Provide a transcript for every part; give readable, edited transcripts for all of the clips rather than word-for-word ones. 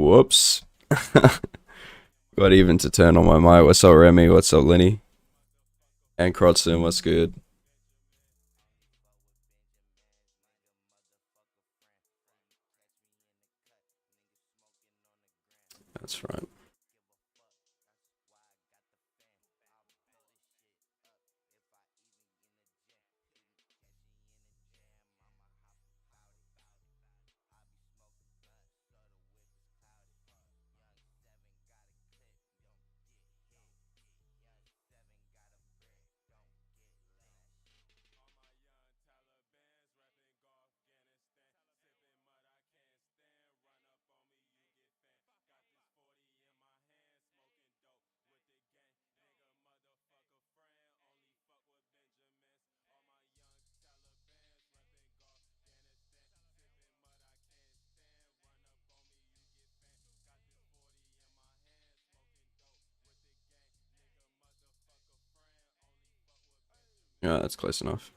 Whoops. Got even to turn on my mic. What's up, Remy? What's up, Lenny? And Crotson, what's good? That's right. Yeah, that's close enough.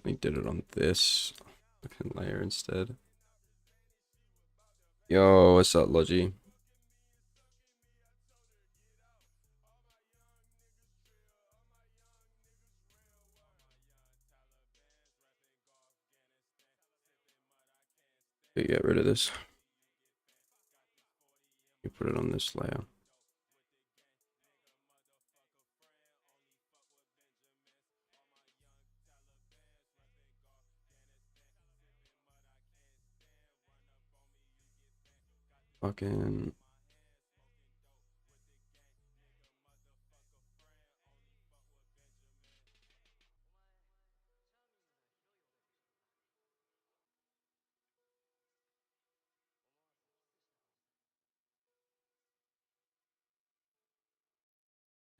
We did it on this fucking layer instead. Yo, what's up, Logi? You get rid of this. You put it on this layer. Fucking.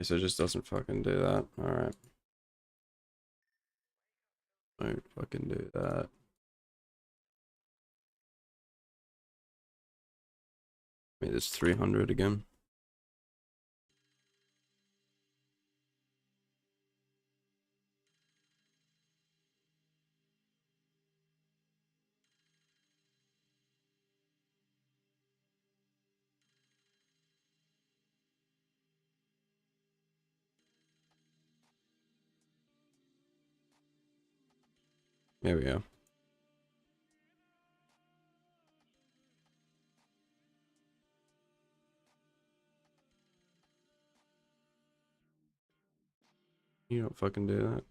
So it just doesn't fucking do that. Alright. Don't fucking do that. Maybe this 300 again. There we go. You don't fucking do that.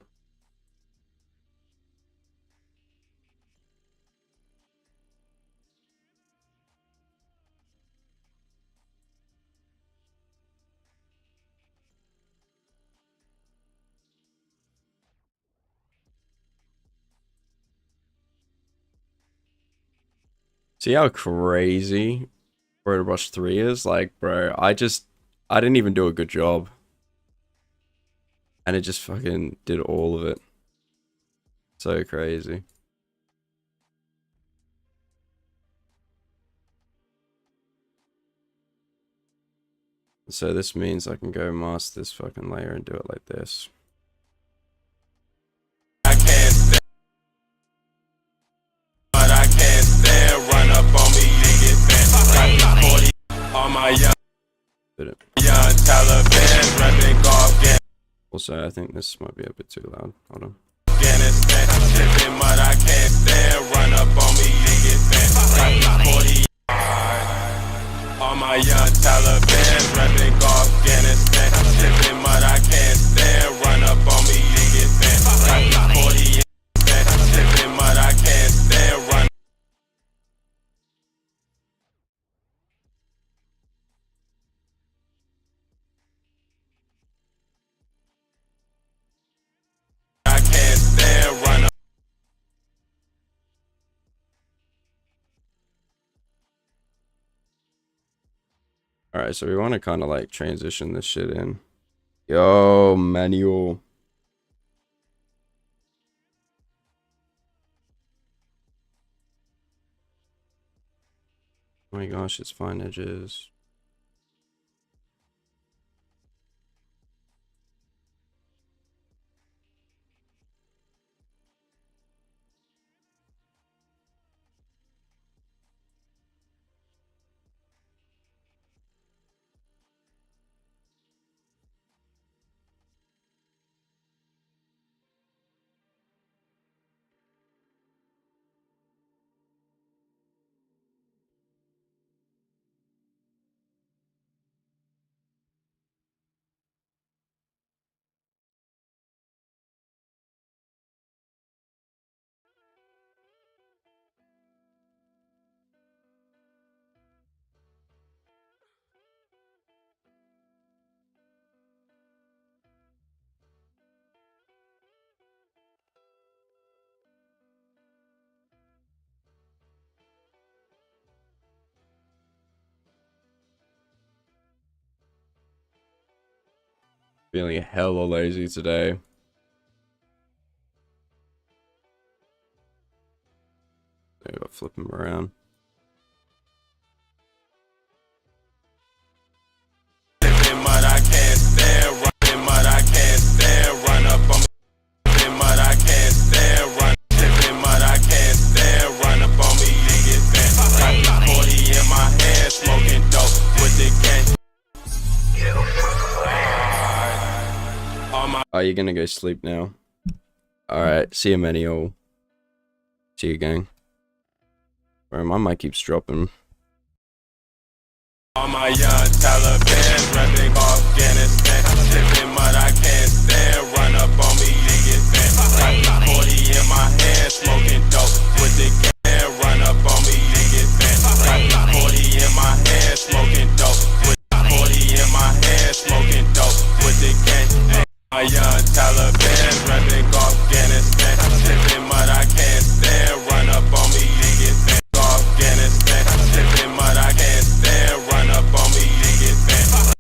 See how crazy Roto Brush 3 is? Like, bro, I didn't even do a good job. And it just fucking did all of it. So crazy. So this means I can go mask this fucking layer and do it like this. I can't stand, but I can't stand. Run up on me, you get bent. Got this 40 on my young Taliban, repping golf game. Also, I think this might be a bit too loud. Hold on. Afghanistan, sipping mud, I can't stand. Run up on me, you get bent. Got this 40 on my young Taliban, repping Afghanistan, sipping mud, I can't stand. Run up on me, you get bent. Got this 40 sipping mud, I can't stand. Run. I can't stand. Run up. Alright, so we want to kind of like transition this shit in. Yo, manual. Oh my gosh, it's fine edges. Feeling hella lazy today. Maybe I'll flip him around. Are you gonna go sleep now? Alright, see you, Manny. See you, gang. Bro, my mic keeps dropping. All my young Taliban repping Afghanistan. Sipping mud I can't stand. Run up on me, you get banned. Got the 40 in my hand, smoking dope with the can. Run up on me, you get banned. Got the 40 in my hand, smoking dope with the 40 in my hand, smoking dope with the can. My young Taliban repping Afghanistan. Sipping mud I can't stand. Run up on me, you get banned. Afghanistan. Sipping mud I can't stand. Run up on me, you get banned.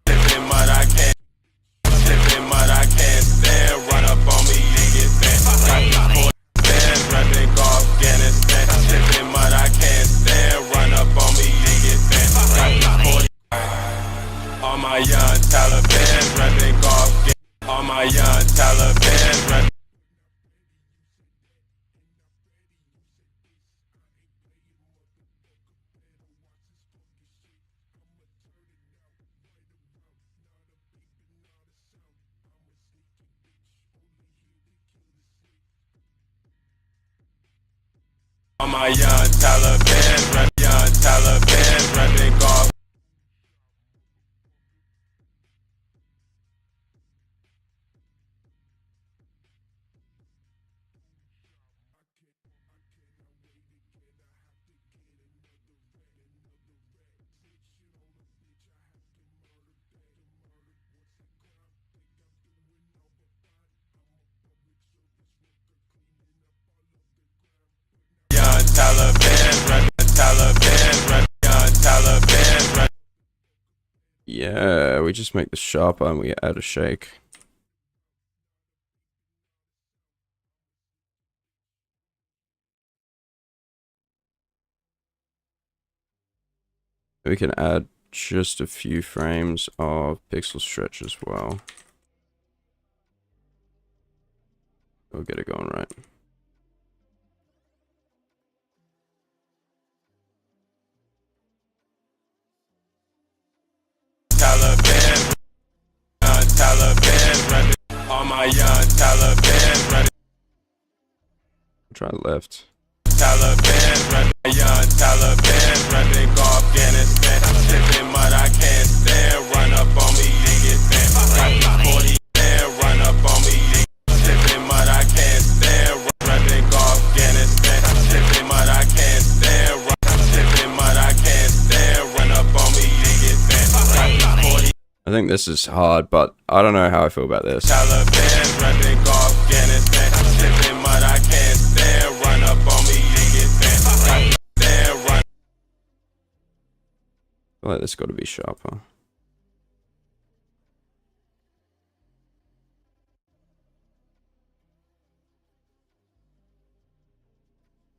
Sipping mud I can't. Sipping mud I can't stand. Run up on me, you get banned. Repping Afghanistan. Sipping mud I can't stand. Run up on me, you get banned. All my young Taliban repping Afghanistan. All my young Taliban repping. All my young Taliban repping Afghanistan. Yeah, we just make the sharper and we add a shake. We can add just a few frames of pixel stretch as well. We'll get it going right. All my young Taliban. Try left. Taliban, young Taliban, repping Afghanistan. Sipping mud I can't stand. Run up on me, you get banned. 40 run up on me. Sipping mud I can't stand. Repping Afghanistan. Sipping mud I can't stand. Sipping mud I can't stand. Run up on me, you get banned. I think this is hard, but I don't know how I feel about this. Taliban, repping Afghanistan. Sipping mud I can't feel like this got to be sharper.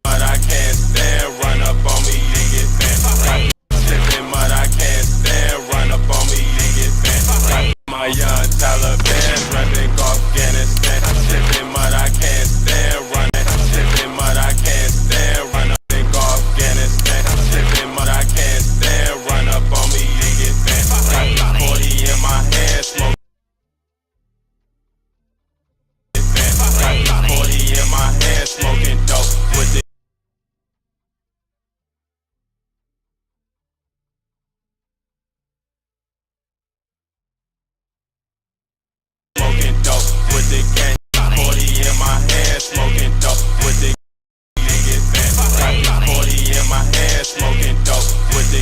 But I can't stand, run up on me, you get bent. Sipping mud, I can't stand, run up on me, you get bent. My young Taliban, repping Afghanistan. Sipping mud, I can't stand, running. Sipping mud, I can't stand, run up in Afghanistan. Sipping mud, I can't stand, run up on me, you get bent. 40 in my hand, smoke. 40 in my hand, smoking dope with the smoking dope with the gang. 40 in my hand, smoking dope with the niggas bent. 40 in my hand, smoking dope with the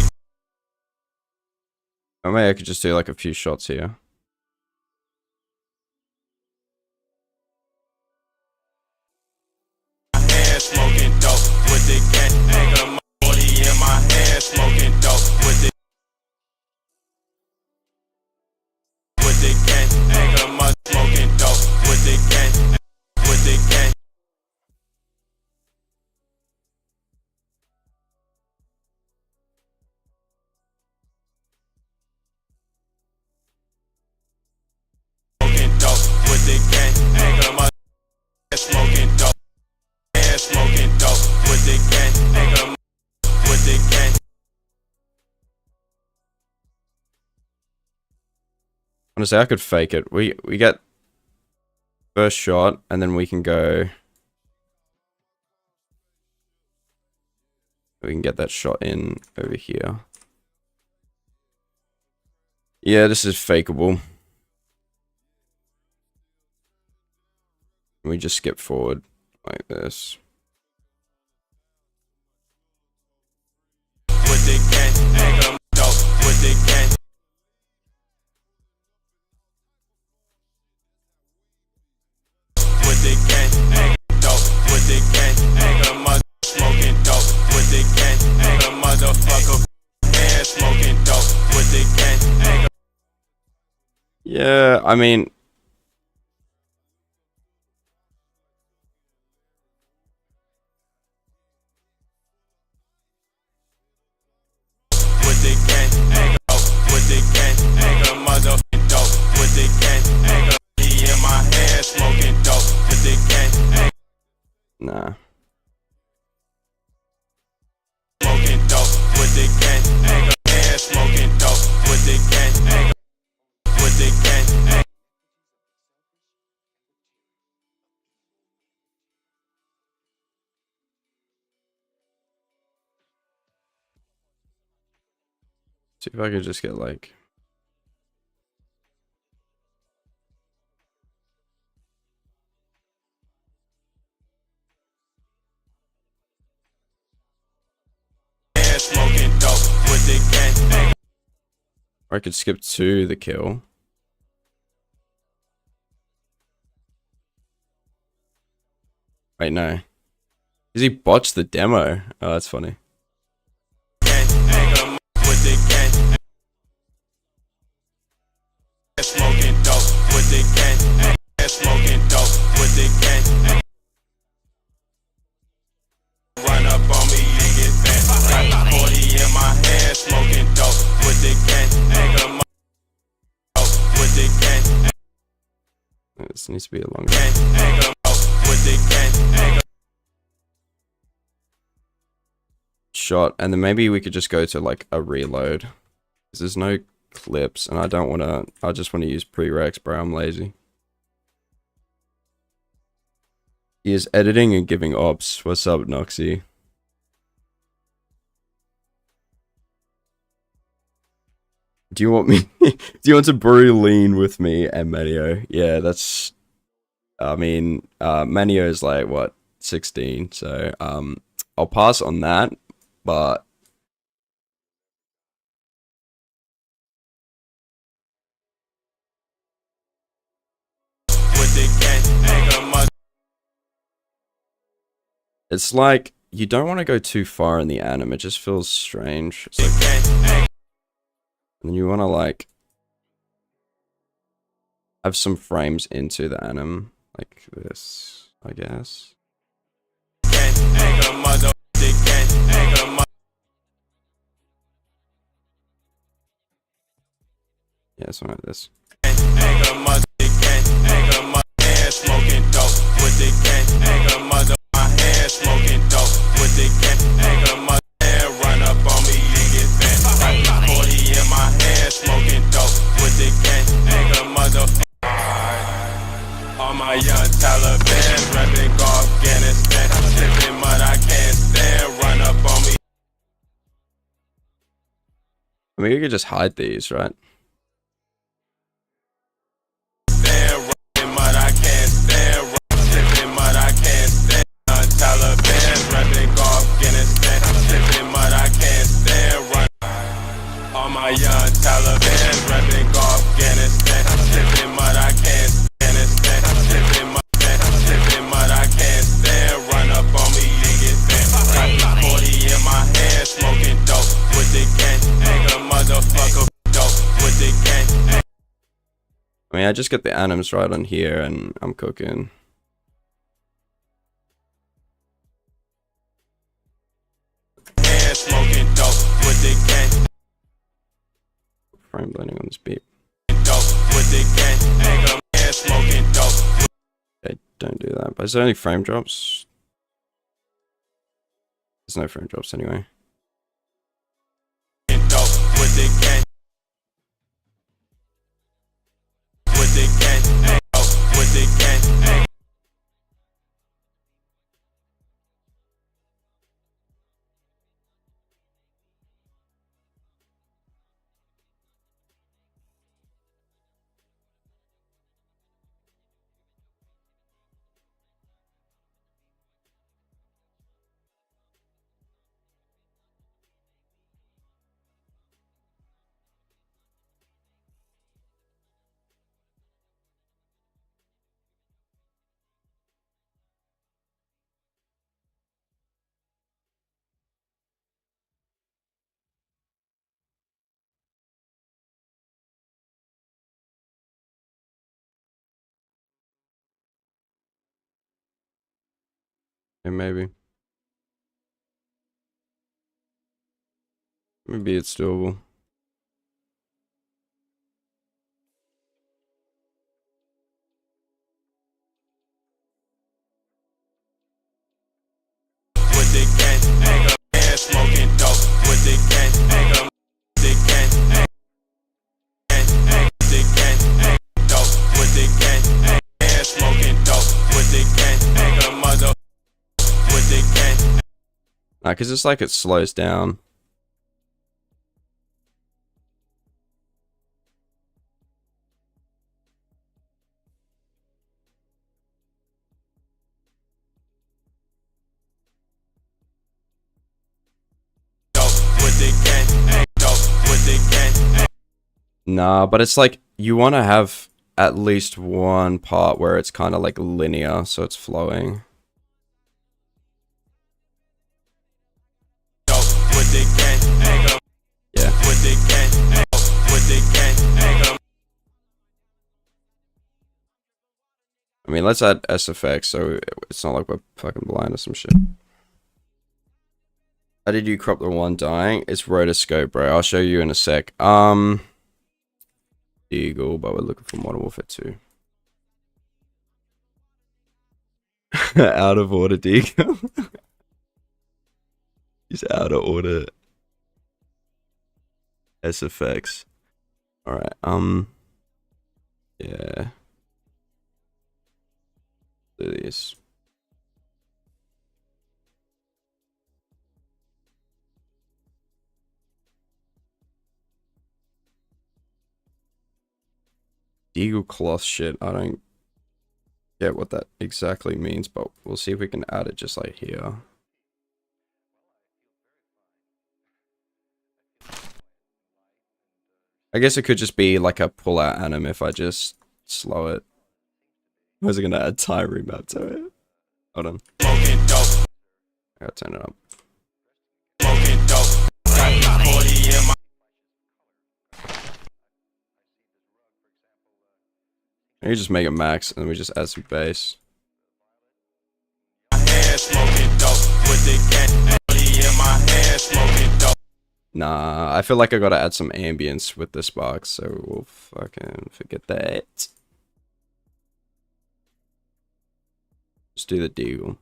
Or maybe I could just do like a few shots here. hand, smoking dope with the gang. 40 in my hand, smoking dope with the gang. Smoking dope with the gang. With the gang. Smoking dope with the gang. Smoking dope. And smoking dope with the gang. With the gang. Honestly, I could fake it. We get first shot, and then we can go. We can get that shot in over here. Yeah, this is fakeable. We just skip forward like this. With the gang. Dope with the gang. With the gang. Dope with the gang. Smoking dope with the gang. Motherfucker. And smoking dope with the gang. Yeah, I mean, With the gang. With the gang. Motherfucking dope with the gang. He in my hand smoking dope with the gang. nah. Smoking dope with the gang. And smoking dope with the gang. With the gang. See if I could just get like. And smoking dope with the gang. Or I could skip to the kill. Wait, no. Does he botch the demo? Oh, that's funny. With the gang. Smoking dope with the gang. Smoking dope with the gang. Run up on me, you get bent. 40 in my hand, smoking dope with the gang. With the gang. This needs to be a long With the gang. shot, and then maybe we could just go to like a reload. Because there's no clips, and I don't want to. I just want to use prereqs, bro. I'm lazy. He is editing and giving ops. What's up, Noxy? Do you want me? Do you want to brew lean with me and Manio? Yeah, that's. I mean, Manio is like what 16, so I'll pass on that, but. With the gang. It's like, you don't want to go too far in the anim, it just feels strange. It's like, Gang. And you want to like have some frames into the anim, like this, I guess. Yeah, something like this. Smoking dope with the gang, anger mother, my hand smoking dope with the gang, anger mother, run up on me, you get bent. 40 in my hand, smoking dope with the gang, anger mother. All my young Taliban, repping Afghanistan, tipping mud I can't stand, run up on me. I mean, you could just hide these, right? My young Taliban, repping Afghanistan, tipping mud I can't stand, tipping mud I can't stand, run up on me, you get bent. Got 40 in my hand, smoking dope with the gang, anger motherfucker, dope with the gang. I mean, I just get the anims right on here and I'm cooking. Hand smoking dope with the gang. Frame blending on this beat. Okay, don't do that. But is there any frame drops? There's no frame drops anyway. Yeah, maybe. Maybe it's doable. With the gang, anger, man, smoking dope. With the gang, anger, the gang, the gang, dope. With the gang, man, smoking dope. With the gang, anger, mother. With the gang. Nah, cause it's like it slows down. Nah, but it's like you want to have at least one part where it's kind of like linear, so it's flowing. Yeah. I mean, let's add SFX so it's not like we're fucking blind or some shit. How did you crop the one dying? It's rotoscope, bro. I'll show you in a sec. Eagle, but we're looking for Modern Warfare 2. Out of order, Deagle. He's out of order. SFX. Alright, yeah. Do this. Eagle cloth shit, I don't get what that exactly means, but we'll see if we can add it just like here. I guess it could just be like a pull out anim if I just slow it. I was gonna add tie remap to it. Hold on. I gotta turn it up. Maybe just make it max and then we just add some bass. Nah, I feel like I gotta add some ambience with this box, so we'll fucking forget that. Let's do the deagle.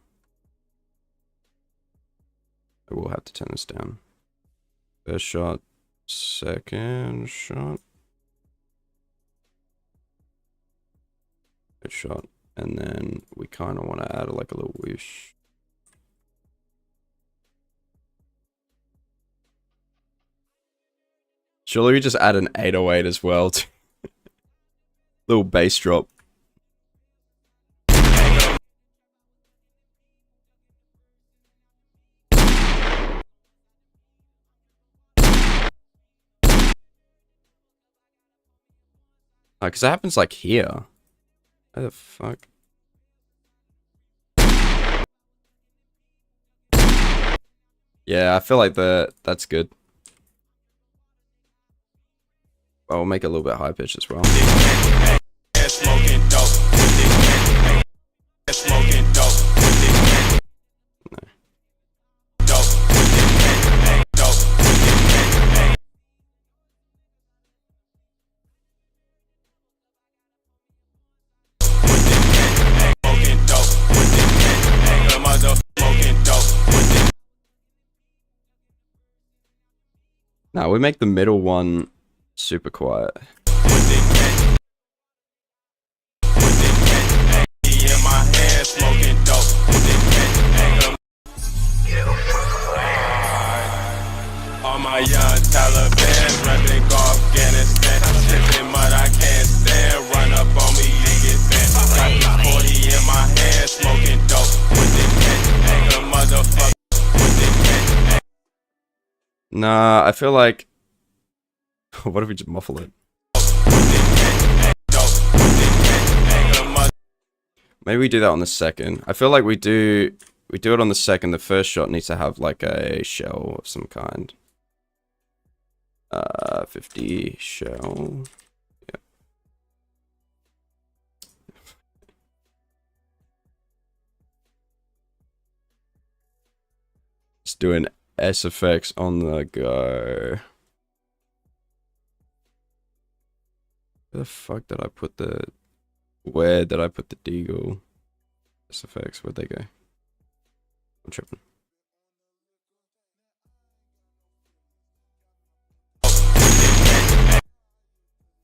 I will have to turn this down. First shot, second shot. Third shot. And then we kind of want to add like a little whoosh. Surely we just add an 808 as well. Little bass drop. Because that happens like here. Where the fuck? Yeah, I feel like that's good. Oh, we'll make it a little bit high pitch as well. Now we make the middle one super quiet. All my young Taliban repping Afghanistan. Sipping mud I can't stand. Run up on me, you get bent. Got the 40 in my hand, smoking dope. The motherfucker. Nah, I feel like... What if we just muffle it? Maybe we do that on the second. I feel like we do it on the second. The first shot needs to have like a shell of some kind. 50 shell. Yeah. Just doing S effects on the go. Where the fuck did I put the... Where did I put the deagle? S effects, where'd they go? I'm tripping.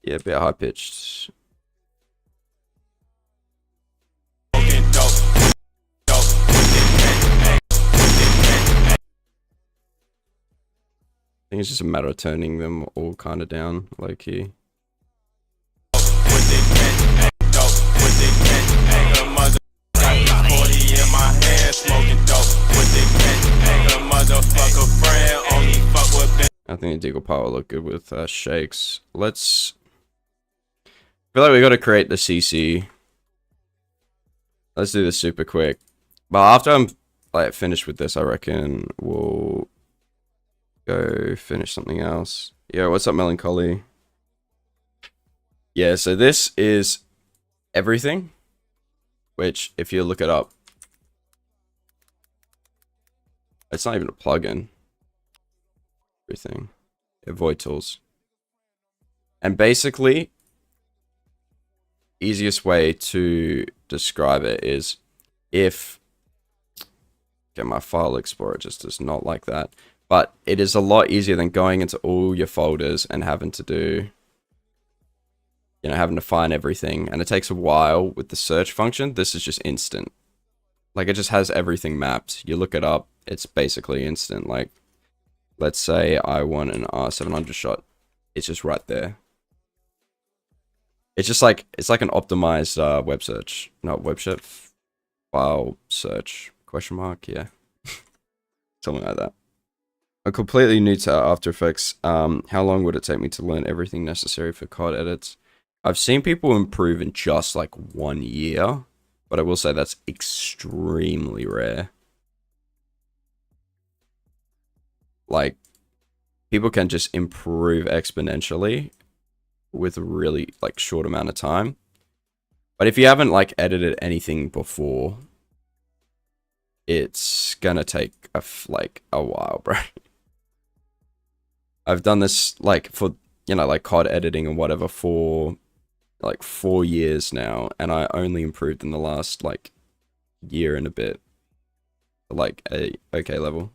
Yeah, a bit high pitched. I think it's just a matter of turning them all kind of down, low key. I think the deagle part will look good with shakes. Let's... I feel like we got to create the CC. Let's do this super quick. But after I'm like finished with this, I reckon we'll go finish something else. Yo, what's up, Melancholy? Yeah, so this is everything, which if you look it up, it's not even a plugin. Everything. Yeah, void tools. And basically, easiest way to describe it is if... Okay, my file explorer just is not like that. But it is a lot easier than going into all your folders and having to do... You know, having to find everything. And it takes a while with the search function. This is just instant. Like, it just has everything mapped. You look it up, it's basically instant. Like, let's say I want an R700 shot. It's just right there. It's just like, it's like an optimized web search. Not web search, file search, question mark, yeah. Something like that. I'm completely new to After Effects. How long would it take me to learn everything necessary for COD edits? I've seen people improve in just like 1 year, but I will say that's extremely rare. Like, people can just improve exponentially with a really like short amount of time. But if you haven't like edited anything before, it's gonna take like a while, bro. I've done this like for, you know, like COD editing and whatever for like 4 years now, and I only improved in the last like year and a bit, like a okay level.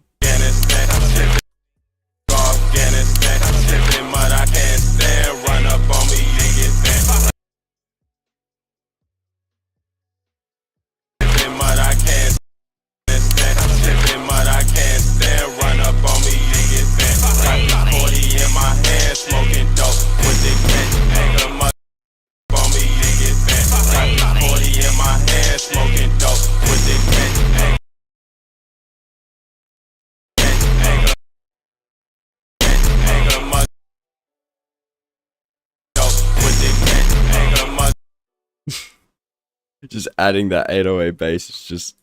Just adding that 808 bass is just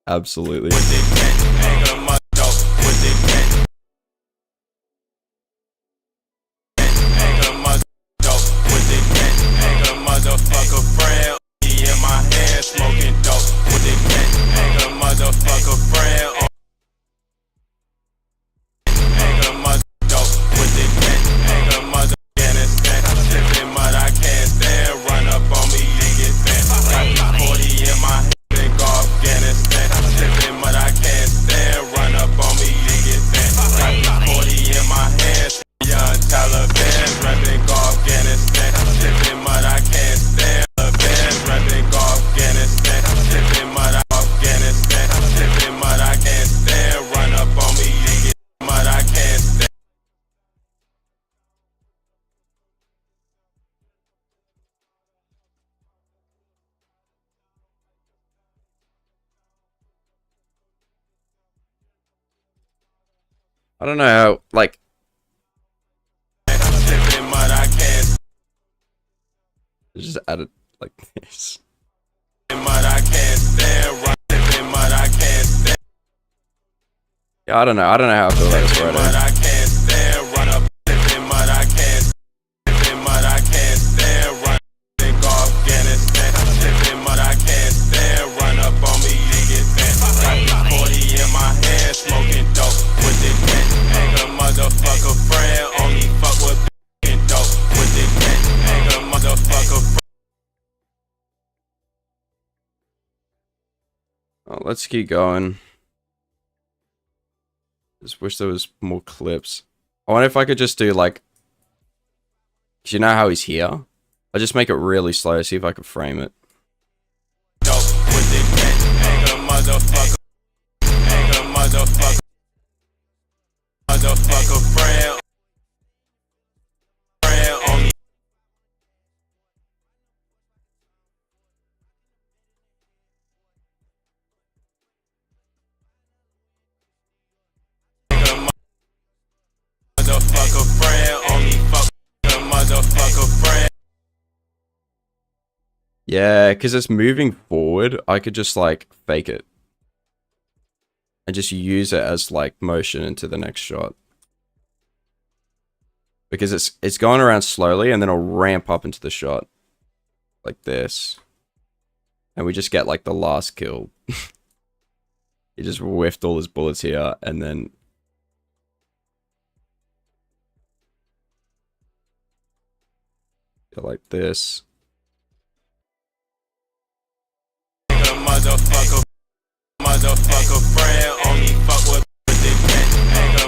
absolutely. I don't know how, like, just add it like this. Yeah, I don't know how I feel about this right now. Oh, let's keep going. Just wish there was more clips. I wonder if I could just do like, 'cause you know how he's here? I'll just make it really slow, see if I can frame it. Yeah, because it's moving forward, I could just like fake it. And just use it as like motion into the next shot. Because it's going around slowly and then it'll ramp up into the shot. Like this. And we just get like the last kill. He just whiffed all his bullets here and then... like this. Motherfucker friend only fuck with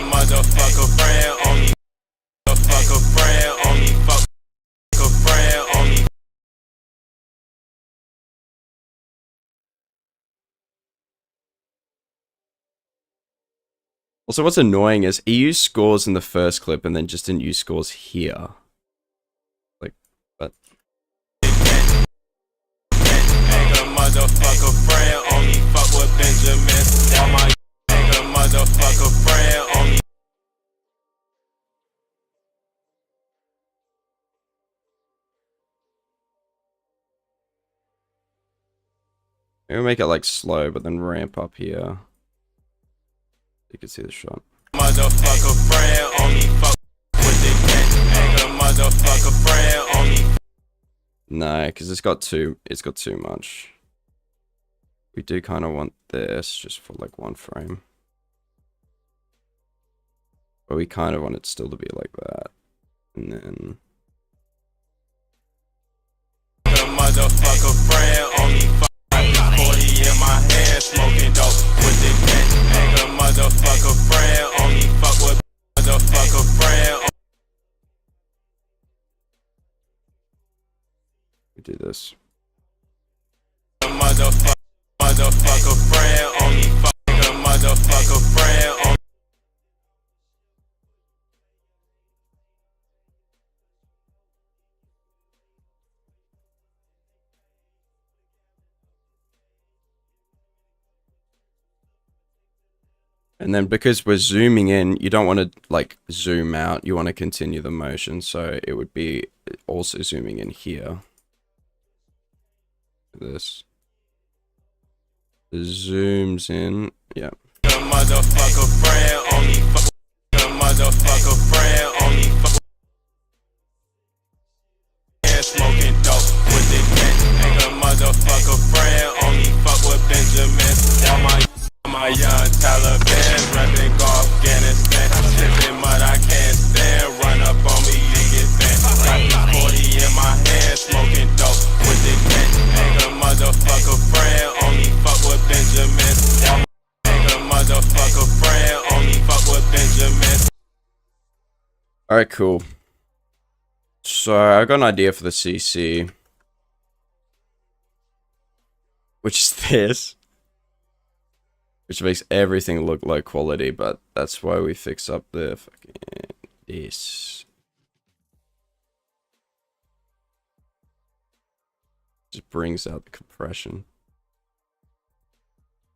motherfucker friend only motherfucker friend only fuck friend only. Also, what's annoying is he used scores in the first clip and then just didn't use scores here. Like, but motherfucker friend only fuck with Benjamin. All my motherfucker friend only. Maybe make it like slow, but then ramp up here. You can see the shot. Motherfucker friend only fuck with the motherfucker friend only. No, because it's got too much. We do kind of want this just for like one frame. But we kind of want it still to be like that. And then The motherfucker friend only fuck 40 in my hand, smoking dope with the cat. Nigga, motherfucker friend only fuck with motherfucker friend. we do this. The motherfucker friend only fuck. Nigga, motherfucker friend only. And then because we're zooming in, you don't want to like zoom out. You want to continue the motion. So it would be also zooming in here. This. It zooms in. Yeah. The motherfucker friend only fuck. The motherfucker friend only fuck. Smoking dope with the cat. Nigga, motherfucker friend only fuck with Benjamin. All my young Taliban repping Afghanistan. Sipping mud I can't stand. Run up on me, you get bent. Got the 40 in my hand, smoking dope with the cat. Nigga, motherfucker friend only fuck with Benjamin. Nigga, motherfucker friend only fuck with Benjamin. Alright, cool. So I got an idea for the CC. Which is this. Which makes everything look low quality, but that's why we fix up the fucking this. Just brings out the compression.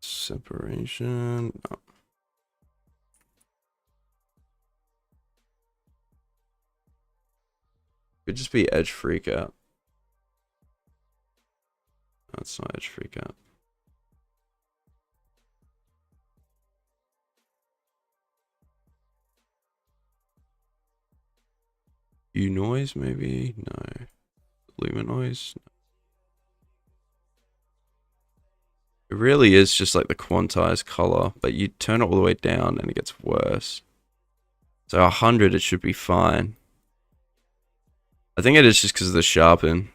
Separation. No. Could just be edge freak out. That's not edge freak out. U noise maybe? No. Luma noise? No. It really is just like the quantized color, but you turn it all the way down and it gets worse. So 100 it should be fine. I think it is just because of the sharpen.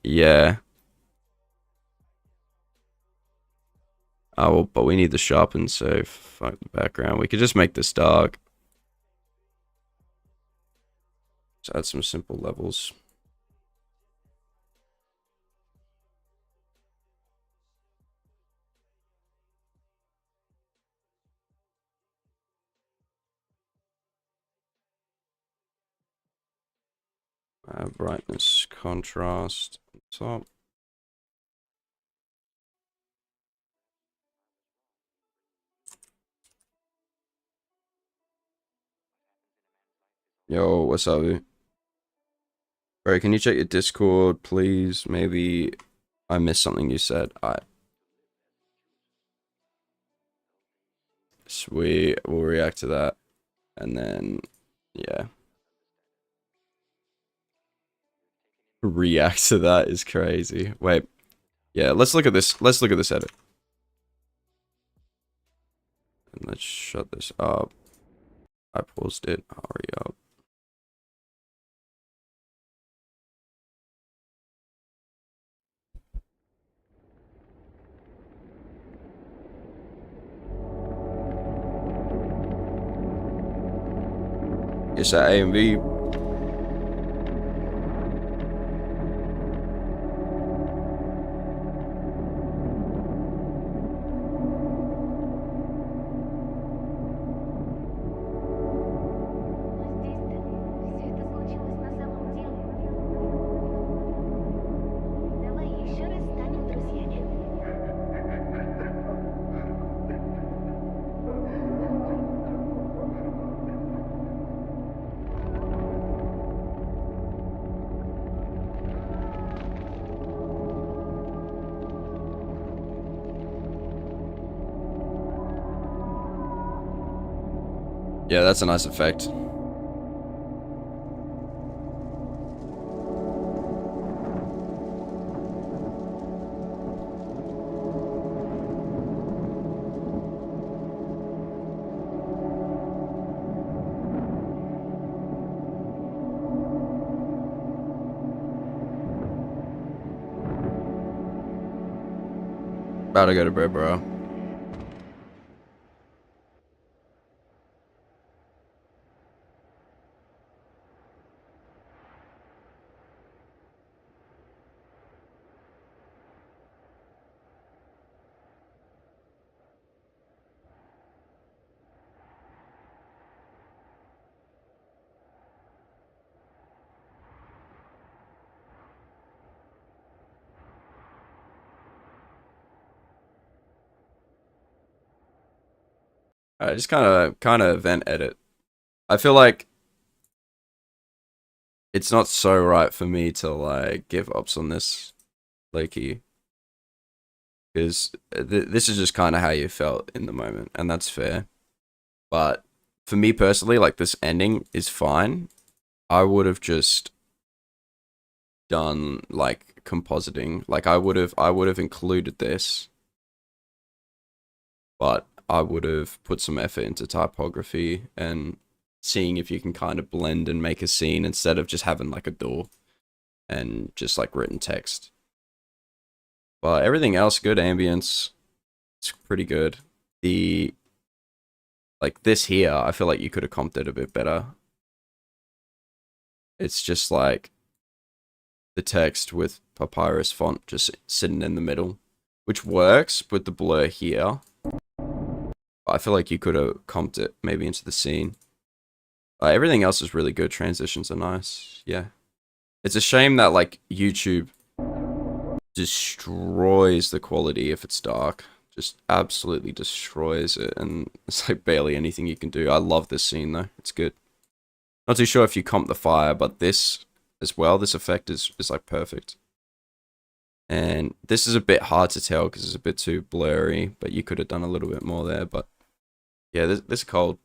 Yeah. Oh, well, but we need the sharpen, so fuck the background. We could just make this dark. Just add some simple levels. Brightness, contrast, top. Yo, what's up, dude? Bro, can you check your Discord, please? Maybe I missed something you said. Alright. Sweet, we'll react to that. And then, yeah. React to that is crazy. Wait. Yeah, let's look at this. Let's look at this edit. And let's shut this up. I paused it. Hurry up. It's that AMV. Yeah, that's a nice effect. About to go to bed, bro. Just kind of event edit. I feel like it's not so right for me to like give ups on this, Lakey, because this is just kind of how you felt in the moment, and that's fair. But for me personally, like this ending is fine. I would have just done like compositing. Like I would have included this, but I would have put some effort into typography and seeing if you can kind of blend and make a scene instead of just having like a door and just like written text. But everything else good, ambience, it's pretty good. The like this here, I feel like you could have comped it a bit better. It's just like the text with papyrus font just sitting in the middle, which works with the blur here. I feel like you could have comped it maybe into the scene. Everything else is really good. Transitions are nice. Yeah. It's a shame that like YouTube destroys the quality if it's dark. Just absolutely destroys it, and it's like barely anything you can do. I love this scene though. It's good. Not too sure if you comp the fire, but this as well, this effect is like perfect. And this is a bit hard to tell because it's a bit too blurry, but you could have done a little bit more there. But yeah, this is cold.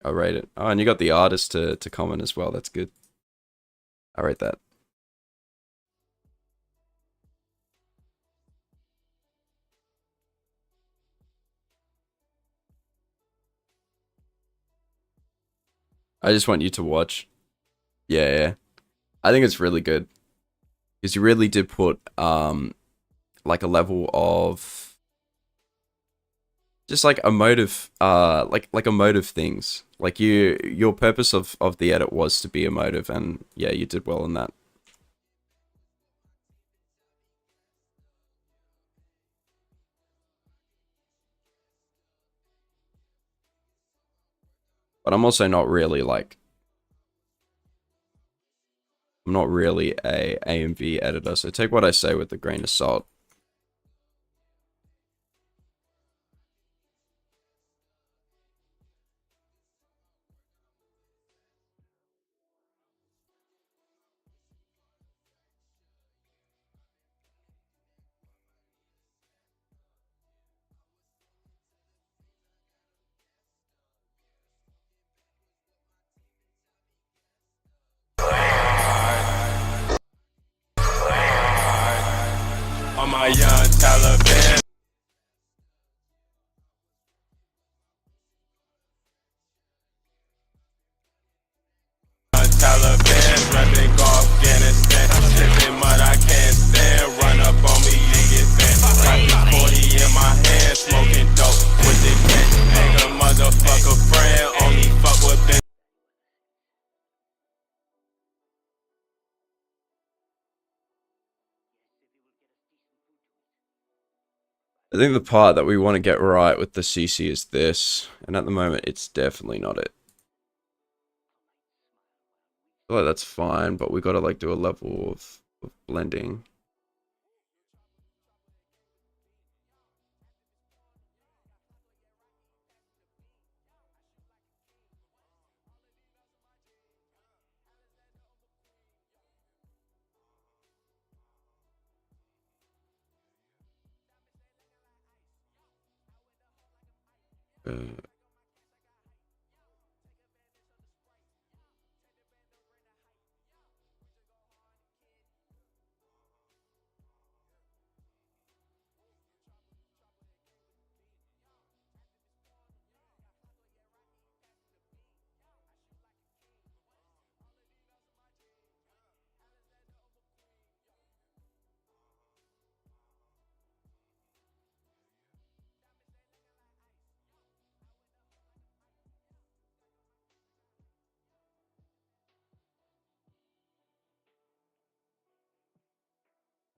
I rate it. Oh, and you got the artist to comment as well. That's good. I rate that. I just want you to watch. Yeah, yeah. I think it's really good because you really did put like a level of just like emotive like emotive things. Like your purpose of the edit was to be emotive, and yeah, you did well in that. But I'm also not really like I'm not really a AMV editor, so take what I say with a grain of salt. On my young Taliban. Taliban, repping Afghanistan. Sipping mud I can't stand. Run up on me, you get bent. Got this 40 in my hand, smoking dope with the cat. Ain't a motherfucker friend, only fuck with bitch. I think the part that we want to get right with the CC is this, and at the moment it's definitely not it. I feel like that's fine, but we gotta like do a level of blending. Uh,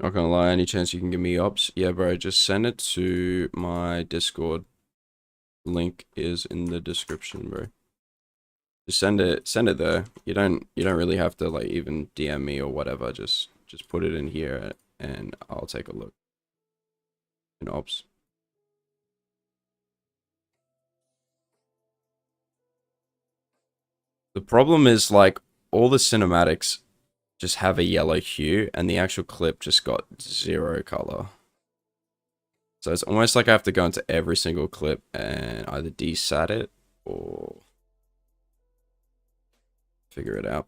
Not gonna lie, any chance you can give me ops? Yeah, bro, just send it to my Discord. Link is in the description, bro. Just send it there. You don't really have to like even DM me or whatever. Just put it in here and I'll take a look. In ops. The problem is like all the cinematics just have a yellow hue and the actual clip just got 0 color. So it's almost like I have to go into every single clip and either desat it or figure it out.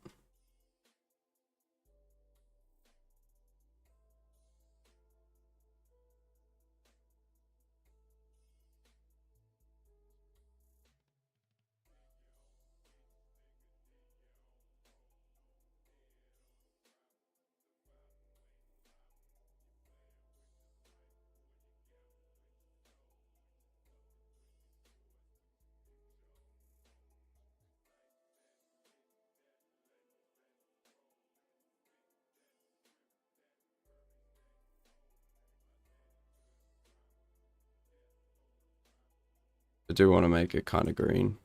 I do want to make it kind of green.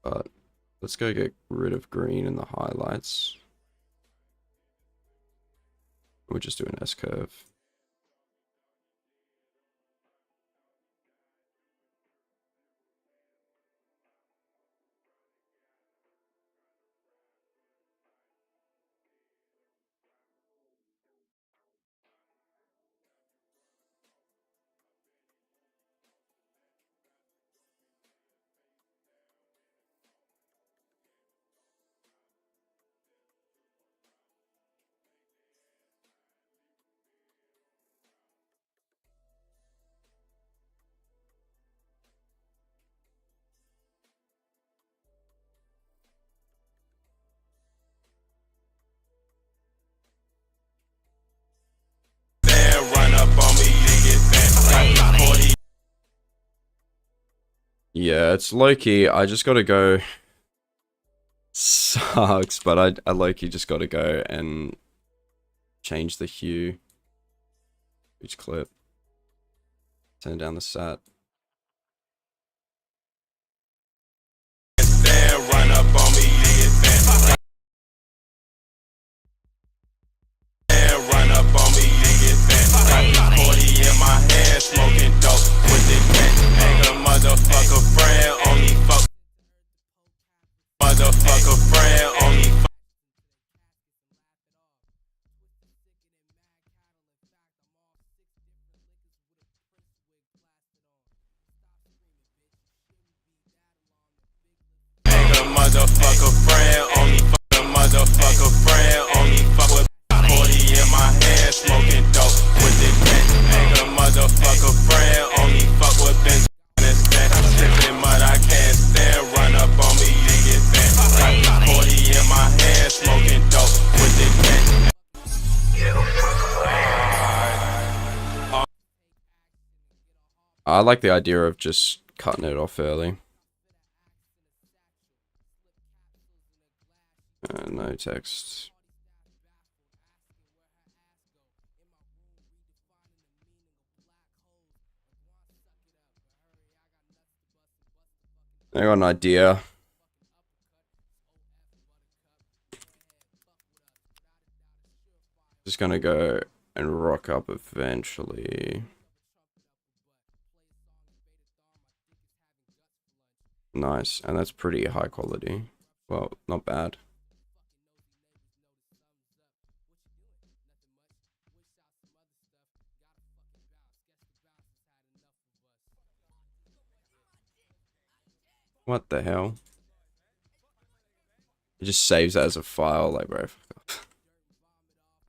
But let's go get rid of green in the highlights. We'll just do an S-curve. Yeah, it's low-key. I just gotta go. Sucks, but I low-key just gotta go and change the hue. Each clip. Turn down the sat. Run up on me, run up on me, got 40 in my hand, smoking dope with the cat. Ain't a motherfucker friend, only fuck. Motherfucker friend, only fuck. Ain't a motherfucker friend, only fuck. A motherfucker friend, only fuck with 40 in my hand, smoking dope with the cat. Ain't a motherfucker friend, only fuck with bitch. Sipping mud, I can't stand. Run up on me, you get bent. Got 40 in my hand, smoking dope with the cat. I like the idea of just cutting it off early. No text. I got an idea. Just gonna go and rock up eventually. Nice, and that's pretty high quality. Well, not bad. What the hell? It just saves it as a file, like, bro.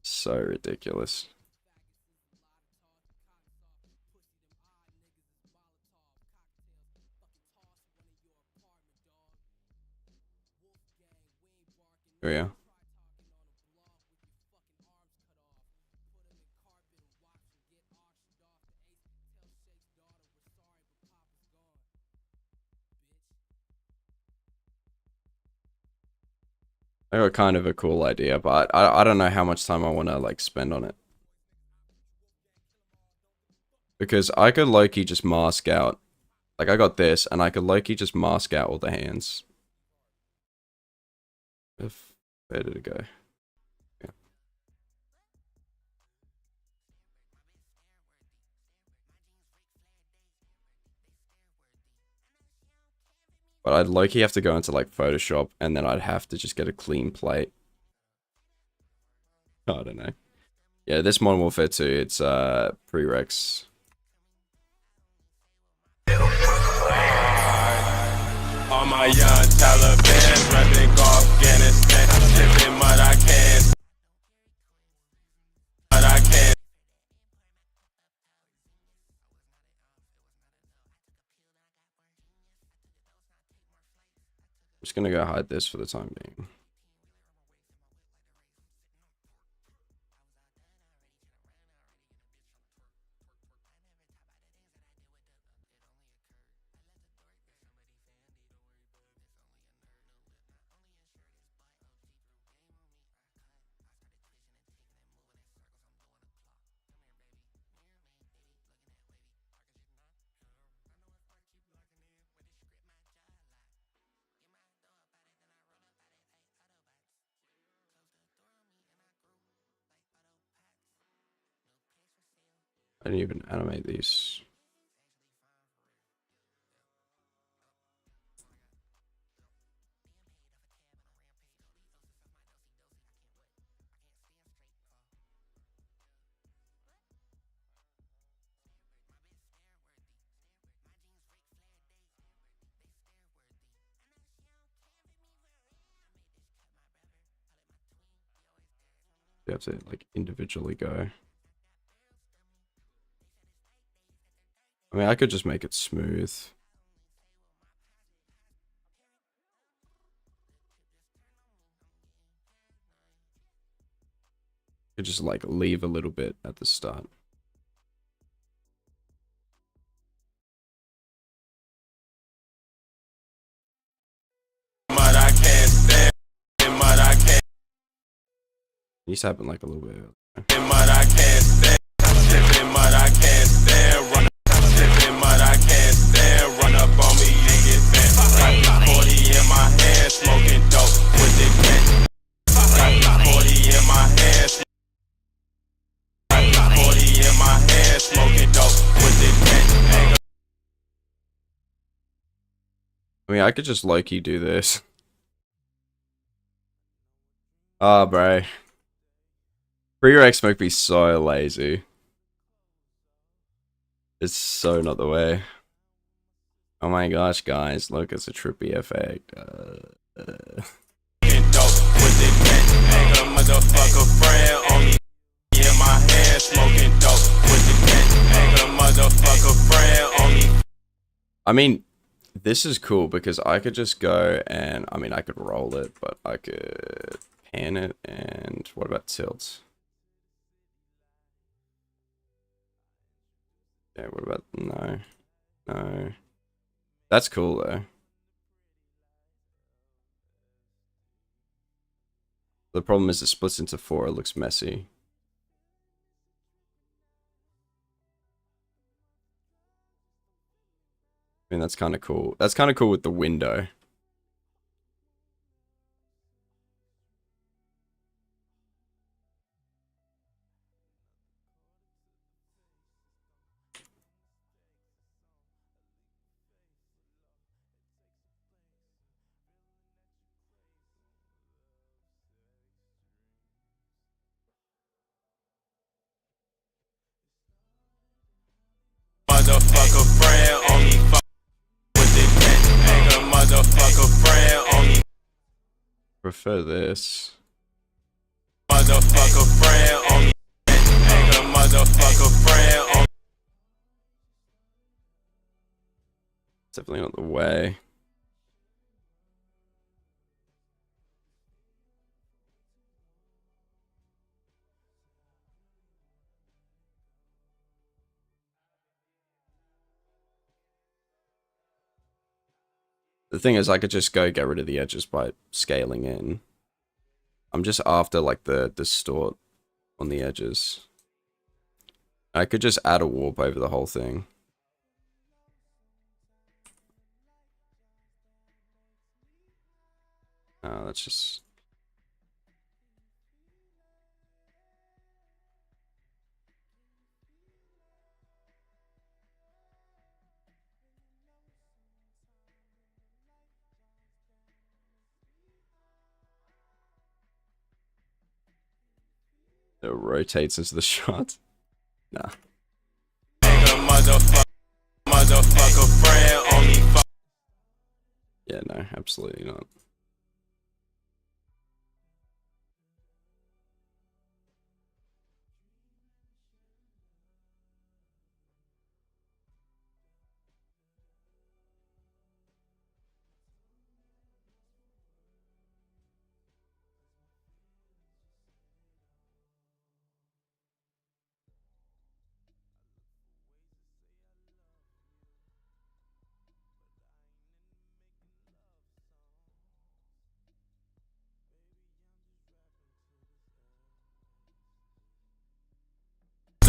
So ridiculous. Oh yeah. I got kind of a cool idea, but I don't know how much time I want to like spend on it. Because I could low-key just mask out. Like I got this, and I could low-key just mask out all the hands. Where did it go? Yeah. But I'd low-key have to go into like Photoshop, and then I'd have to just get a clean plate. I don't know. Yeah, this Modern Warfare 2, it's prereqs. All my young Taliban repping Afghanistan, sipping mud I can't, but I can't. I'm just gonna go hide this for the time being. I didn't even animate these. You have to like individually go. I mean, I could just make it smooth. Could just like leave a little bit at the start. Mud I can't stand, mud I can't, It used to happen like a little bit. mud I can't stand, sipping mud I can't stand, run, sipping mud I can't stand, run up on me, you get bent. Got the 40 in my hand, smoking dope with the cat. Got the 40 in my hand. Got the 40 in my hand, smoking dope with the cat. I mean, I could just low-key do this. Oh, bro. Prereqs make me so lazy. It's so not the way. Oh my gosh, guys, look, it's a trippy effect. I mean, this is cool because I could just go and, I mean, I could roll it, but I could pan it, and what about tilt? Yeah, what about, no, no. That's cool though. The problem is it splits into 4, it looks messy. I mean, that's kind of cool. That's kind of cool with the window. Motherfucker friend only fuck with the cat. Ain't a motherfucker friend only. Prefer this. Motherfucker friend only. Ain't a motherfucker friend only. It's definitely not the way. The thing is, I could just go get rid of the edges by scaling in. I'm just after like the distort on the edges. I could just add a warp over the whole thing. That's just... It rotates into the shot. Nah. Motherfucker friend only fuck. Yeah, no, absolutely not.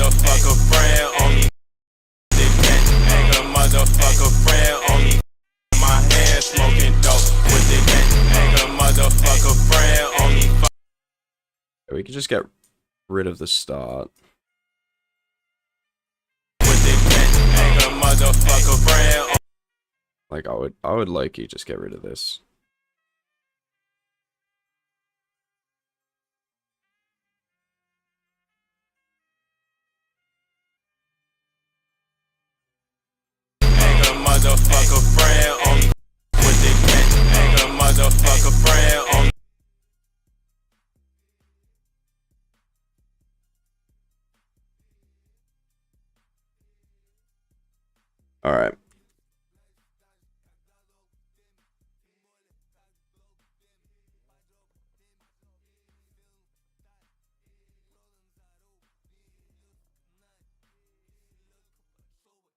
Motherfucker friend only motherfucker friend only my hand smoking dope with the gang. Motherfucker friend only We could just get rid of the start. with the gang. Motherfucker friend. Like I would like you just get rid of this. Motherfucker friend only with the gang. Motherfucker friend only. All right.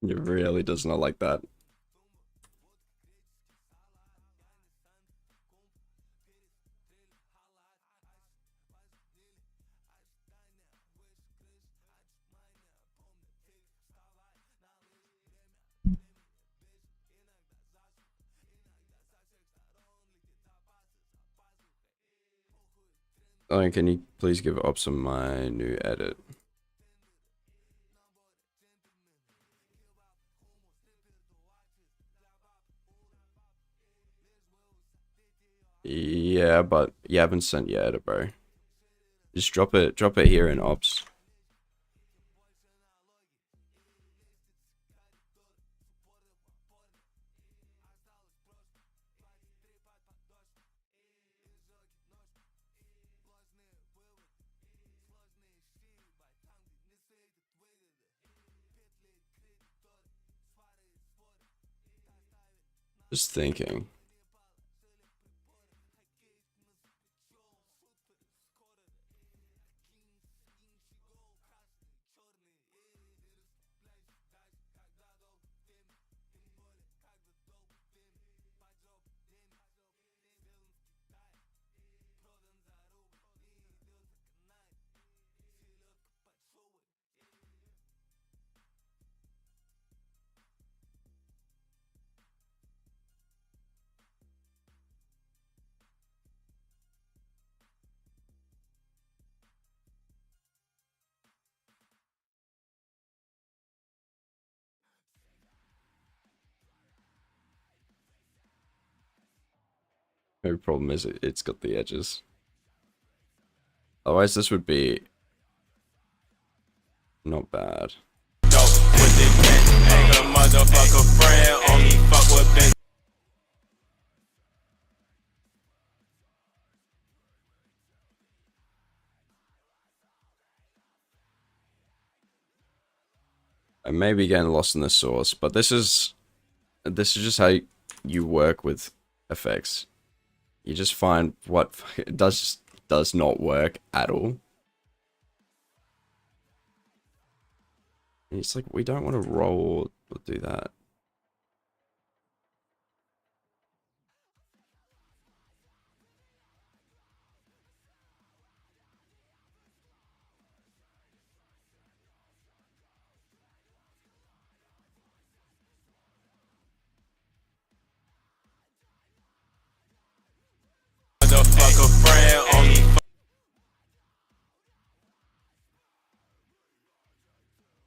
It really does not like that. Oh, can you please give Opsum my new edit? Yeah, but you haven't sent your edit, bro. Just drop it here in Ops. Just thinking. No problem is it's got the edges. Otherwise, this would be not bad. With the gang. Motherfucker friend only fuck with Ben. I may be getting lost in the source, but this is just how you work with effects. You just find what does not work at all. And it's like, we don't want to roll or do that.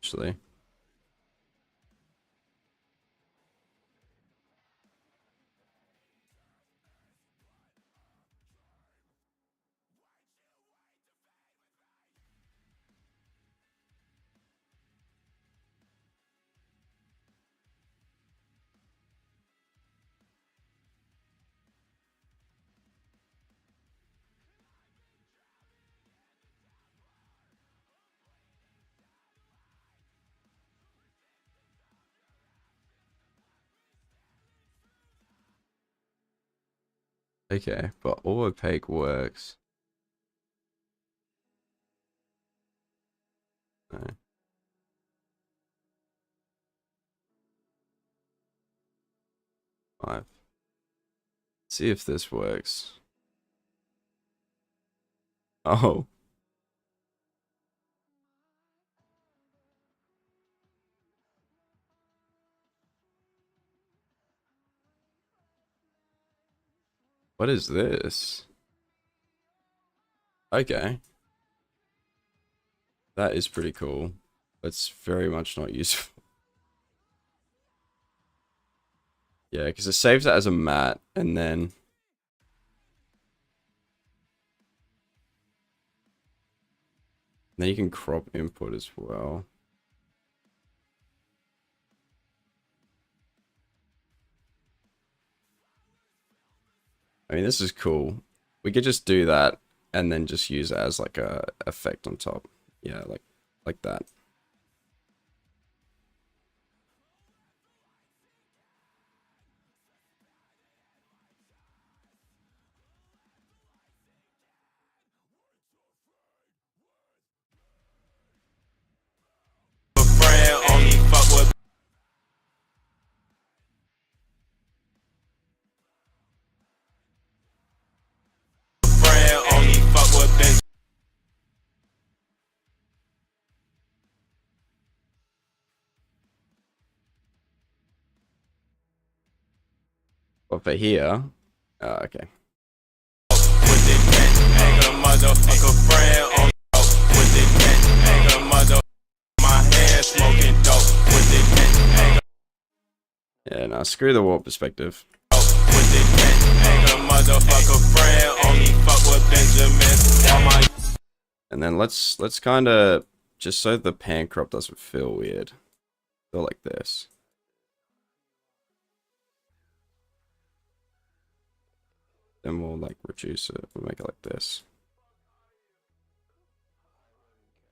actually. Okay, but all opaque works. No. Five. See if this works. Oh. What is this? Okay. That is pretty cool. It's very much not useful. Yeah, because it saves it as a mat, and then you can crop input as well. I mean, this is cool. We could just do that and then just use it as like a effect on top. Yeah, like that. Friend only fuck with friend only fuck with bench. But for here, okay. With the cat, ain't a motherfucker friend only with the cat, ain't a mother. My hand smoking dope with the cat, ain't Yeah, no, screw the warp perspective. with the cat, ain't a motherfucker friend only fuck with Benjamin. All my And then let's kind of, just so the pan crop doesn't feel weird, go like this. Then we'll like reduce it. We'll make it like this.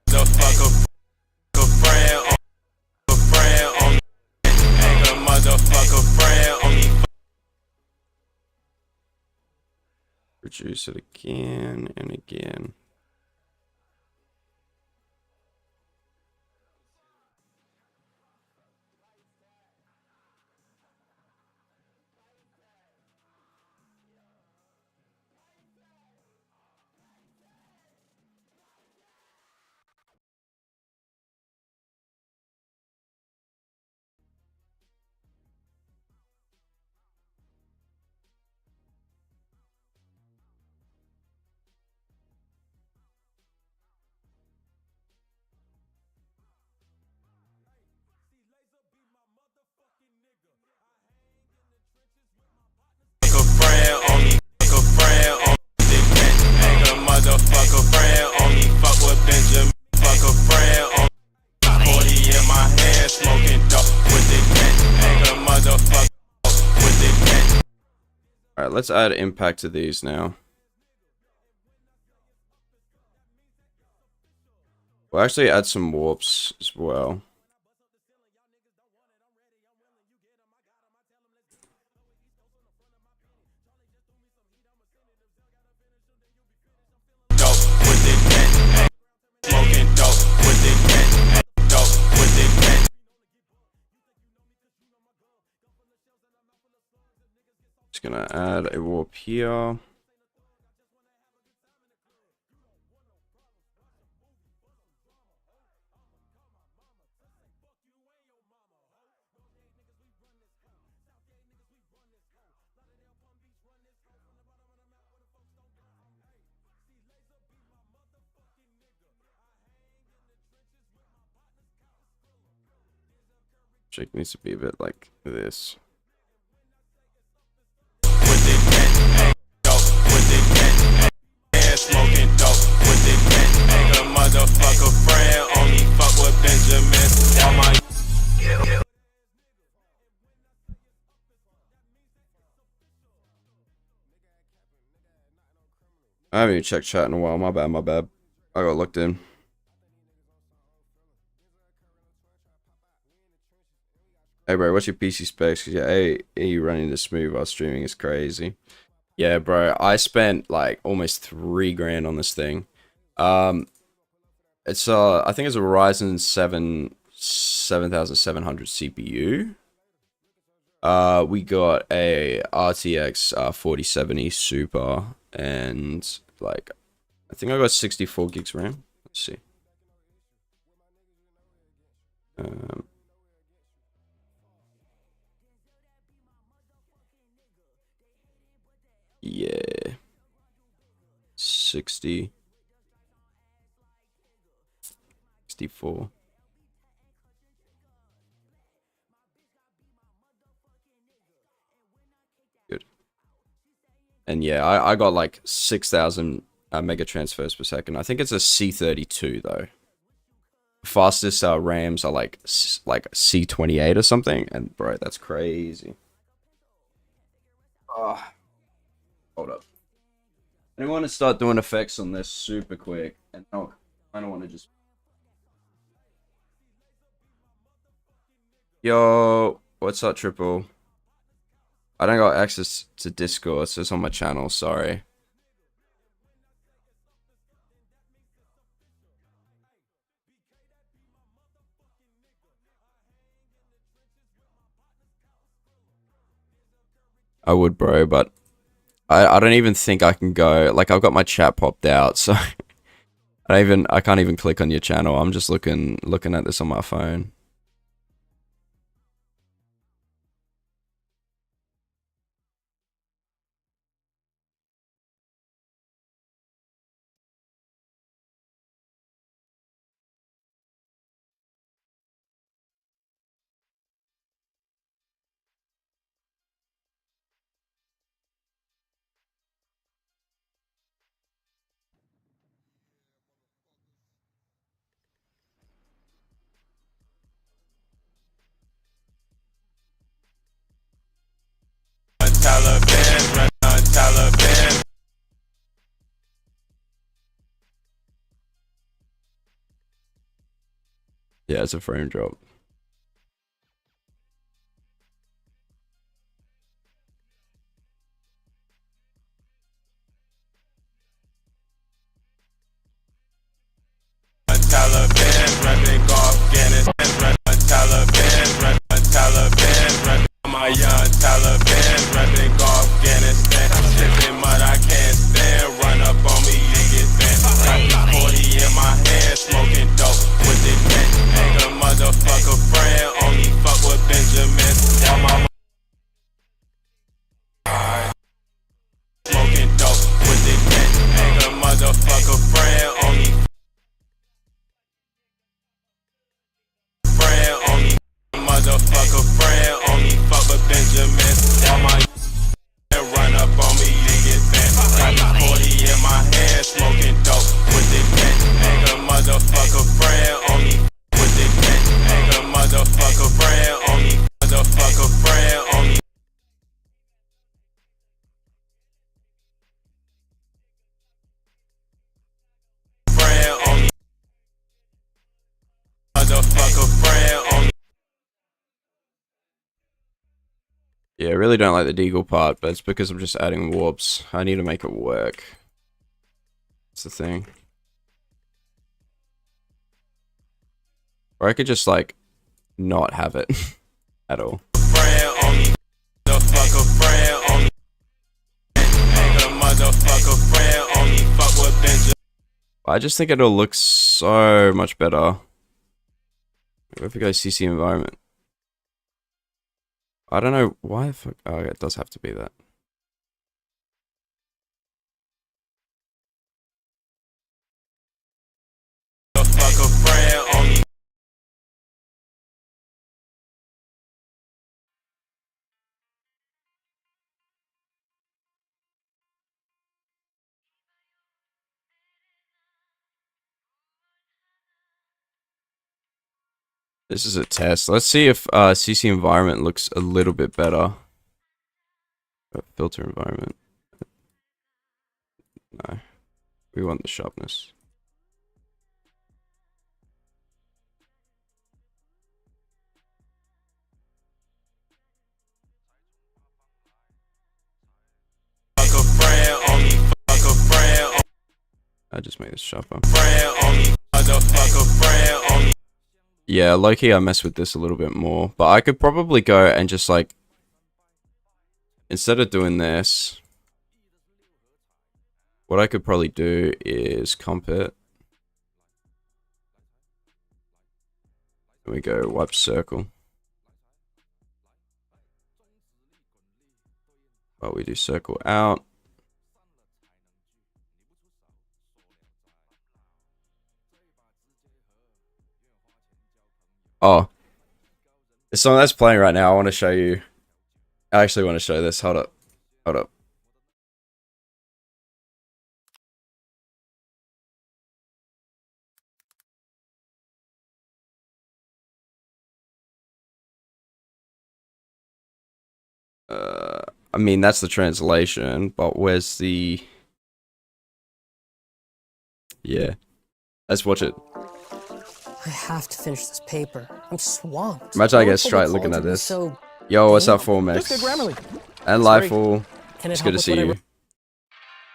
motherfucker friend only ain't a motherfucker friend only. Reduce it again and again. Alright, let's add impact to these now. We'll actually add some warps as well. Just gonna add a warp here. Jake needs to be a bit like this. With the cat, dope. With the cat, and smoking dope. With the cat, ain't a motherfucker friend. Only fuck with Benjamin. All my I haven't even checked chat in a while. My bad, my bad. I got looked in. Hey, bro, what's your PC specs? Cause yeah, AE running this smooth while streaming is crazy. Yeah, bro, I spent like almost 3 grand on this thing. It's I think it's a Ryzen 7 7700 CPU. We got a RTX 4070 Super, and like I think I got 64 gigs RAM. Let's see. Yeah, 60, 64. Good. And yeah, I got like 6,000 mega transfers per second. I think it's a C32 though. Fastest RAMs are like C28 or something, and bro, that's crazy. Hold up. I want to start doing effects on this super quick, and I don't want to just. Yo, what's up, Triple? I don't got access to Discord, so it's on my channel. Sorry. I would, bro, but I don't even think I can go. Like, I've got my chat popped out, so I can't even click on your channel. I'm just looking at this on my phone. Taliban, Taliban. Yeah, it's a frame drop. Taliban, repping Afghanistan. Taliban, Taliban. My young Taliban, repping Afghanistan. Tipping mud I can't stand. Run up on me, you get bent. Got the 40 in my hand, smoking dope with the cat. Ain't a motherfucker friend. Only fuck with Benjamin. All my smoking dope with the cat. Ain't a motherfucker friend. Only motherfucker friend, only fuck with Benjamin. All my run up on me, you get bent. Got the 40 in my hand, smoking dope with the cat. Ain't a motherfucker friend, only with the cat. Ain't a motherfucker friend, only motherfucker friend, only. Friend, only motherfucker friend, only. Yeah, I really don't like the deagle part, but it's because I'm just adding warps. I need to make it work. That's the thing. Or I could just like not have it at all. Friend, only motherfucker friend, only. Ain't a motherfucker friend, only fuck with Benjamin. I just think it'll look so much better if we go CC environment. I don't know why the fuck. Oh, yeah, it does have to be that. This is a test. Let's see if CC environment looks a little bit better. Filter environment. No. We want the sharpness. I just make this sharper. Yeah, low-key I mess with this a little bit more. But I could probably go and just like, instead of doing this, what I could probably do is comp it. There we go, wipe circle. Well, we do circle out. Oh, the song that's playing right now, I want to show you. I actually want to show this. Hold up. Hold up. I mean, that's the translation, but where's the... Yeah. Let's watch it. I have to finish this paper. I'm swamped. Imagine I get straight looking at this. So Yo, what's up, Formex? just good Grammarly. And Sorry. Lifeful. Can It's it good help to with see what I you.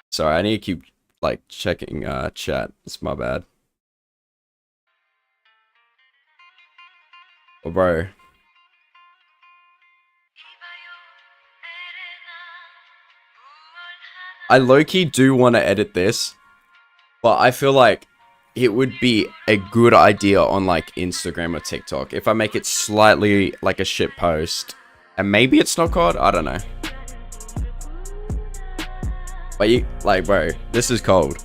Sorry, I need to keep, like, checking chat. It's my bad. Oh, bro. I low-key do want to edit this, but I feel like it would be a good idea on like Instagram or TikTok if I make it slightly like a shit post, and maybe it's not COD, I don't know. But you, like, bro, this is cold.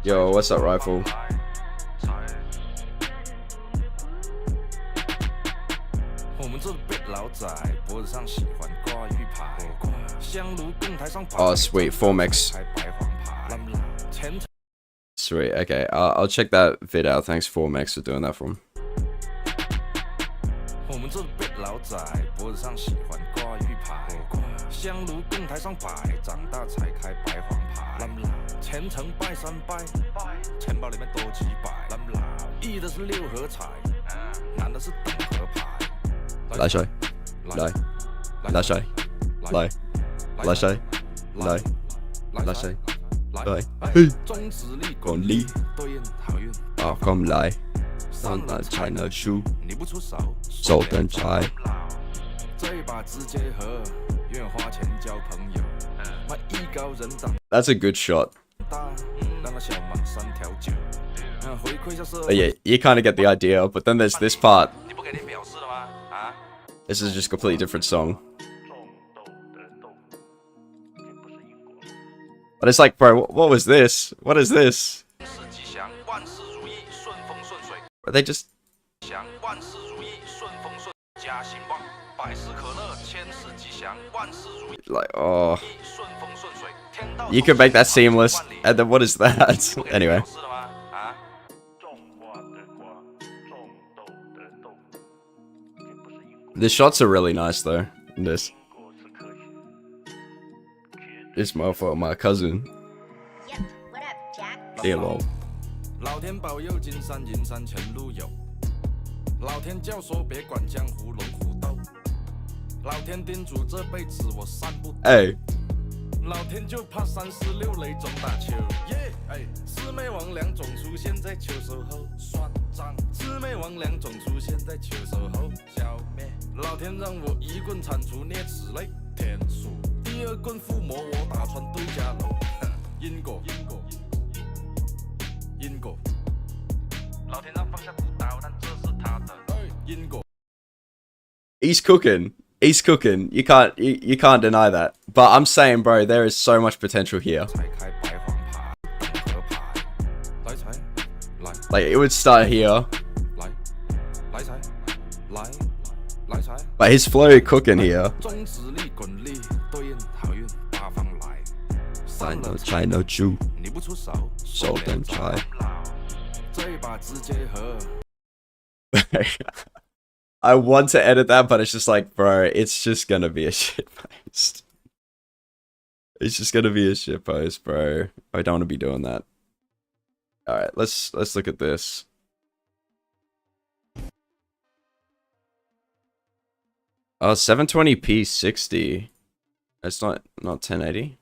Yo, what's up, Rifle? Oh, sweet, Formex. Sweet, okay, I'll check that vid out. Thanks, Formex, for doing that for him. That's a good shot. But yeah, you kind of get the idea, but then there's this part. This is just a completely different song. But it's like, bro, what was this? What is this? Are they just... Like, oh... You could make that seamless, and then what is that? Anyway. The shots are really nice though, in this. This motherfucker, my cousin. Yep, what up, Jack? Hello. 老天保佑，金山银山前路有。老天教唆别管江湖龙虎斗。老天叮嘱这辈子我散不抖。Hey. 老天就怕36雷中打球。耶，哎，魑魅魍魉总出现在秋收后。算账，魑魅魍魉总出现在秋收后。消灭，老天让我一棍铲除啮齿类。天数，第二棍附魔我打穿对家楼。因果，因果。 因果，老天让放下屠刀，但这是他的因果。 He's cooking. He's cooking. You can't deny that. But I'm saying, bro, there is so much potential here. Like, it would start here. But his flow cooking here. China Jew. So then try. I want to edit that, but it's just like, bro, it's just gonna be a shit post. It's just gonna be a shit post, bro. I don't want to be doing that. All right, let's look at this. Oh, 720p 60. It's not 1080.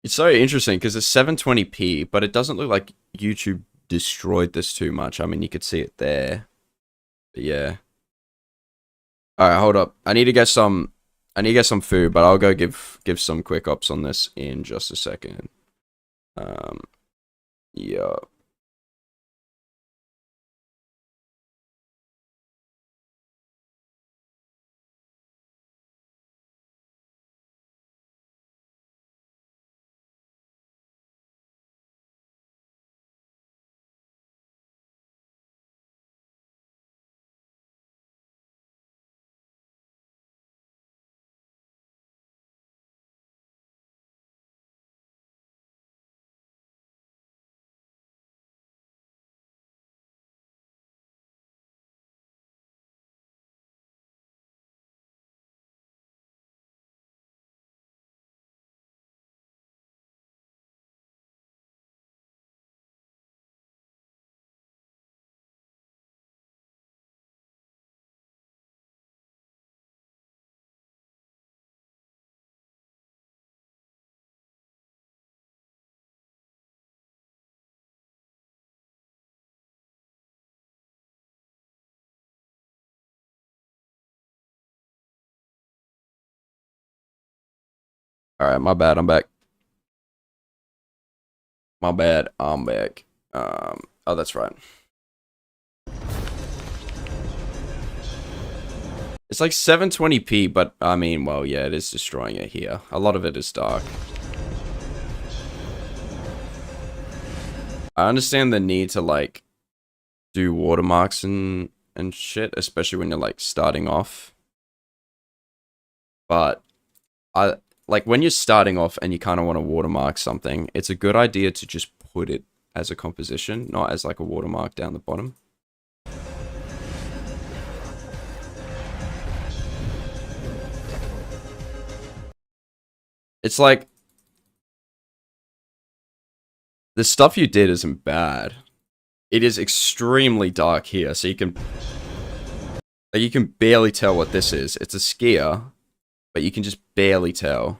It's so interesting because it's 720p, but it doesn't look like YouTube destroyed this too much. I mean, you could see it there. But yeah. All right, hold up. I need to get some food, but I'll go give some quick ops on this in just a second. Yeah. All right, my bad. I'm back. My bad. I'm back. Oh, that's right. It's like 720p, but I mean, well, yeah, it is destroying it here. A lot of it is dark. I understand the need to like do watermarks and shit, especially when you're like starting off. But I like when you're starting off and you kind of want to watermark something, it's a good idea to just put it as a composition, not as like a watermark down the bottom. It's like the stuff you did isn't bad. It is extremely dark here, so you can barely tell what this is. It's a skier, but you can just barely tell.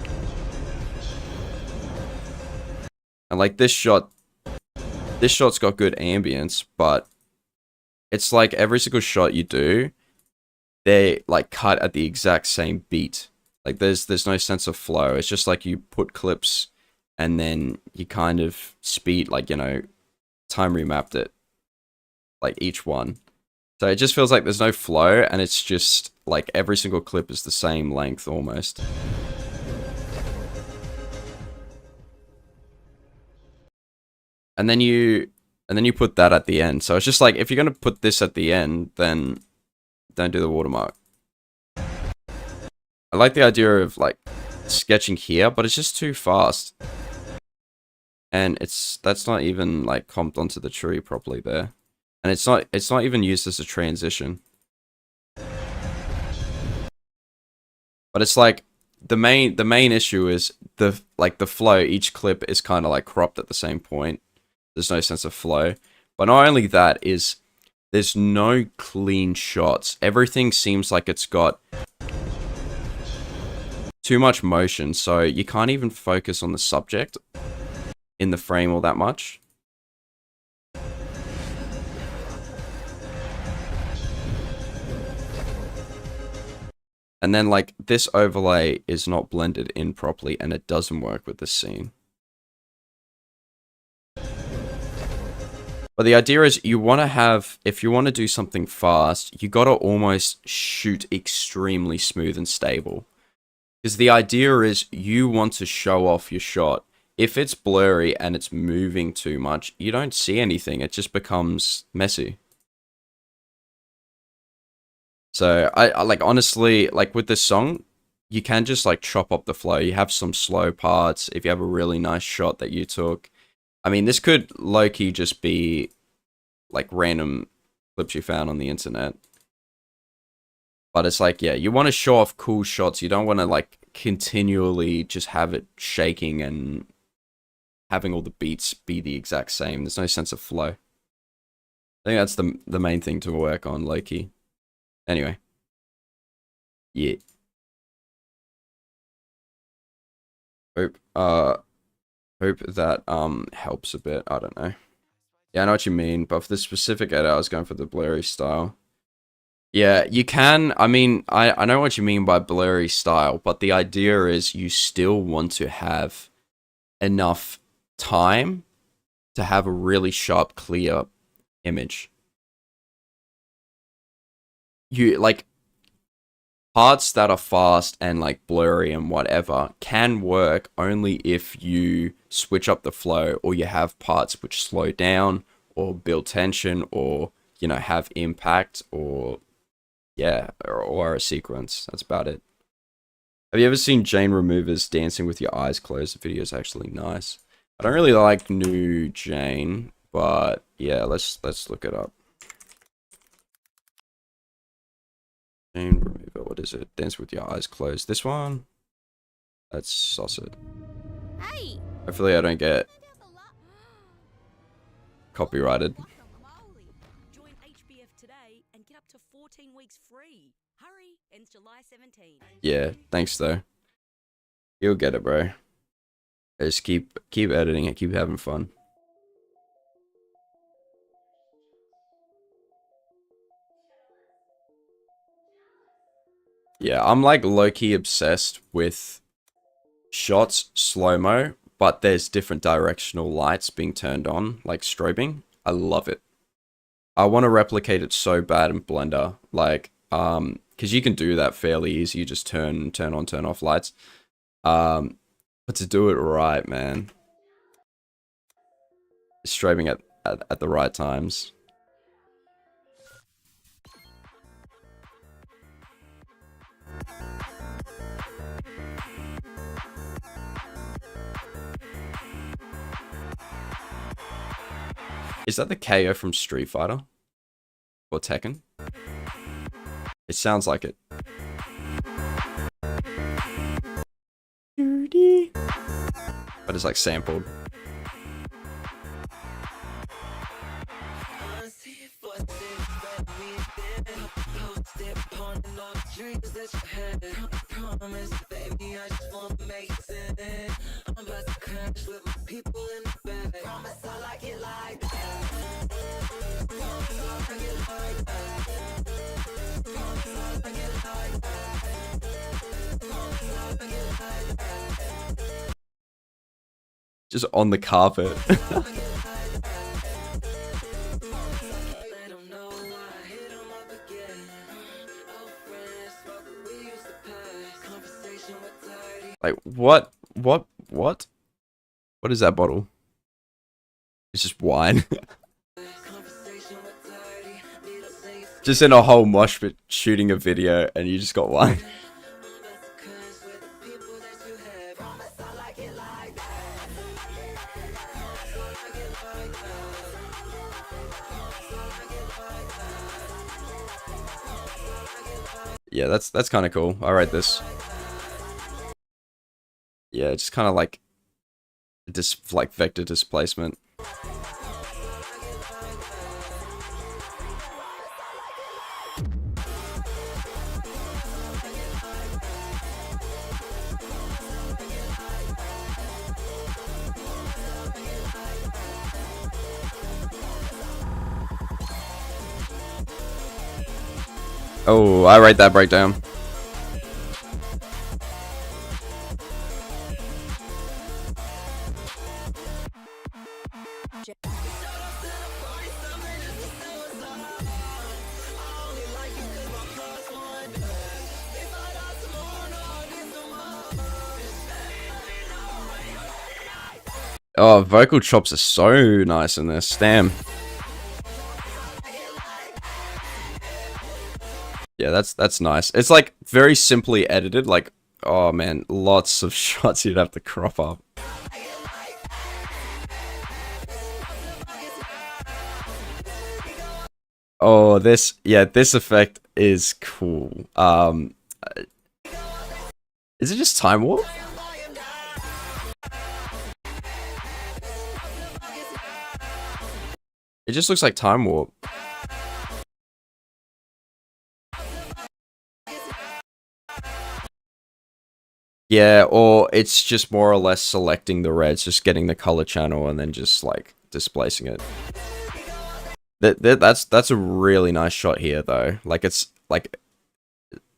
And like this shot's got good ambience, but it's like every single shot you do, they like cut at the exact same beat. Like there's no sense of flow. It's just like you put clips and then you kind of speed, like, you know, time remapped it, like each one. So it just feels like there's no flow, and it's just like every single clip is the same length almost. And then you put that at the end. So it's just like, if you're gonna put this at the end, then don't do the watermark. I like the idea of like sketching here, but it's just too fast. And that's not even like comped onto the tree properly there. And it's not even used as a transition. But it's like the main issue is the flow. Each clip is kind of like cropped at the same point. There's no sense of flow. But not only that, is there's no clean shots. Everything seems like it's got too much motion, so you can't even focus on the subject in the frame all that much. And then like this overlay is not blended in properly, and it doesn't work with this scene. But the idea is you want to have, if you want to do something fast, you got to almost shoot extremely smooth and stable. Because the idea is you want to show off your shot. If it's blurry and it's moving too much, you don't see anything. It just becomes messy. So I like, honestly, like with this song, you can just like chop up the flow. You have some slow parts if you have a really nice shot that you took. I mean, this could low-key just be like random clips you found on the internet. But it's like, yeah, you want to show off cool shots. You don't want to like continually just have it shaking and having all the beats be the exact same. There's no sense of flow. I think that's the main thing to work on, low-key. Anyway. Yeah. Hope that helps a bit. I don't know. Yeah, I know what you mean, but for the specific edit, I was going for the blurry style. Yeah, you can. I mean, I know what you mean by blurry style, but the idea is you still want to have enough time to have a really sharp, clear image. You like parts that are fast and like blurry and whatever can work only if you switch up the flow, or you have parts which slow down or build tension, or, you know, have impact, or yeah, or a sequence. That's about it. Have you ever seen Jane Remover's Dancing with Your Eyes Closed? The video is actually nice. I don't really like new Jane, but yeah, let's look it up. Jane Remover, what is it? Dance with Your Eyes Closed. This one? Let's sauce it. Hey. Hopefully I don't get copyrighted. Join HBF today and get up to 14 weeks free. Hurry, ends July 17. Yeah, thanks though. You'll get it, bro. Just keep editing it, keep having fun. Yeah, I'm like low-key obsessed with shots slow-mo, but there's different directional lights being turned on, like strobing. I love it. I want to replicate it so bad in Blender, like, because you can do that fairly easy. You just turn on, turn off lights. But to do it right, man, strobing at the right times. Is that the KO from Street Fighter? Or Tekken? It sounds like it. But it's like sampled. Just on the carpet. Like, what? What is that bottle? It's just wine. Just in a whole mosh pit shooting a video and you just got wine. Yeah, that's kind of cool. I rate this. Yeah, just kind of like vector displacement. Oh, I rate that breakdown. Oh, vocal chops are so nice in this. Damn. Yeah, that's nice. It's like very simply edited. Like, oh man, lots of shots you'd have to crop up. Oh, this effect is cool. Is it just Time Warp? It just looks like Time Warp. Yeah, or it's just more or less selecting the reds, just getting the color channel and then just like displacing it. That's a really nice shot here though. Like it's like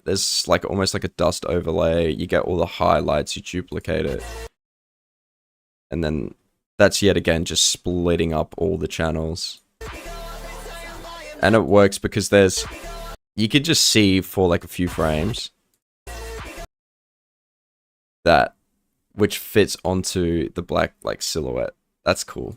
there's like almost like a dust overlay. You get all the highlights, you duplicate it. And then that's yet again just splitting up all the channels. And it works because you could just see for like a few frames that which fits onto the black like silhouette. That's cool.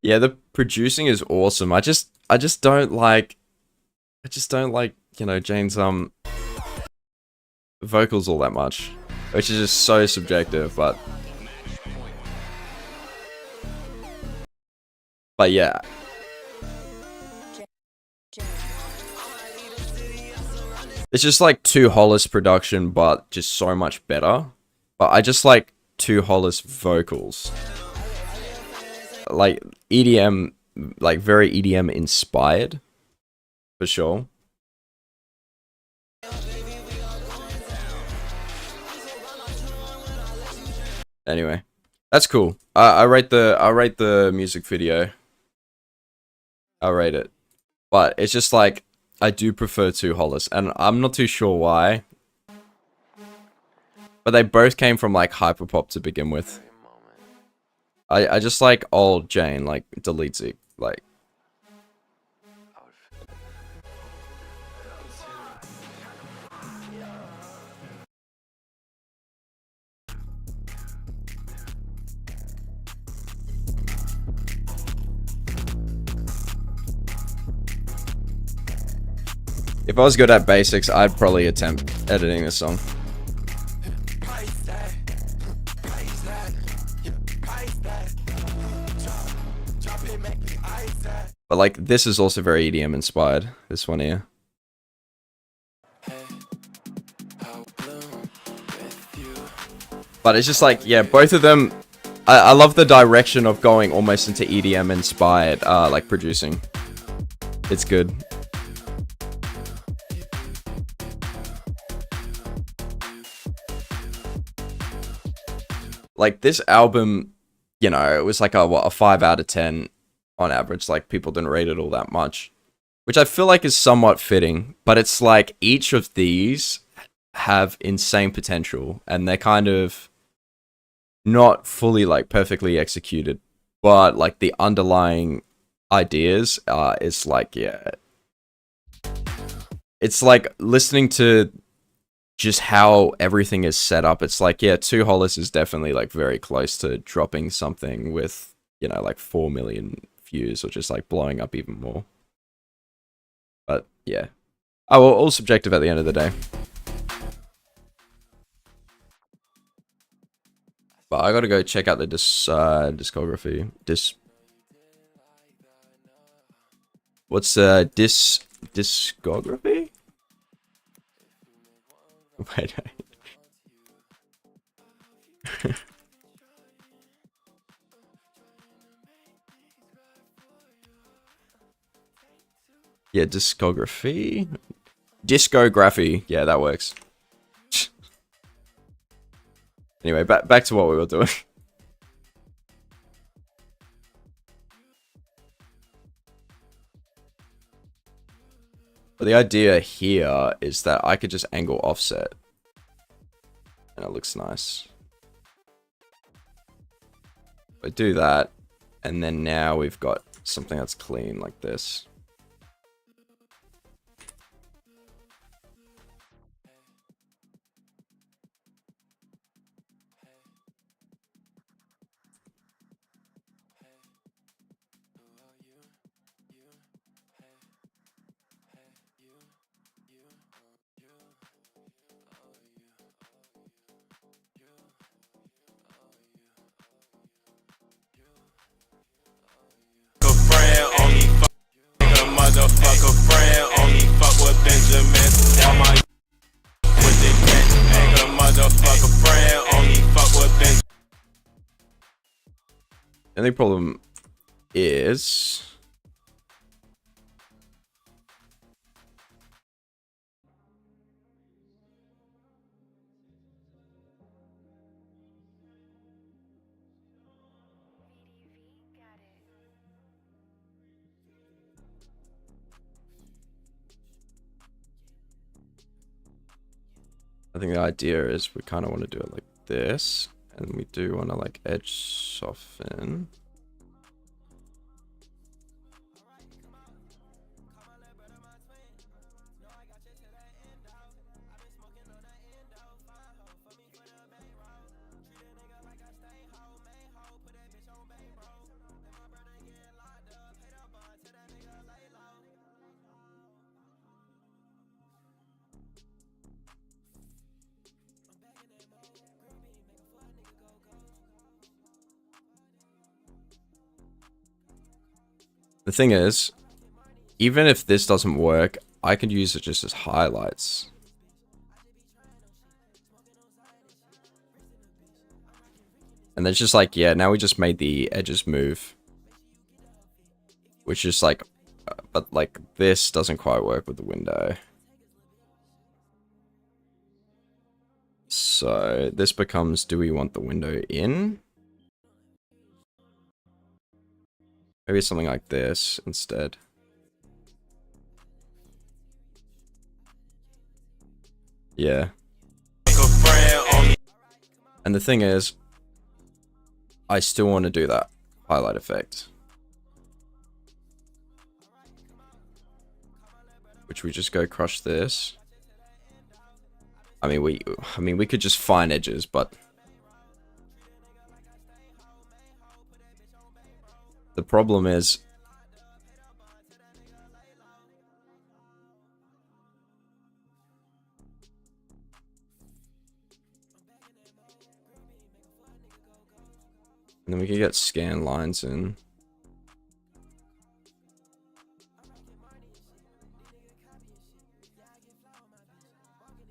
Yeah, the producing is awesome. I just don't like you know, Jane's vocals all that much, which is just so subjective, but yeah. It's just like 2 Hollis production, but just so much better. But I just like 2 Hollis vocals. Like EDM, like very EDM inspired, for sure. Anyway, that's cool. I rate the music video. I rate it, but it's just like I do prefer 2 Hollis, and I'm not too sure why. But they both came from like hyperpop to begin with. I just like old Jane, like Delete Zeke, like. If I was good at basics, I'd probably attempt editing this song. But like, this is also very EDM inspired, this one here. But it's just like, yeah, both of them, I love the direction of going almost into EDM inspired, like producing. It's good. Like this album, you know, it was like a 5 out of 10 on average. Like people didn't rate it all that much, which I feel like is somewhat fitting. But it's like each of these have insane potential, and they're kind of not fully like perfectly executed, but like the underlying ideas is like, yeah, it's like listening to just how everything is set up. It's like, yeah, 2 Hollis is definitely like very close to dropping something with, you know, like 4 million views or just like blowing up even more. But yeah, oh, well, all subjective at the end of the day. But I gotta go check out the discography. What's discography? Wait. Yeah, discography. Yeah, that works. Anyway, back to what we were doing. But the idea here is that I could just angle offset. And it looks nice. I do that. And then now we've got something that's clean like this. Motherfucker friend, only fuck with Benjamin. All my with the cat, nigga, motherfucker friend, only fuck with Benjamin. The only problem is I think the idea is we kind of want to do it like this, and we do want to like edge soften. The thing is, even if this doesn't work, I could use it just as highlights. And then it's just like, yeah, now we just made the edges move. Which is like, but like this doesn't quite work with the window. So this becomes, do we want the window in? Maybe something like this instead. Yeah. And the thing is, I still want to do that highlight effect. Which we just go crush this. I mean we could just fine edges, but the problem is and then we can get scan lines in.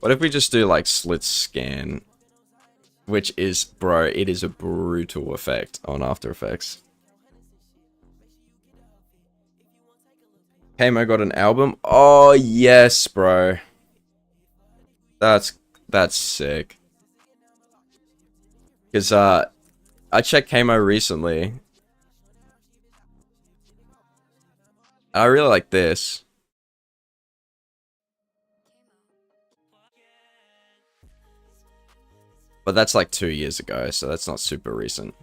What if we just do like slit scan, which is, bro, it is a brutal effect on After Effects. Kamo got an album? Oh yes, bro. That's sick. Cause I checked Kamo recently. I really like this. But that's like 2 years ago, so that's not super recent.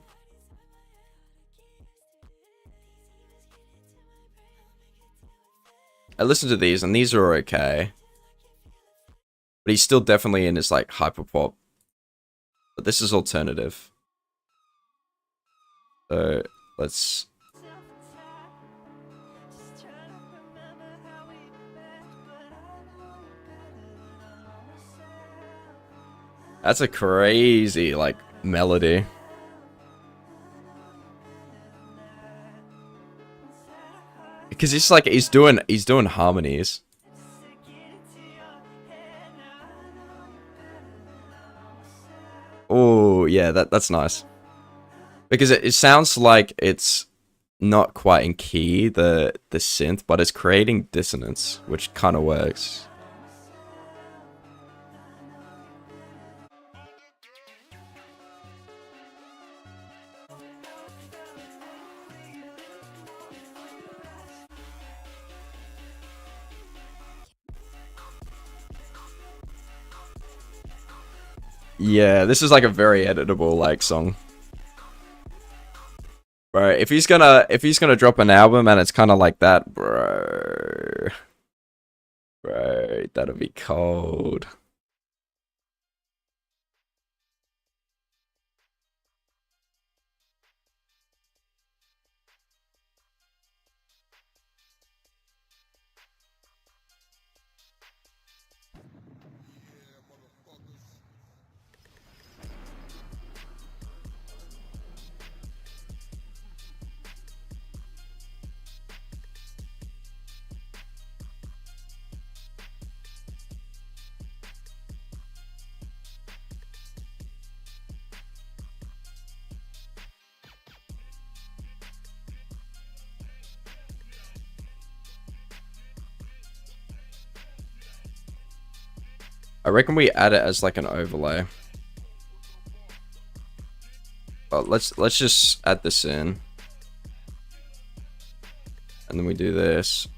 I listened to these, and these are okay. But he's still definitely in his like hyperpop. But this is alternative. So let's. That's a crazy like melody. Because it's like he's doing harmonies. Oh yeah, that's nice. Because it sounds like it's not quite in key, the synth, but it's creating dissonance, which kind of works. Yeah, this is like a very editable like song. Bro, if he's gonna drop an album and it's kind of like that, bro, that'll be cold. I reckon we add it as like an overlay. But let's just add this in. And then we do this.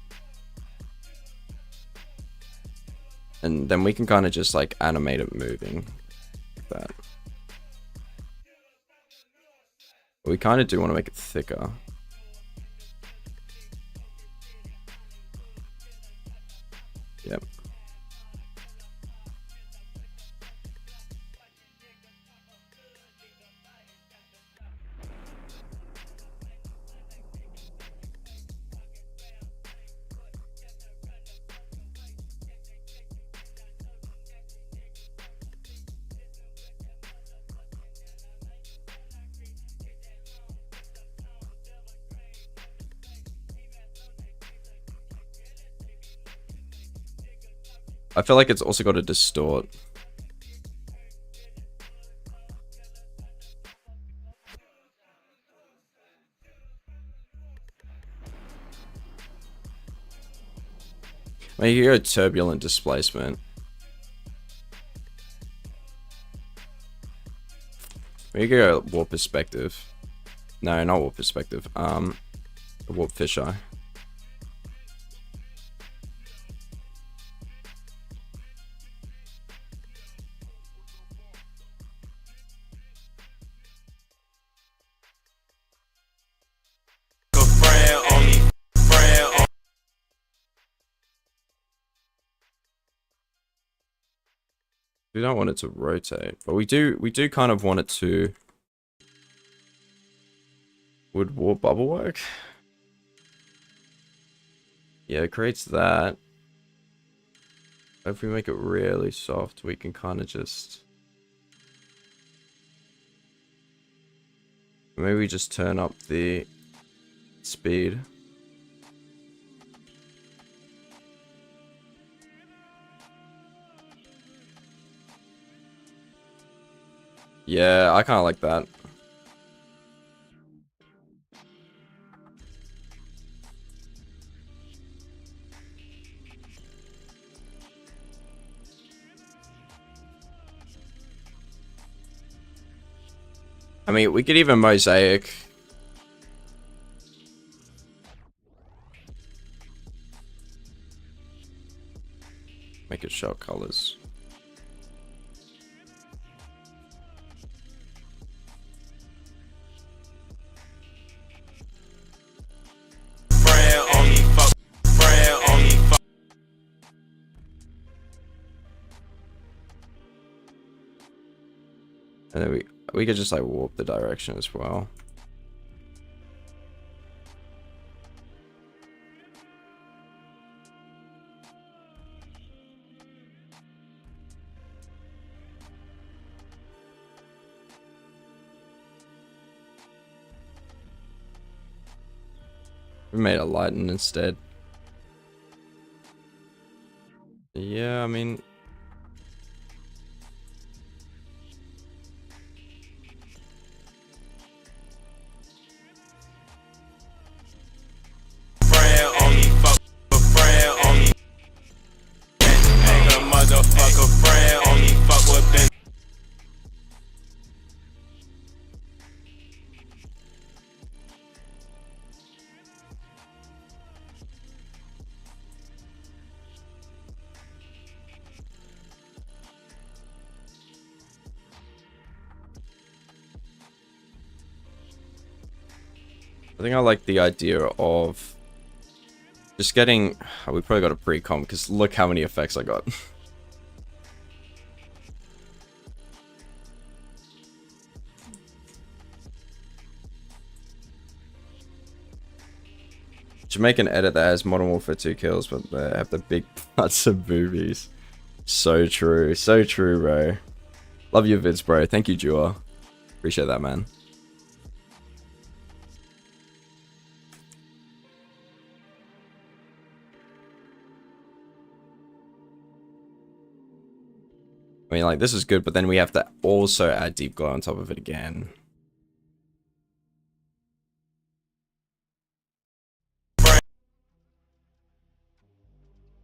And then we can kind of just like animate it moving like that. We kind of do want to make it thicker. Yep. I feel like it's also got to distort. Maybe you go turbulent displacement. Maybe you go warp perspective. No, not warp perspective. Warp fisheye. We don't want it to rotate, but we do kind of want it to. Would warp bubble work? Yeah, it creates that. If we make it really soft, we can kind of just. Maybe we just turn up the speed. Yeah, I kind of like that. I mean, we could even mosaic. Make it show colors. And then we could just like warp the direction as well. We made it lighten instead. Yeah, I mean. I think I like the idea of just getting... Oh, we probably got a pre-comp, because look how many effects I got. Should make an edit that has Modern Warfare 2 kills, but they have the big parts of boobies. So true, bro. Love your vids, bro. Thank you, Jua. Appreciate that, man. I mean, like, this is good, but then we have to also add deep glow on top of it again.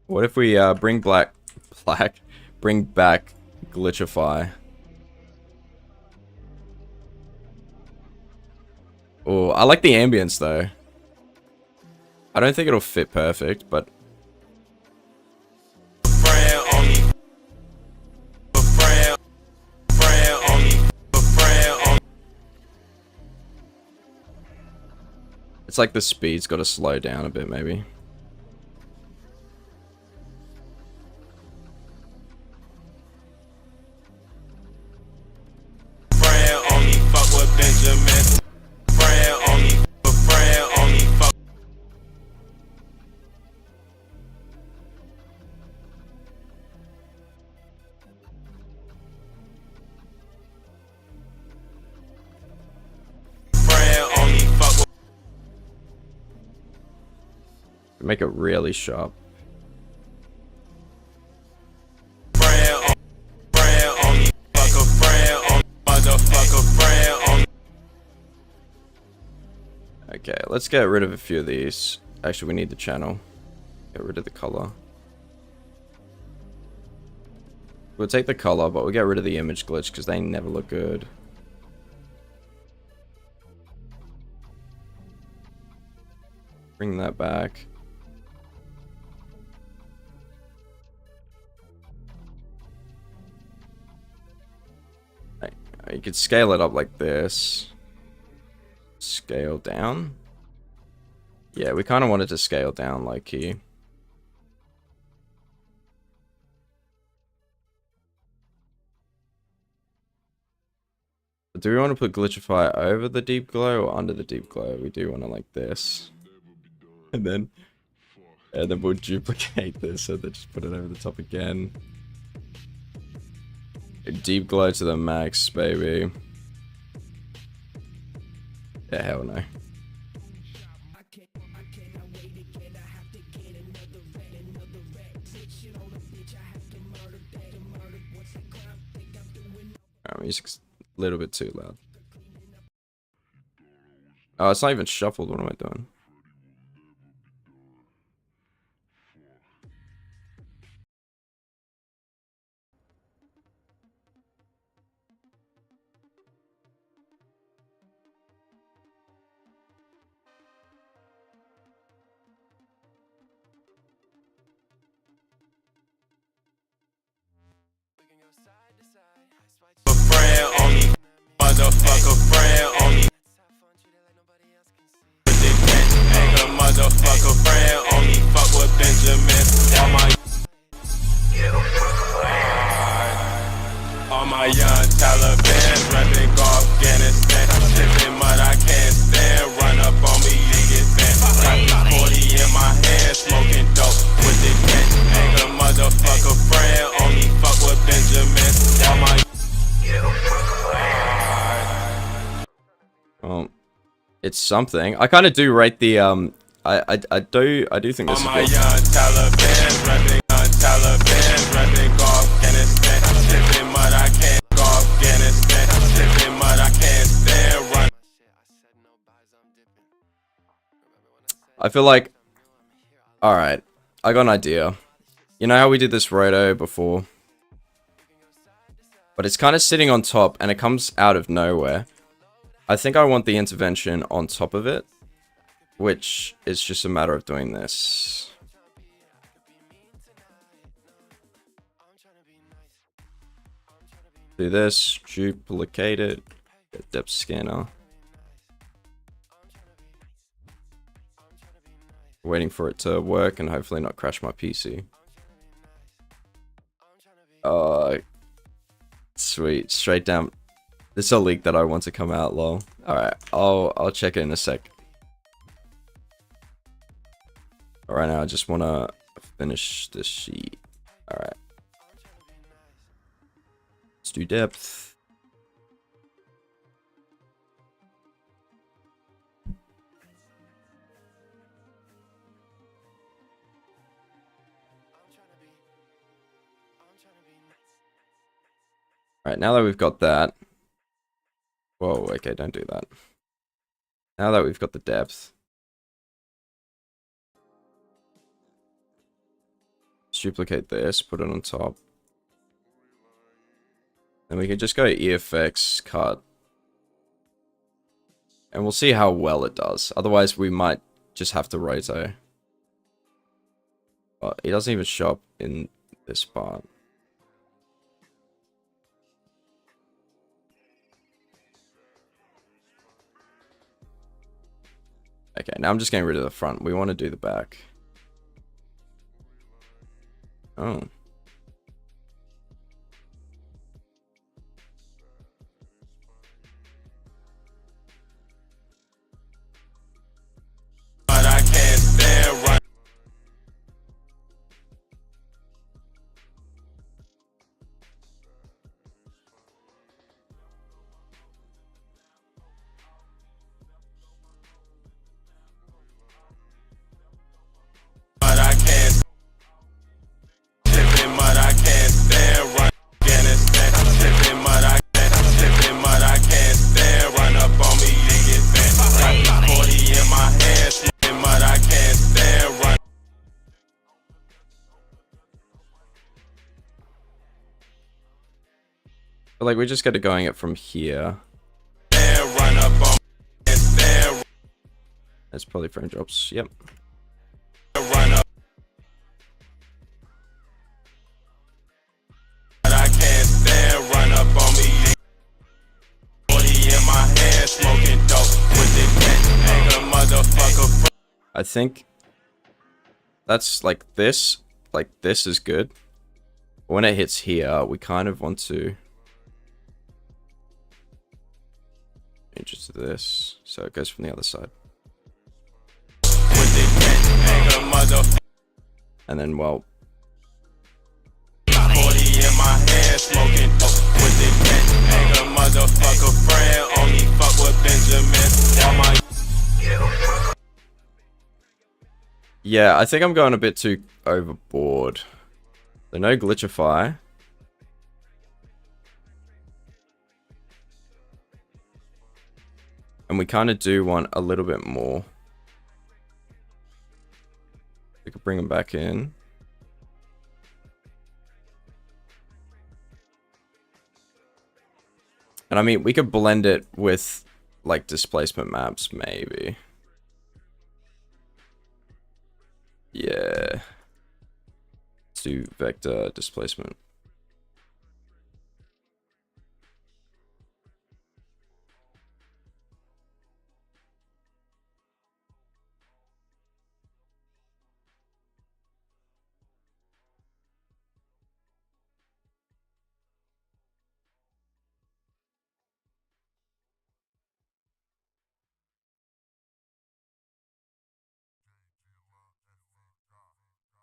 What if we bring back glitchify? Oh, I like the ambience though. I don't think it'll fit perfect, but it's like the speed's got to slow down a bit, maybe. Make it really sharp. Okay, let's get rid of a few of these. Actually, we need the channel. Get rid of the color. We'll take the color, but we'll get rid of the image glitch because they never look good. Bring that back. You could scale it up like this. Scale down. Yeah, we kind of wanted to scale down like here. But do we want to put glitchify over the deep glow or under the deep glow? We do want to like this. And then we'll duplicate this and then just put it over the top again. Deep glow to the max, baby. Yeah, hell no. Music's a little bit too loud. Oh, it's not even shuffled. What am I doing? All my young Taliban repping Afghanistan, sipping mud I can't stand. Run up on me, you get banned. Got the 40 in my hand, smoking dope with the cat. Ain't a motherfucker friend, only fuck with Benjamin. All my Well, it's something. I kind of do rate the I do think this is all my good. young Taliban repping Afghanistan, sipping mud I can't go Afghanistan, sipping mud I can't stand. Run. I feel like, alright, I got an idea. You know how we did this roto before? But it's kind of sitting on top and it comes out of nowhere. I think I want the intervention on top of it, which is just a matter of doing this. Do this, duplicate it, get depth scanner. Waiting for it to work and hopefully not crash my PC. Sweet. Straight down. This is a leak that I want to come out, lol. Alright, I'll check it in a sec. Alright, now I just want to finish this sheet. Alright. Let's do depth. Alright, now that we've got that. Whoa, okay, don't do that. Now that we've got the depth. Let's duplicate this, put it on top. Then we can just go EFX cut. And we'll see how well it does. Otherwise, we might just have to rotate. But it doesn't even show up in this part. Okay, now I'm just getting rid of the front. We want to do the back. Oh. But I can't stand right. But I can't tipping mud, I can't stand right. Afghanistan, tipping mud, I can't stand. Run up on me, you get bent. Got the 40 in my hand, tipping mud, I can't stand. Run. But like, we just get it going it from here. Run up on me, stand. That's probably frame drops. Yep. Run up. But I can't stand. Run up on me. 40 in my hand, smoking dope with the cat. Hang a motherfucker. I think that's like this is good. When it hits here, we kind of want to change it to this, so it goes from the other side. With the cat. Hang a motherfucker. And then, well, 40 in my hand, smoking dope with the cat. Hang a motherfucker friend. Only fuck with Benjamin. All my yeah, I think I'm going a bit too overboard. So no glitchify. And we kind of do want a little bit more. We could bring them back in. And I mean, we could blend it with like displacement maps, maybe. Yeah. Let's do vector displacement.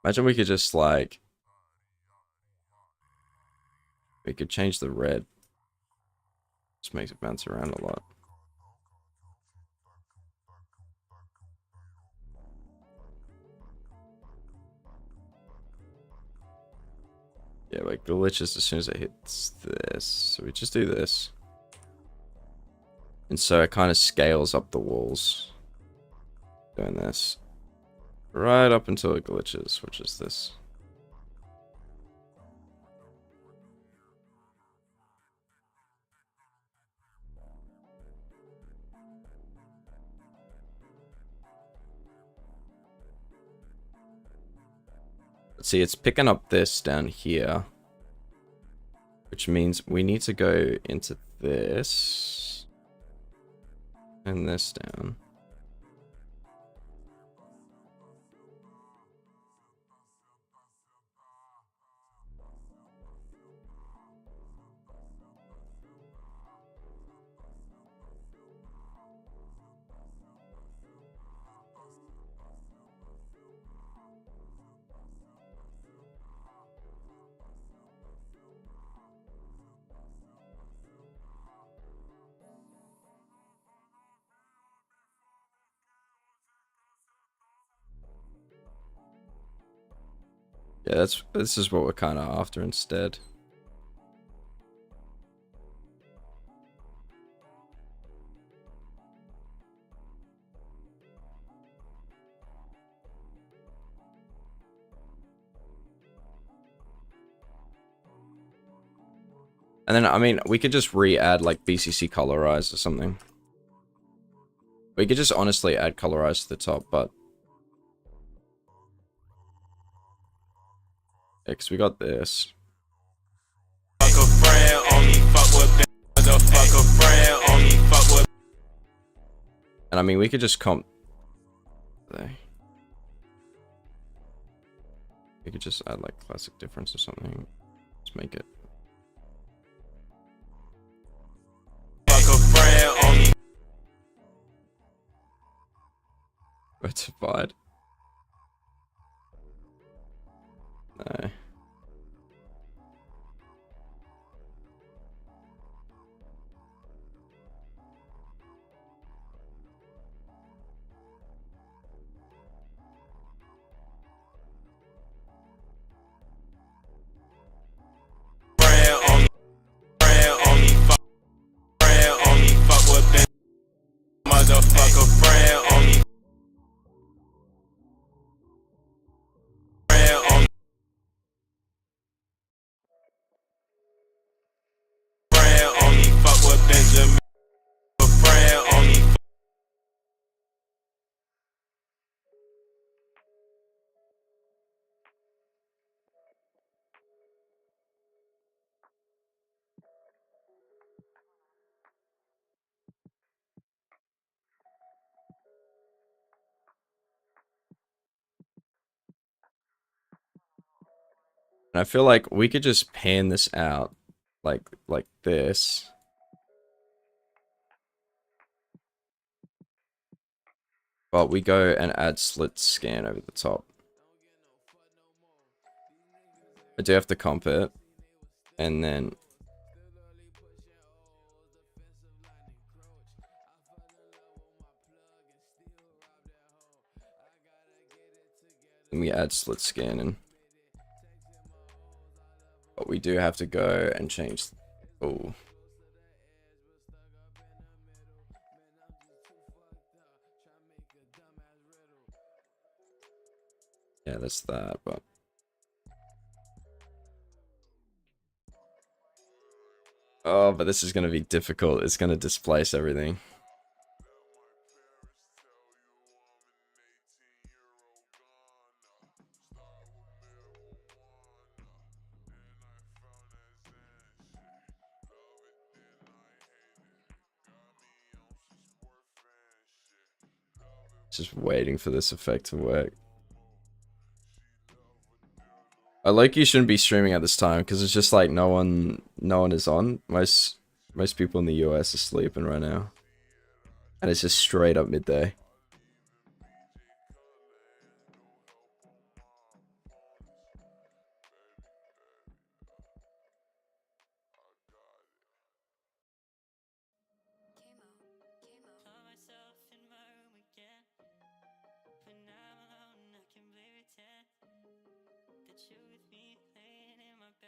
Imagine we could just like, we could change the red. Just makes it bounce around a lot. Yeah, like glitches as soon as it hits this. So we just do this. And so it kind of scales up the walls. Doing this. Right up until it glitches, which is this. Let's see, it's picking up this down here. Which means we need to go into this. And this down. Yeah, this is what we're kind of after instead. And then, I mean, we could just re-add, like, BCC colorize or something. We could just honestly add colorize to the top, but... Yeah, because we got this. And I mean, we could just comp... We could just add, like, classic difference or something. Let's make it... Rectified. No. And I feel like we could just pan this out like this. But we go and add slit scan over the top. I do have to comp it. And then we add slit scan in. But we do have to go and change. Oh. Yeah, that's that, but. Oh, but this is going to be difficult. It's going to displace everything. Just waiting for this effect to work. I like you shouldn't be streaming at this time because it's just like no one is on. Most people in the US are sleeping right now. And it's just straight up midday.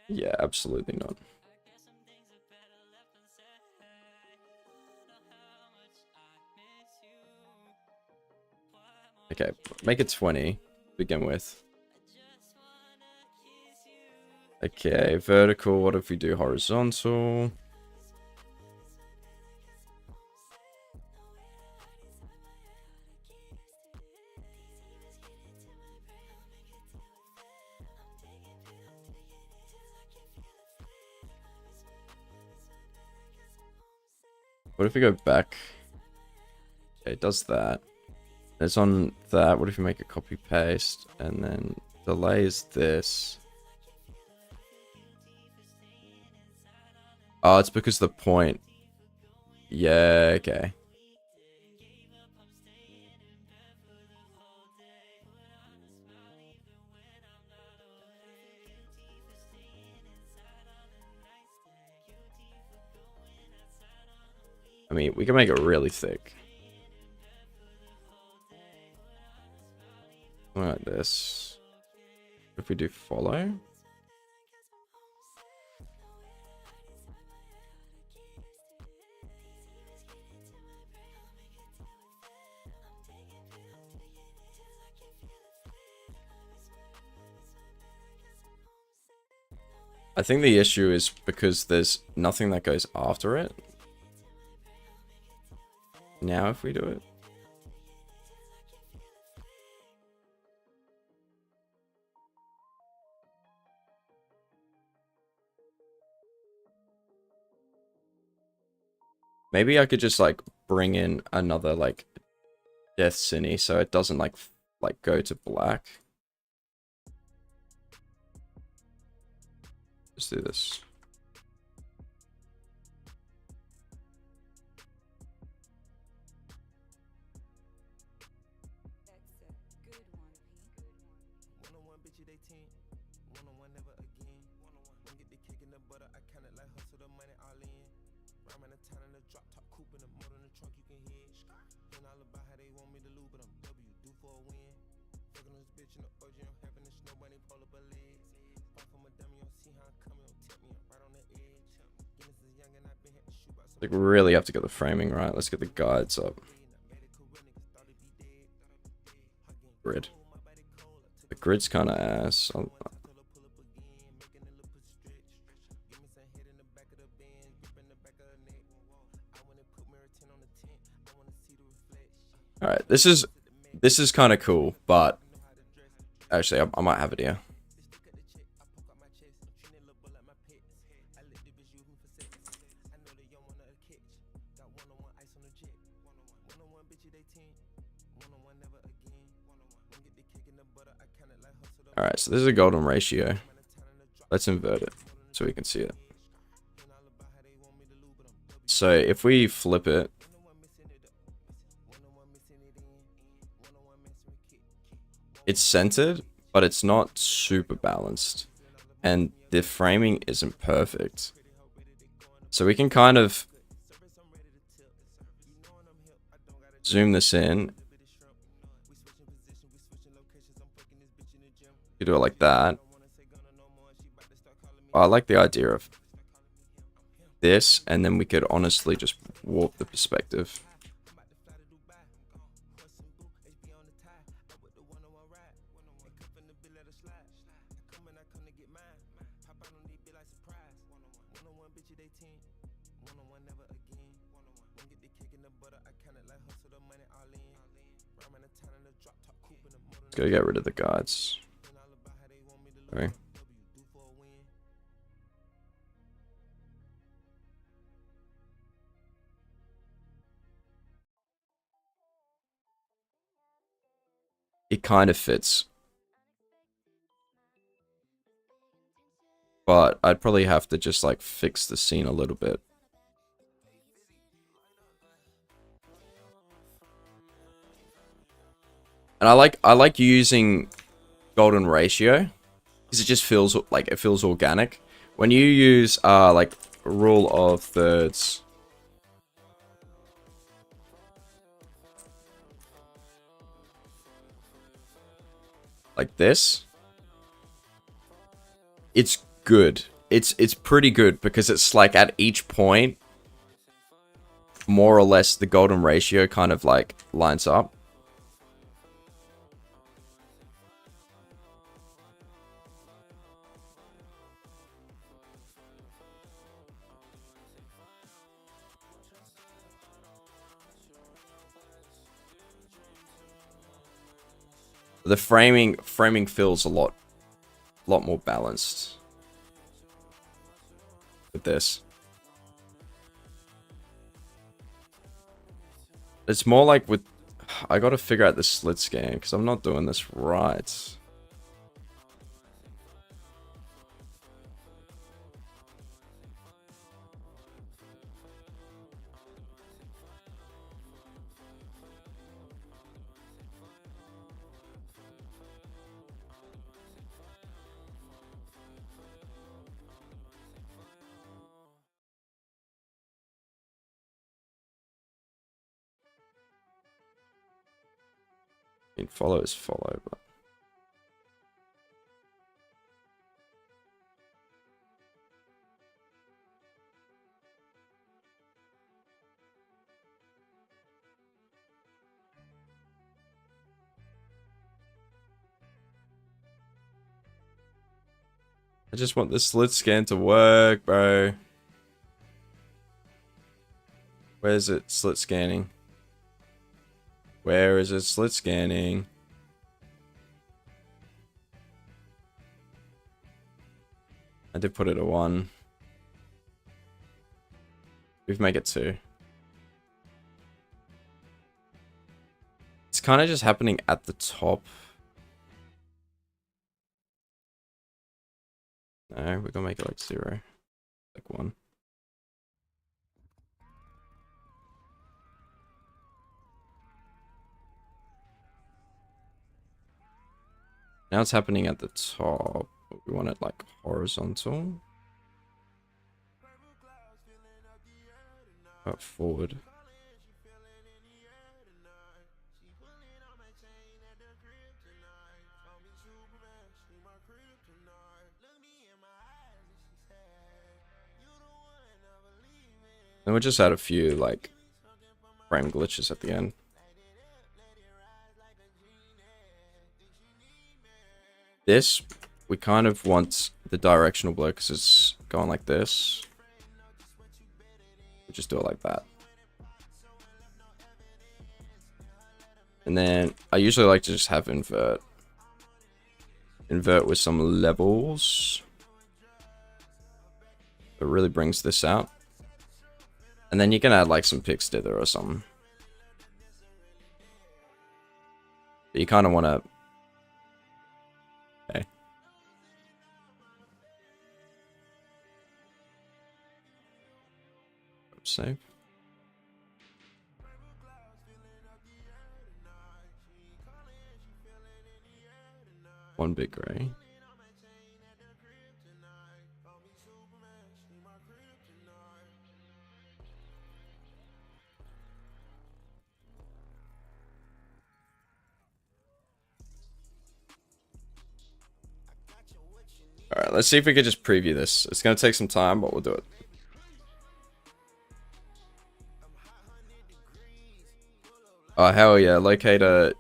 Yeah, absolutely not. Okay, make it 20 to begin with. Okay, vertical. What if we do horizontal? What if we go back? Okay, it does that. It's on that. What if we make a copy paste and then delay is this? Oh, it's because the point. Yeah, okay. I mean, we can make it really thick. Like this. If we do follow. I think the issue is because there's nothing that goes after it. Now if we do it. Maybe I could just like bring in another like death cine so it doesn't like go to black. Let's do this. Like, we really have to get the framing right. Let's get the guides up. Grid. The grid's kind of ass. Alright, this is kind of cool, but actually I might have it here. Alright, so this is a golden ratio. Let's invert it so we can see it. So if we flip it, it's centered, but it's not super balanced. And the framing isn't perfect. So we can kind of zoom this in. You do it like that. I like the idea of this, and then we could honestly just warp the perspective. Gotta get rid of the guides. Sorry. It kind of fits. But I'd probably have to just like fix the scene a little bit. And I like using golden ratio because it just feels like it feels organic. When you use like rule of thirds, like this, it's good. It's pretty good because it's like at each point, more or less the golden ratio kind of like lines up. The framing feels a lot more balanced with this. It's more like with, I gotta figure out the slit scan because I'm not doing this right. I mean, follow is follow, but I just want the slit scan to work, bro. Where's it slit scanning? Where is it slit scanning? I did put it at 1. We've make it 2. It's kind of just happening at the top. No, we're gonna make it like 0. Like 1. Now it's happening at the top, but we want it like horizontal. Up forward. And we'll just add a few like frame glitches at the end. This, we kind of want the directional blur because it's going like this. We'll just do it like that. And then I usually like to just have invert. Invert with some levels. It really brings this out. And then you can add like some pix dither or something. But you kind of want to... Okay. Save. One big gray. Alright, let's see if we could just preview this. It's going to take some time, but we'll do it. Oh, hell yeah. Locate a...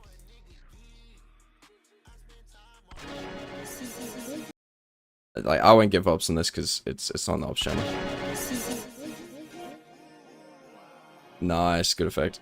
Like, I won't give ups on this because it's not an option. Nice, good effect.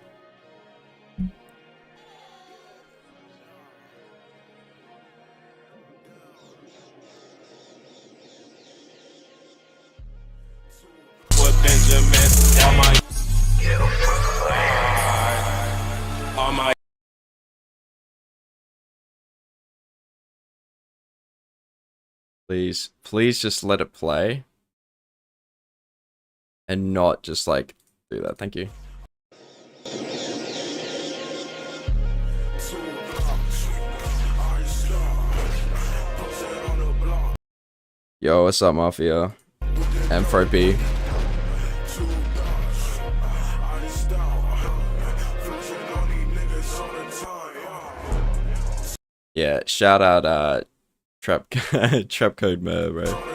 Please just let it play. And not just like do that. Thank you. Yo, what's up, Mafia? Ampropy. Yeah, shout out Trap Trap Code Mer, bro.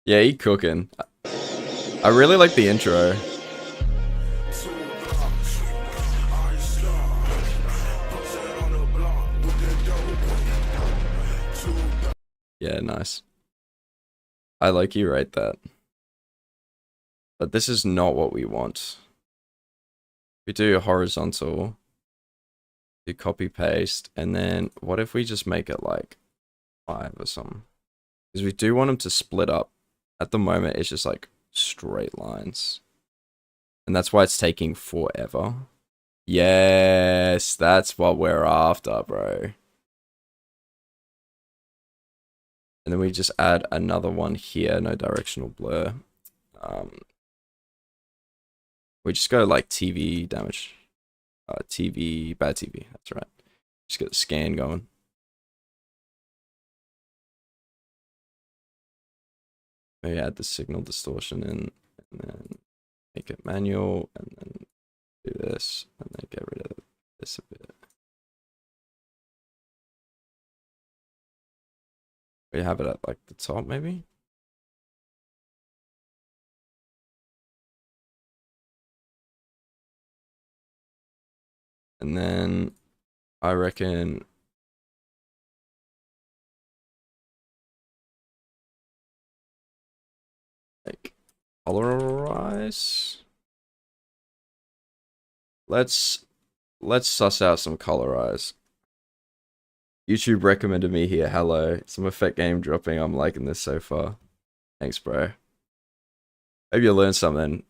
Yeah, he cooking. I really like the intro. Yeah, nice. I like you write that. But this is not what we want. We do horizontal. Do copy paste. And then what if we just make it like 5 or something? Because we do want them to split up. At the moment, it's just like straight lines. And that's why it's taking forever. Yes, that's what we're after, bro. And then we just add another one here, no directional blur. We just go like TV damage. TV, bad TV, that's right. Just get the scan going. Maybe add the signal distortion in, and then make it manual, and then do this, and then get rid of this a bit. We have it at like the top, maybe? And then I reckon like colorize. Let's suss out some colorize. YouTube recommended me here. Hello. Some effect game dropping. I'm liking this so far. Thanks, bro. Hope you learned something.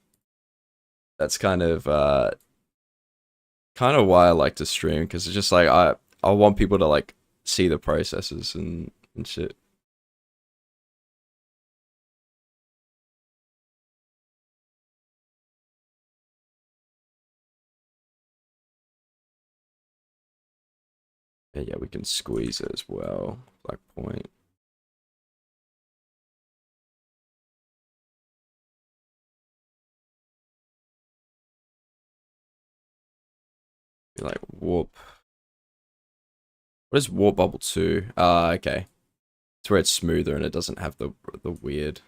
That's kind of why I like to stream, because it's just like I want people to like see the processes and shit. Yeah, we can squeeze it as well. Black point. Be like warp. What is warp bubble 2? Okay. It's where it's smoother and it doesn't have the weird.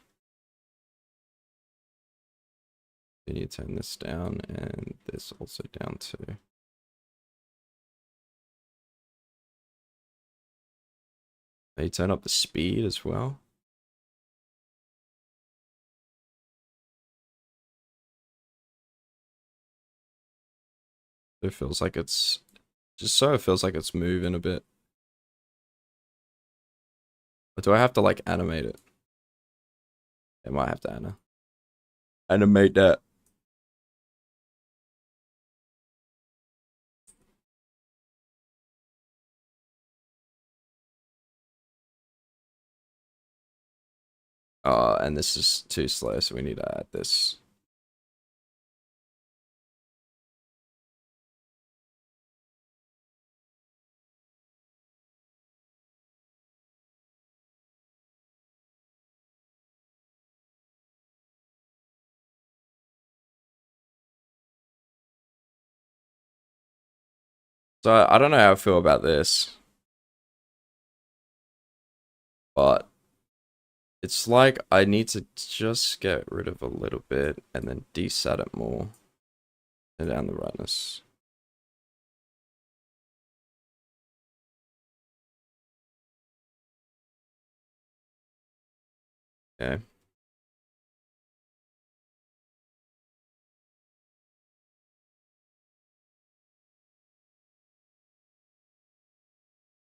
Then you turn this down and this also down too. You turn up the speed as well. It feels like it's just so it feels like it's moving a bit. But do I have to like animate it? I might have to animate that. And this is too slow, so we need to add this. So I don't know how I feel about this, but it's like I need to just get rid of a little bit and then desat it more and down the brightness. Okay.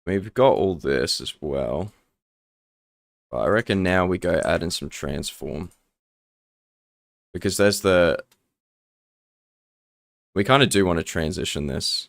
We've got all this as well. But I reckon now we go add in some transform. Because there's the... We kind of do want to transition this.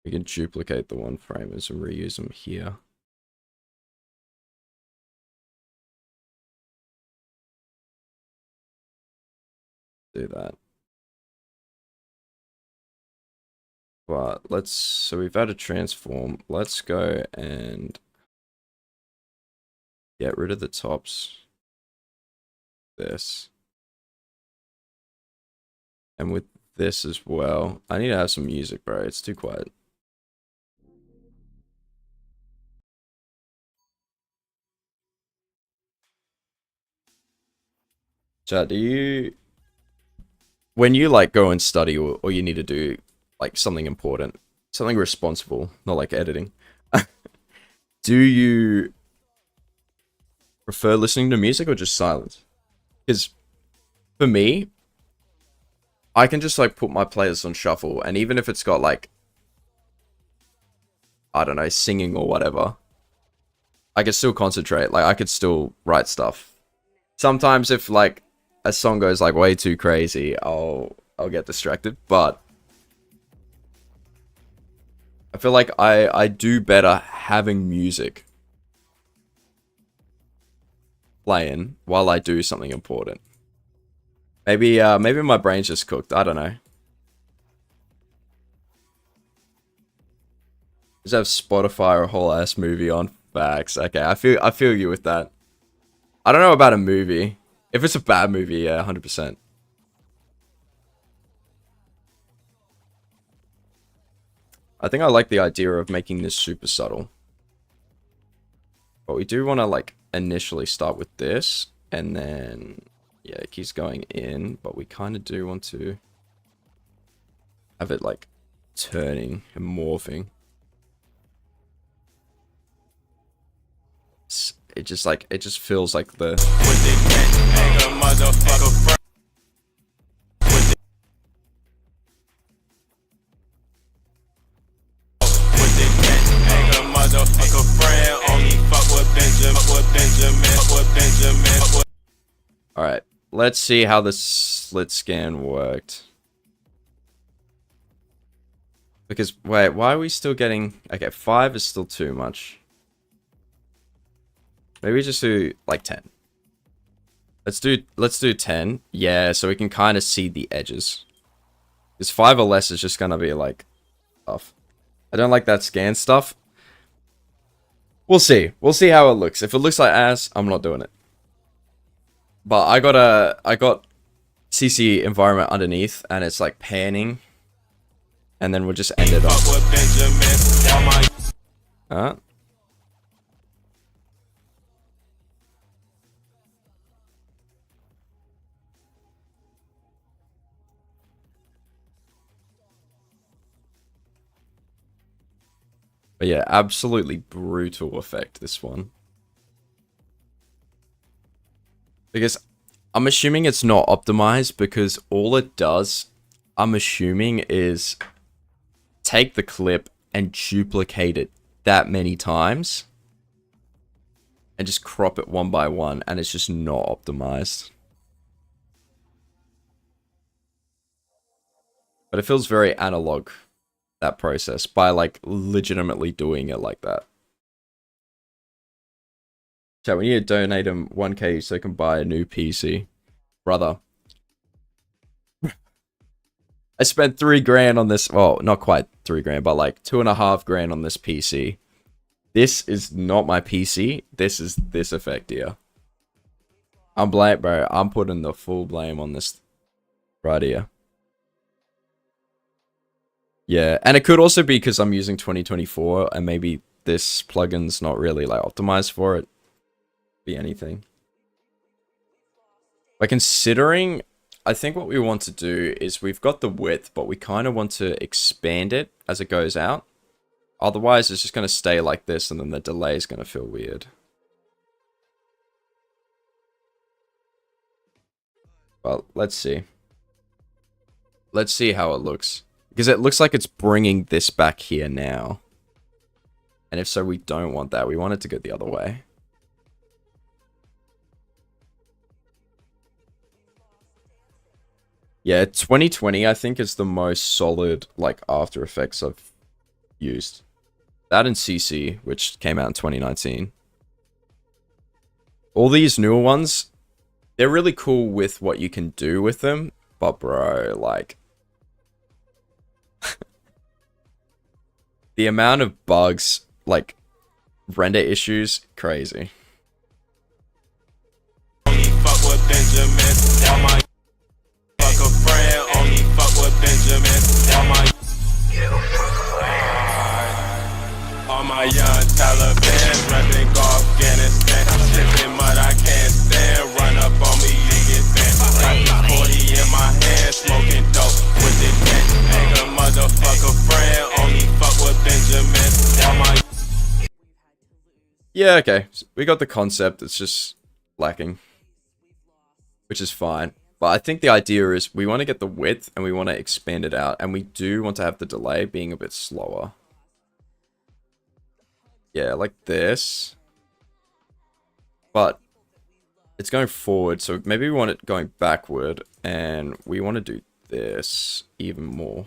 We can duplicate the one framers and reuse them here. Do that. But so we've added transform. Let's go and get rid of the tops. This. And with this as well. I need to have some music, bro. It's too quiet. Chad, when you like go and study or you need to do like something important, something responsible, not like editing, do you prefer listening to music or just silence? Because for me, I can just like put my playlist on shuffle, and even if it's got like, I don't know, singing or whatever, I can still concentrate. Like I could still write stuff. Sometimes if like a song goes like way too crazy, I'll get distracted, but I feel like I do better having music playing while I do something important. Maybe my brain's just cooked. I don't know. Just have Spotify or a whole ass movie on. Facts. Okay, I feel you with that. I don't know about a movie. If it's a bad movie, yeah, 100%. I think I like the idea of making this super subtle. But we do want to, like, initially start with this. And then, yeah, it keeps going in. But we kind of do want to have it, like, turning and morphing. It just feels like the... Alright, let's see how this slit scan worked. Because, wait, why are we still getting... Okay, 5 is still too much. Maybe just do, like, 10. Let's do 10. Yeah, so we can kind of see the edges. Because 5 or less is just gonna be, like, tough. I don't like that scan stuff. We'll see. We'll see how it looks. If it looks like ass, I'm not doing it. But I got CC environment underneath, and it's like panning, and then we'll just end it off. But yeah, absolutely brutal effect, this one. Because I'm assuming it's not optimized, because all it does, I'm assuming, is take the clip and duplicate it that many times and just crop it one by one, and it's just not optimized. But it feels very analog, that process, by like legitimately doing it like that. So we need to donate him 1k so he can buy a new PC. Brother. I spent 3 grand on this. Well, not quite 3 grand, but like 2.5 grand on this PC. This is not my PC. This is this effect here. I'm blame, bro. I'm putting the full blame on this right here. Yeah, and it could also be because I'm using 2024 and maybe this plugin's not really like optimized for it. Be anything. But considering, I think what we want to do is we've got the width, but we kind of want to expand it as it goes out. Otherwise, it's just going to stay like this, and then the delay is going to feel weird. Well, let's see. Let's see how it looks. Because it looks like it's bringing this back here now. And if so, we don't want that. We want it to go the other way. Yeah, 2020, I think, is the most solid, like, After Effects I've used. That and CC, which came out in 2019. All these newer ones, they're really cool with what you can do with them. But, bro, like... the amount of bugs, like, render issues, crazy. All my young Taliban repping Afghanistan. Sipping mud I can't stand. Run up on me, you get bent. Got the 40 in my hand, smoking dope with the tent. Ain't a motherfucker friend, only fuck with Benjamin. All my... Yeah, okay. We got the concept, it's just lacking. Which is fine. But I think the idea is we want to get the width and we want to expand it out. And we do want to have the delay being a bit slower. Yeah, like this. But it's going forward, so maybe we want it going backward. And we want to do this even more.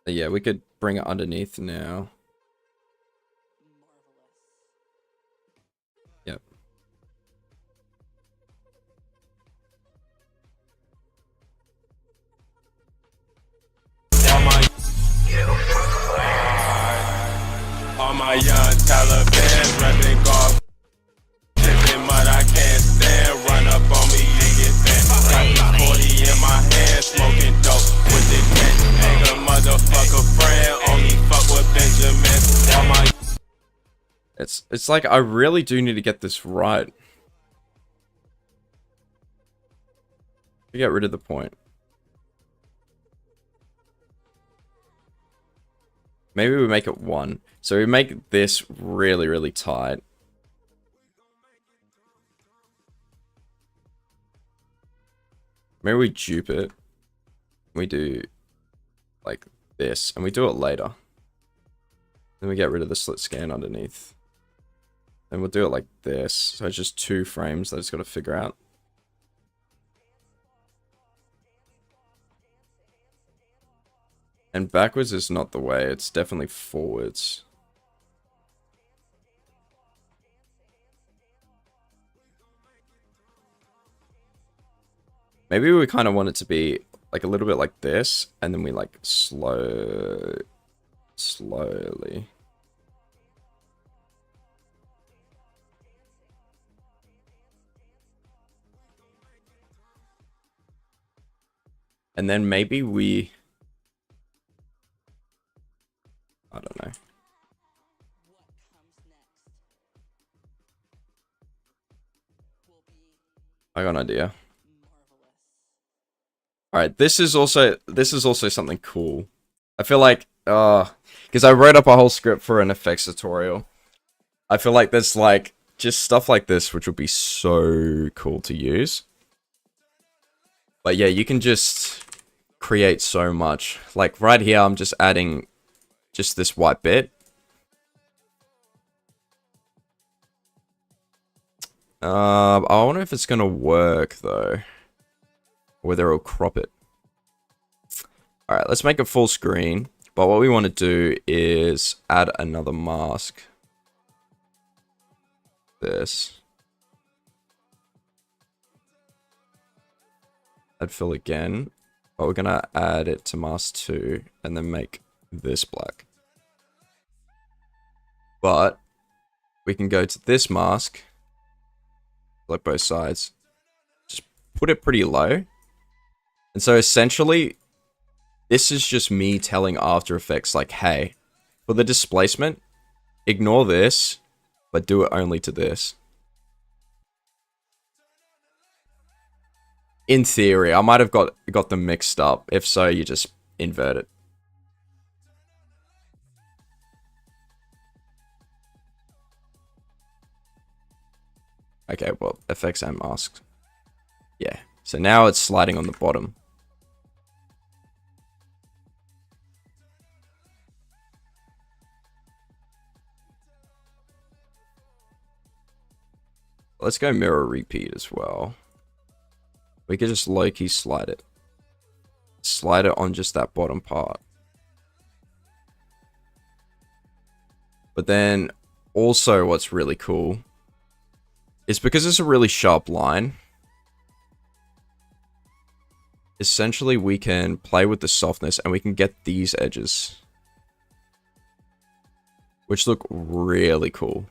Yeah, we could bring it underneath now. Yep. All my young Taliban repping golf. Tipping mud I can't stand. Run up on me, you get bent. Got the 40 in my hand, smoking dope with the cat. Nigga, motherfucker friend, only fuck with Benjamin. All my It's like I really do need to get this right. To get rid of the point. Maybe we make it 1. So we make this really, really tight. Maybe we dupe it. We do like this, and we do it later. Then we get rid of the slit scan underneath. And we'll do it like this. So it's just 2 frames that I just got to figure out. And backwards is not the way, it's definitely forwards. Maybe we kind of want it to be like a little bit like this, and then we like slowly. And then maybe we... I don't know. I got an idea. Alright, this is also something cool. I feel like, because I wrote up a whole script for an effects tutorial. I feel like there's like, just stuff like this, which would be so cool to use. But yeah, you can just create so much. Like right here, I'm just adding just this white bit. I wonder if it's gonna work though. Whether it'll crop it. Alright, let's make it full screen. But what we want to do is add another mask. This. Add fill again. But we're gonna add it to mask 2 and then make this black. But we can go to this mask. Select both sides. Just put it pretty low. And so essentially, this is just me telling After Effects like, hey, for the displacement, ignore this, but do it only to this. In theory, I might have got them mixed up. If so, you just invert it. Okay, well, effects and masks. Yeah, so now it's sliding on the bottom. Let's go mirror repeat as well. We could just low-key slide it. Slide it on just that bottom part. But then, also what's really cool is because it's a really sharp line, essentially we can play with the softness and we can get these edges, which look really cool.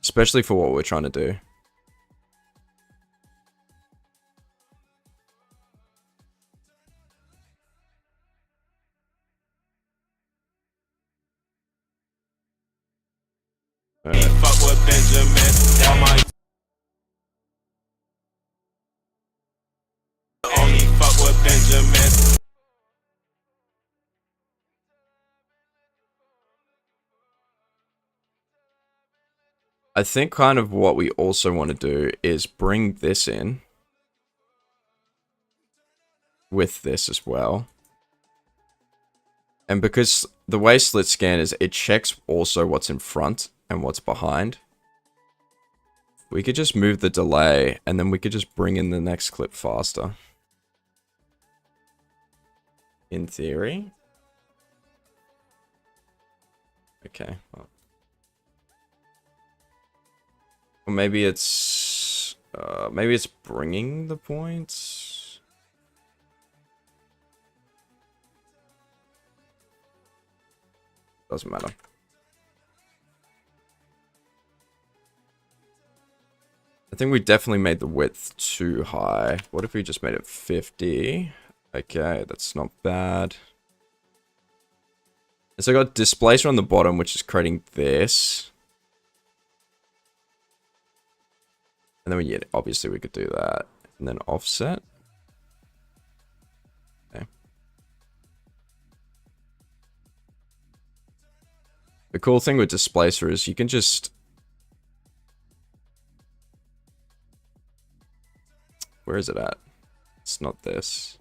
Especially for what we're trying to do. fuck with Benjamin. All my only fuck with Benjamin. I think kind of what we also want to do is bring this in with this as well. And because the way slit scan is, it checks also what's in front and what's behind. We could just move the delay and then we could just bring in the next clip faster. In theory. Okay. Well. Or maybe it's bringing the points. Doesn't matter. I think we definitely made the width too high. What if we just made it 50? Okay, that's not bad. So I got displacer on the bottom, which is creating this. And then obviously we could do that. And then offset. Okay. The cool thing with displacer is you can just... Where is it at? It's not this.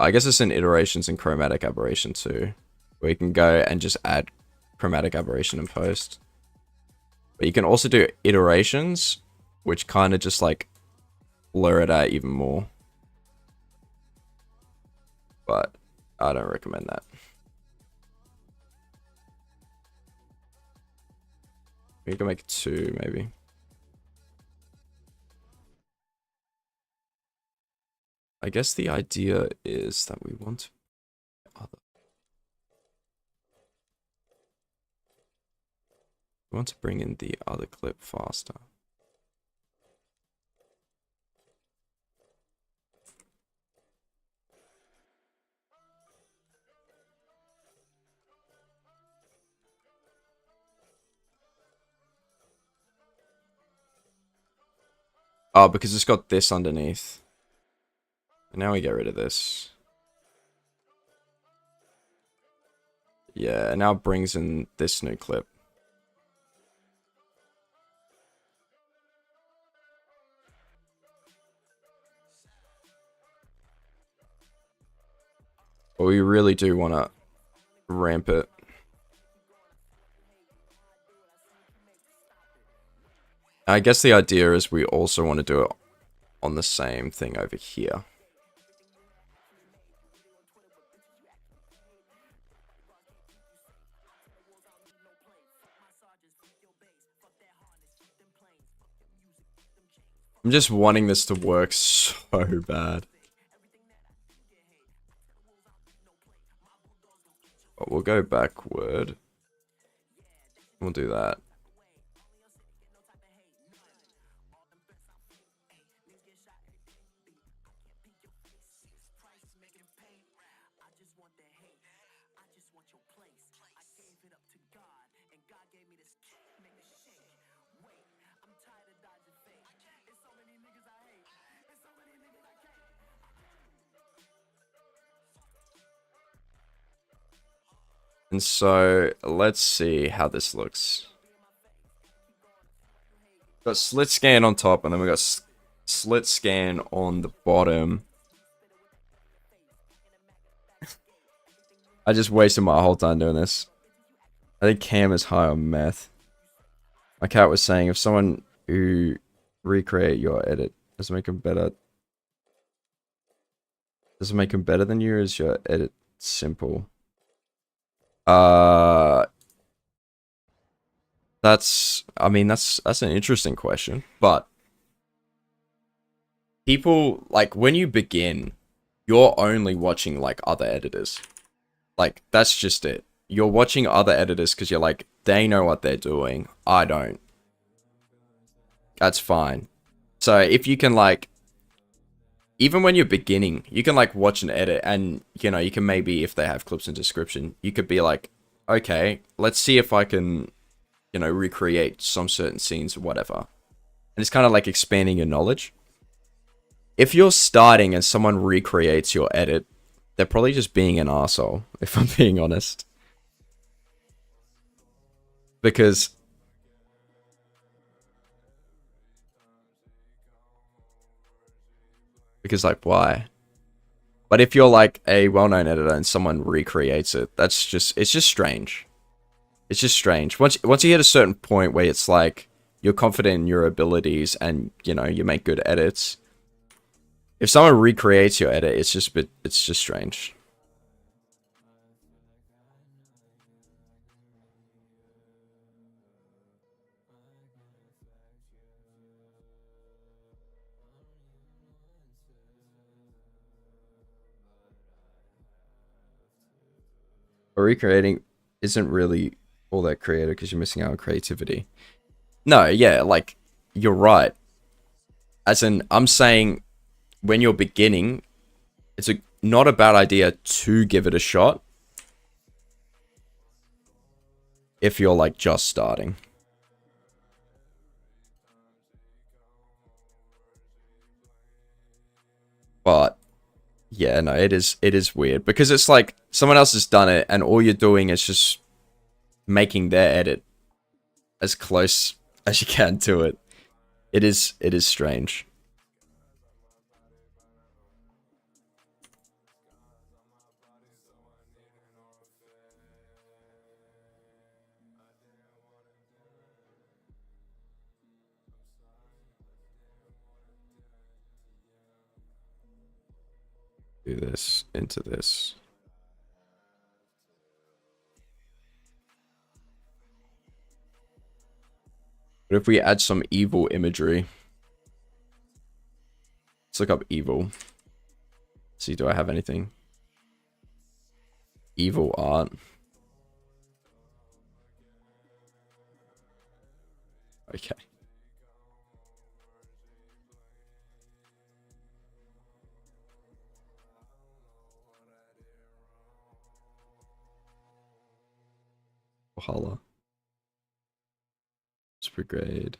I guess it's in iterations and chromatic aberration too. Where you can go and just add chromatic aberration in post. But you can also do iterations, which kind of just like blur it out even more. But I don't recommend that. We can make it 2 maybe. I guess the idea is that we want to bring in the other clip faster. Oh, because it's got this underneath. And now we get rid of this. Yeah, and now it brings in this new clip. But we really do want to ramp it. I guess the idea is we also want to do it on the same thing over here. I'm just wanting this to work so bad. But we'll go backward. We'll do that. And so, let's see how this looks. Got slit scan on top, and then we got slit scan on the bottom. I just wasted my whole time doing this. I think Cam is high on meth. My cat was saying, if someone who recreate your edit, does it make them better? Does it make them better than you, or is your edit simple? That's an interesting question, but people, like, when you begin, you're only watching, like, other editors. Like, that's just it. You're watching other editors because you're like, they know what they're doing. I don't. That's fine. So if you can, like, even when you're beginning, you can, like, watch an edit and, you know, you can maybe, if they have clips in description, you could be like, okay, let's see if I can, you know, recreate some certain scenes or whatever. And it's kind of like expanding your knowledge. If you're starting and someone recreates your edit, they're probably just being an arsehole, if I'm being honest. Because like, why? But if you're like a well-known editor and someone recreates it, it's just strange. It's just strange. Once you hit a certain point where it's like you're confident in your abilities and, you know, you make good edits, If someone recreates your edit, it's just strange. But recreating isn't really all that creative because you're missing out on creativity. No, yeah, like, you're right. As in, I'm saying when you're beginning, it's not a bad idea to give it a shot if you're like just starting. But yeah, no, it is weird because it's like someone else has done it and all you're doing is just making their edit as close as you can to it. It is strange. Do this into this. But if we add some evil imagery, let's look up evil. See, do I have anything? Evil art. Okay. Valhalla. Brigade.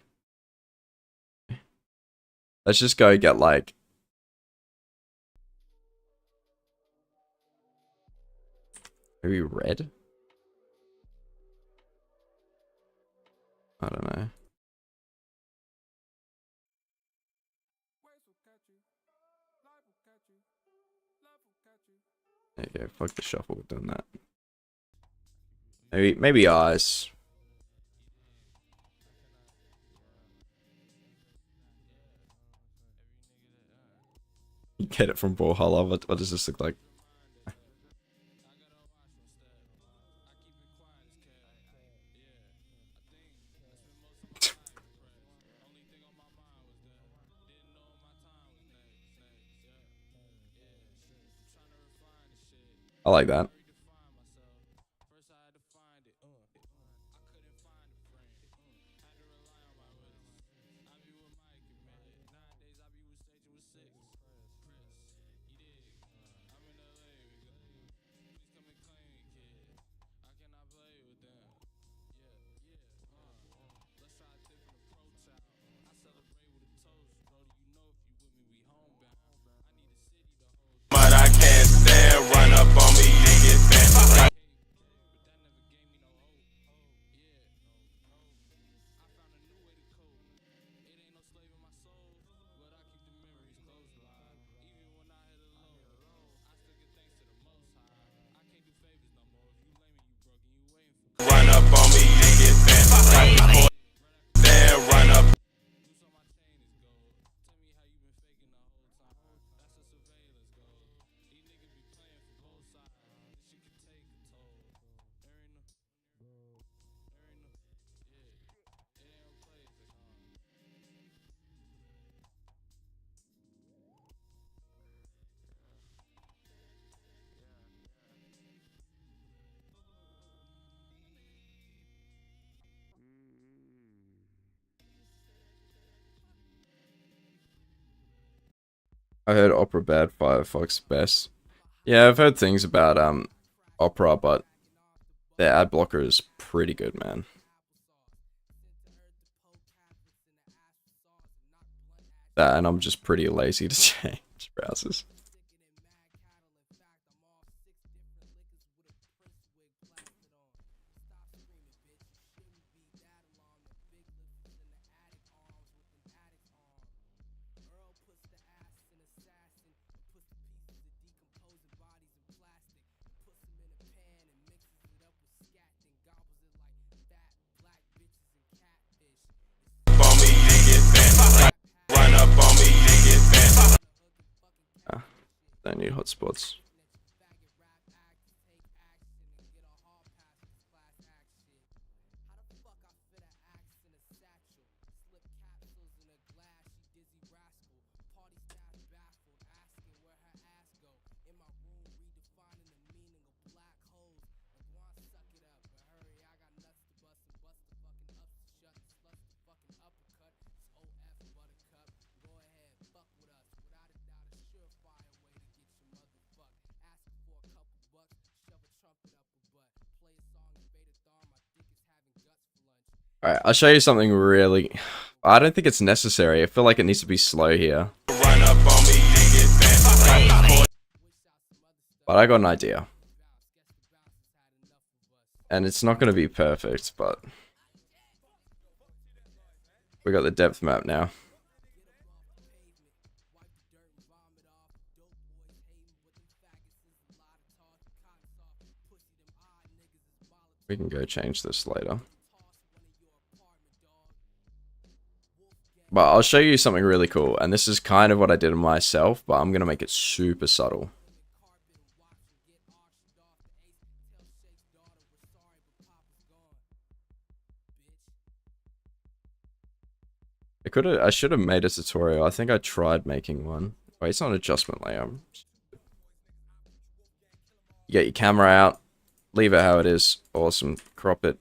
Let's just go get like maybe red. I don't know. There you go. Fuck the shuffle. We've done that. Maybe eyes. You get it from Valhalla. What does this look like? I like that. But I can't stand, run up on me and get bent. Run up on me and get bent. Stand, run up. I heard Opera bad, Firefox best. Yeah, I've heard things about Opera, but their ad blocker is pretty good, man. That, and I'm just pretty lazy to change browsers. hotspots. Alright, I'll show you something really... I don't think it's necessary. I feel like it needs to be slow here. Run up on me, you get bent. But I got an idea. And it's not going to be perfect, but... we got the depth map now. We can go change this later. But I'll show you something really cool. And this is kind of what I did myself, but I'm going to make it super subtle. I should have made a tutorial. I think I tried making one. Wait, it's not an adjustment layer. You get your camera out, leave it how it is. Awesome. Crop it.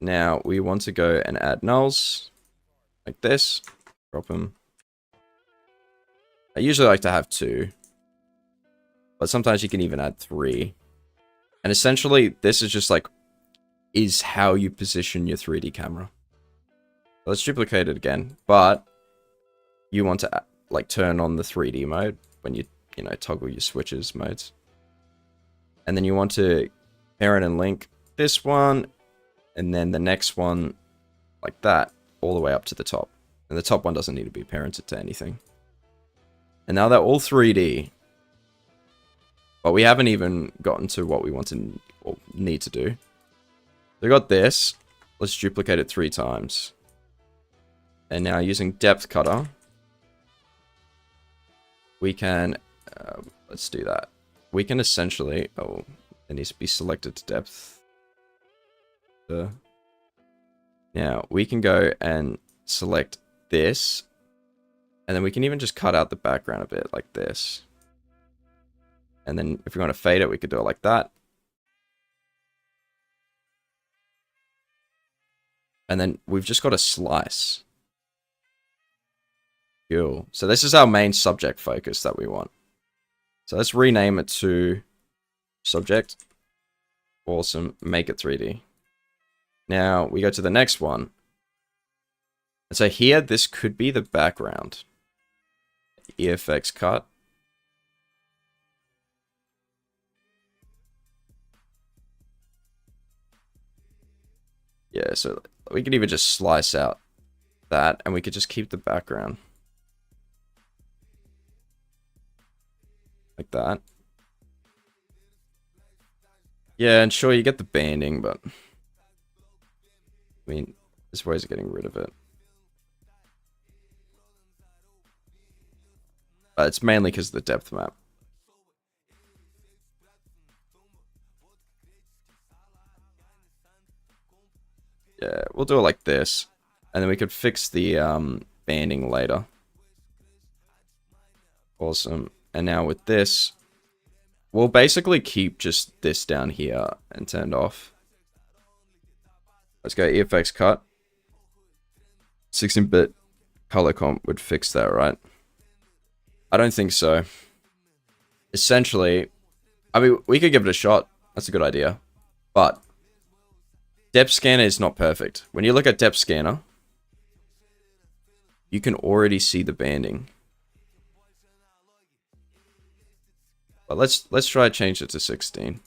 Now we want to go and add nulls like this. Crop them. I usually like to have 2, but sometimes you can even add 3. And essentially, this is just like, is how you position your 3D camera. Let's duplicate it again, but you want to like turn on the 3D mode when you toggle your switches modes. And then you want to parent and link this one, and then the next one like that, all the way up to the top. And the top one doesn't need to be parented to anything. And now they're all 3D. But we haven't even gotten to what we want to or need to do. We got this. Let's duplicate it 3 times. And now using depth cutter, we can, let's do that. We can essentially, oh, it needs to be selected to depth. Now we can go and select this, and then we can even just cut out the background a bit like this. And then if we want to fade it, we could do it like that. And then we've just got a slice. Cool. So this is our main subject focus that we want. So let's rename it to subject. Awesome. Make it 3D. Now we go to the next one. And so here, this could be the background. EFX cut. Yeah, so we could even just slice out that, and we could just keep the background. Like that. Yeah, and sure, you get the banding, but... I mean, there's ways of getting rid of it. But it's mainly because of the depth map. Yeah, we'll do it like this. And then we could fix the banding later. Awesome. And now with this, we'll basically keep just this down here and turned off. Let's go EFX cut. 16-bit color comp would fix that, right? I don't think so. Essentially, I mean, we could give it a shot. That's a good idea. But depth scanner is not perfect. When you look at depth scanner, you can already see the banding. But let's try to change it to 16.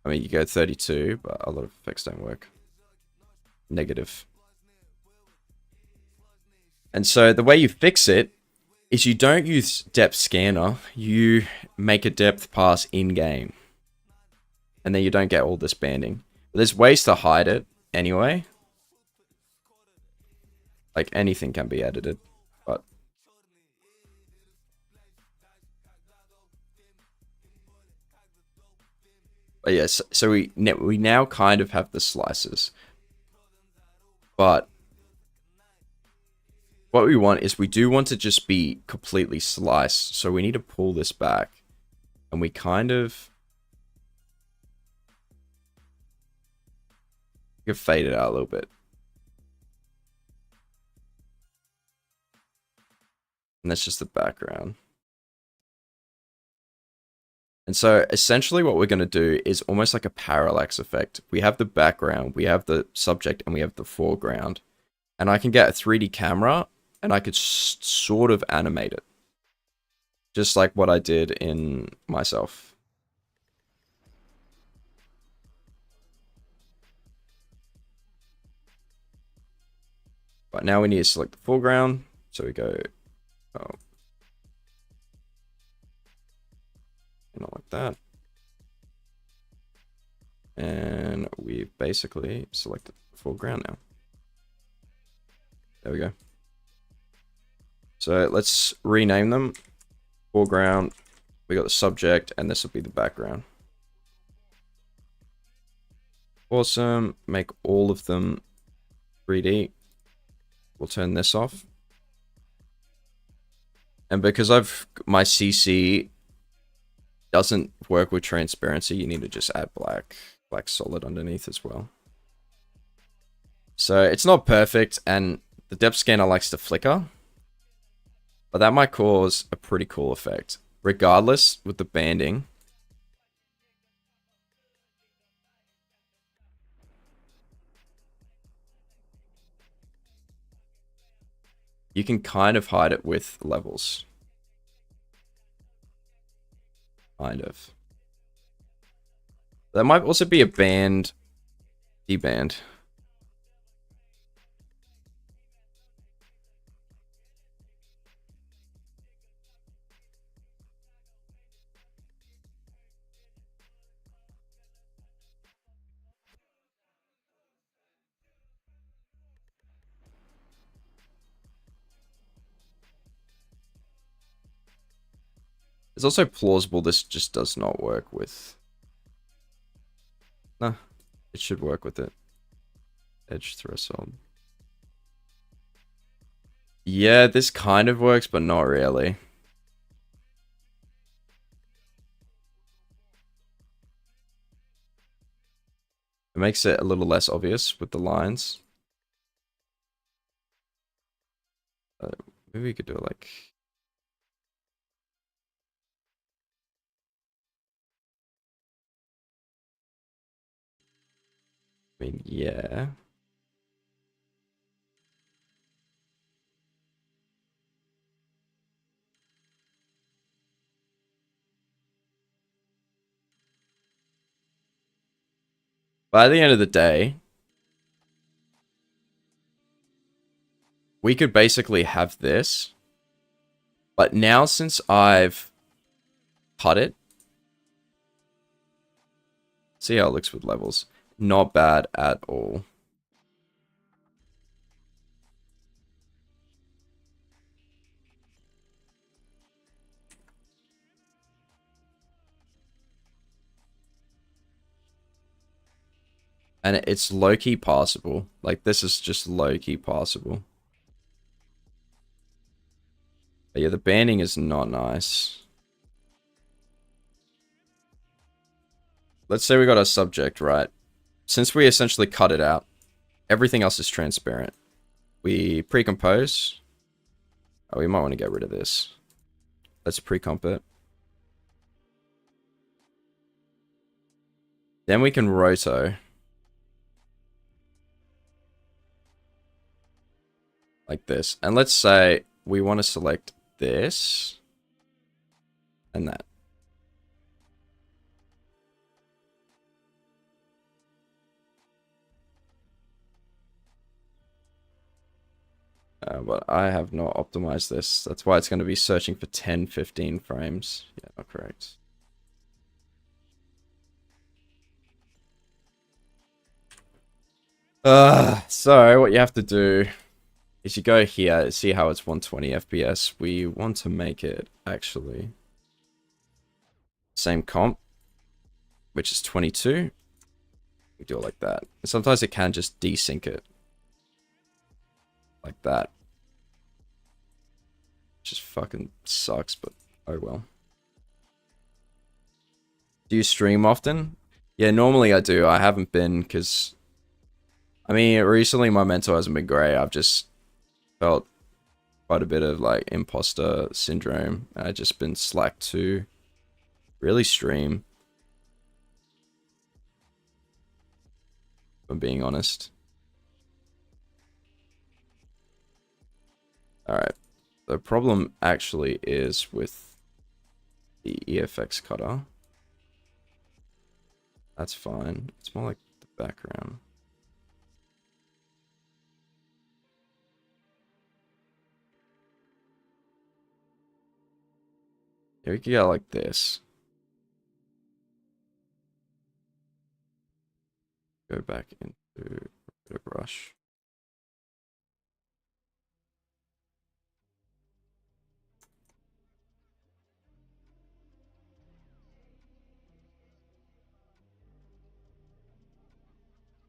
I mean, you go 32, but a lot of effects don't work. Negative. And so the way you fix it is you don't use depth scanner, you make a depth pass in-game. And then you don't get all this banding. But there's ways to hide it anyway. Like anything can be edited, but But yes, so we now kind of have the slices. But what we want is we do want to just be completely sliced. So we need to pull this back. And we kind of... we can fade it out a little bit. And that's just the background. And so essentially what we're going to do is almost like a parallax effect. We have the background, we have the subject, and we have the foreground. And I can get a 3D camera and I could sort of animate it. Just like what I did in myself. But now we need to select the foreground. So we go, oh, not like that. And we basically selected the foreground now. There we go. So let's rename them. Foreground, we got the subject, and this will be the background. Awesome. Make all of them 3D. We'll turn this off. And because my CC doesn't work with transparency, you need to just add black solid underneath as well. So it's not perfect, and the depth scanner likes to flicker, but that might cause a pretty cool effect. Regardless, with the banding, you can kind of hide it with levels. Kind of. That might also be a band, deband. It's also plausible this just does not work with... Nah, it should work with it. Edge threshold. Yeah, this kind of works, but not really. It makes it a little less obvious with the lines. Maybe we could do it like... I mean, yeah. By the end of the day, we could basically have this. But now since I've cut it, see how it looks with levels. Not bad at all. And it's low-key passable. Like, this is just low-key passable. But yeah, the banding is not nice. Let's say we got a subject, right? Since we essentially cut it out, everything else is transparent. We pre-compose. Oh, we might want to get rid of this. Let's pre-comp it. Then we can roto. Like this. And let's say we want to select this and that. But I have not optimized this. That's why it's going to be searching for 10, 15 frames. Yeah, not correct. So what you have to do is you go here, see how it's 120 FPS. We want to make it actually same comp. which is 22. We do it like that. And sometimes it can just desync it. Like that. Just fucking sucks, but oh well. Do you stream often? Yeah, normally I do. I haven't been because, I mean, recently my mental hasn't been great. I've just felt quite a bit of like imposter syndrome. I've just been slack to really stream, if I'm being honest. Alright. The problem actually is with the EFX cutter. That's fine. It's more like the background. Yeah, we could go like this. Go back into the brush.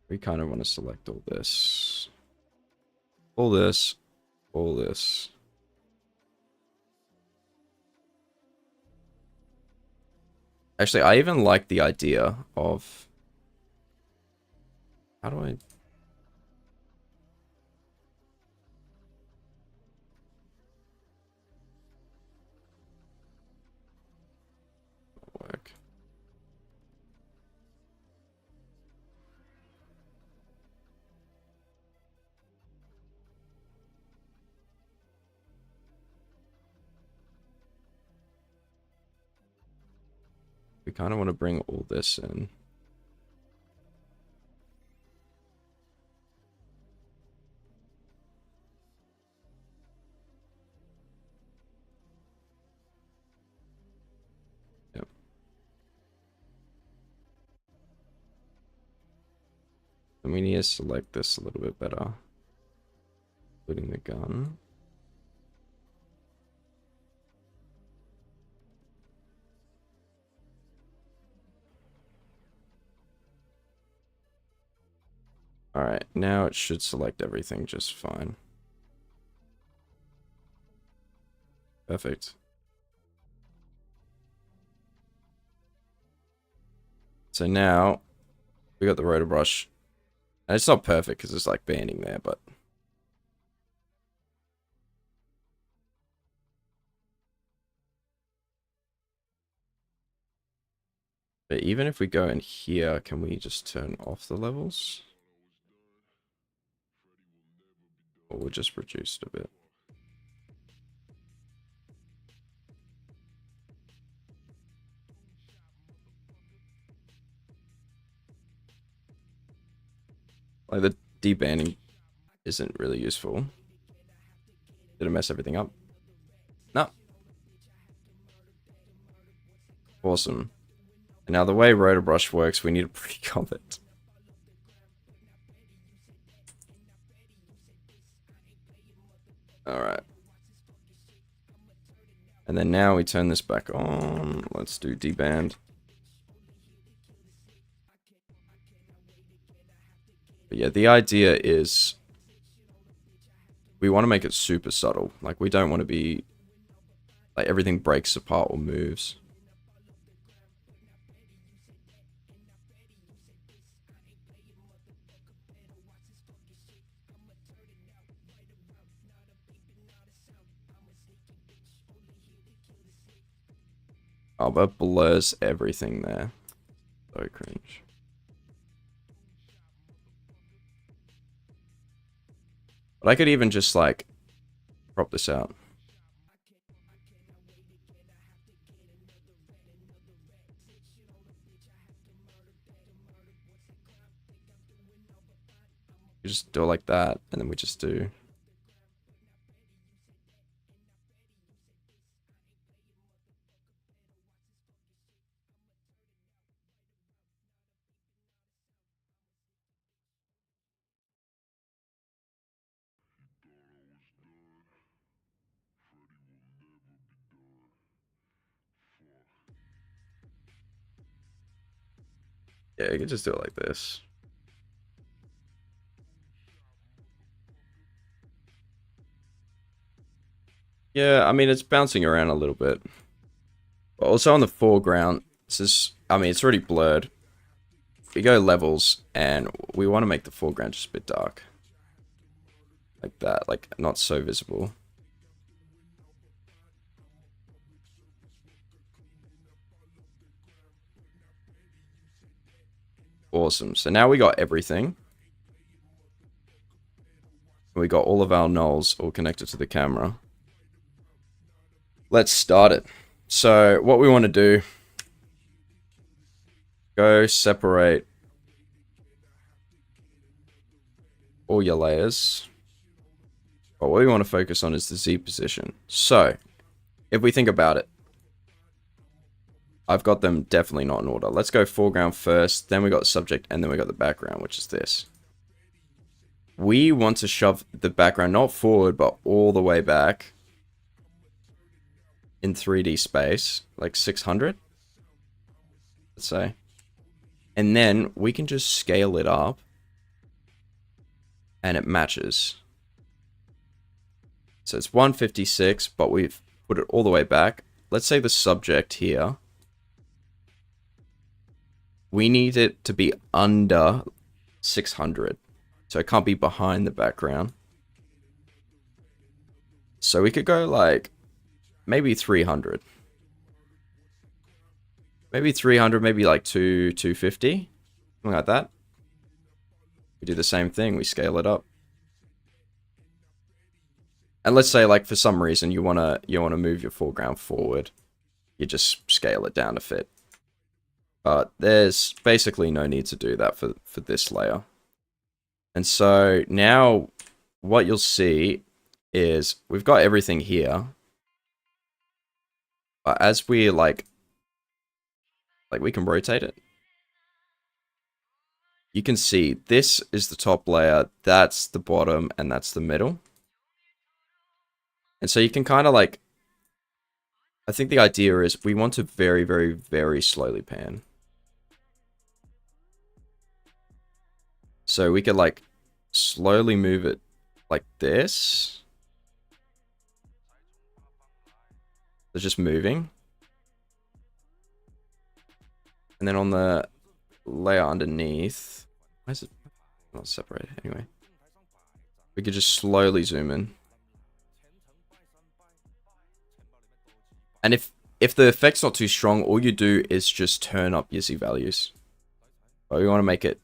We kind of want to select all this. All this. All this. Actually, I even like the idea of... How do I... work? We kind of want to bring all this in. Yep. And we need to select this a little bit better. Including the gun. Alright, now it should select everything just fine. Perfect. So now, we got the rotor brush. And it's not perfect because it's like banding there, but... But even if we go in here, can we just turn off the levels? Or we'll just reduce it a bit. Like the debanding isn't really useful. Did it mess everything up? No. Awesome. And now the way rotor brush works, we need a pre-comment. Alright. And then now we turn this back on. Let's do deband. But yeah, the idea is we want to make it super subtle. Like, we don't want to be... like, everything breaks apart or moves. Oh, that blurs everything there. So cringe. But I could even just, like, crop this out. You just do it like that, and then we just do... Yeah, you can just do it like this. Yeah, I mean, it's bouncing around a little bit. But also on the foreground, this is, I mean, it's already blurred. We go levels, and we want to make the foreground just a bit dark. Like that, like not so visible. Awesome. So now we got everything. We got all of our nulls all connected to the camera. Let's start it. So what we want to do, go separate all your layers. But what we want to focus on is the Z position. So if we think about it, I've got them definitely not in order. Let's go foreground first, then we got the subject, and then we got the background, which is this. We want to shove the background not forward, but all the way back in 3D space, like 600, let's say. And then we can just scale it up, and it matches. So it's 156, but we've put it all the way back. Let's say the subject here, we need it to be under 600. So it can't be behind the background. So we could go like maybe 300. Maybe 300, maybe like 250. Something like that. We do the same thing, we scale it up. And let's say like for some reason you wanna move your foreground forward. You just scale it down to fit. But there's basically no need to do that for this layer. And so now what you'll see is we've got everything here. But as we like we can rotate it. You can see this is the top layer, that's the bottom, and that's the middle. And so you can kind of like, I think the idea is we want to very, very, very slowly pan. So we could like slowly move it like this. It's just moving. And then on the layer underneath, why is it not separated? Anyway, we could just slowly zoom in. And if the effect's not too strong, all you do is just turn up your Z values. But we want to make it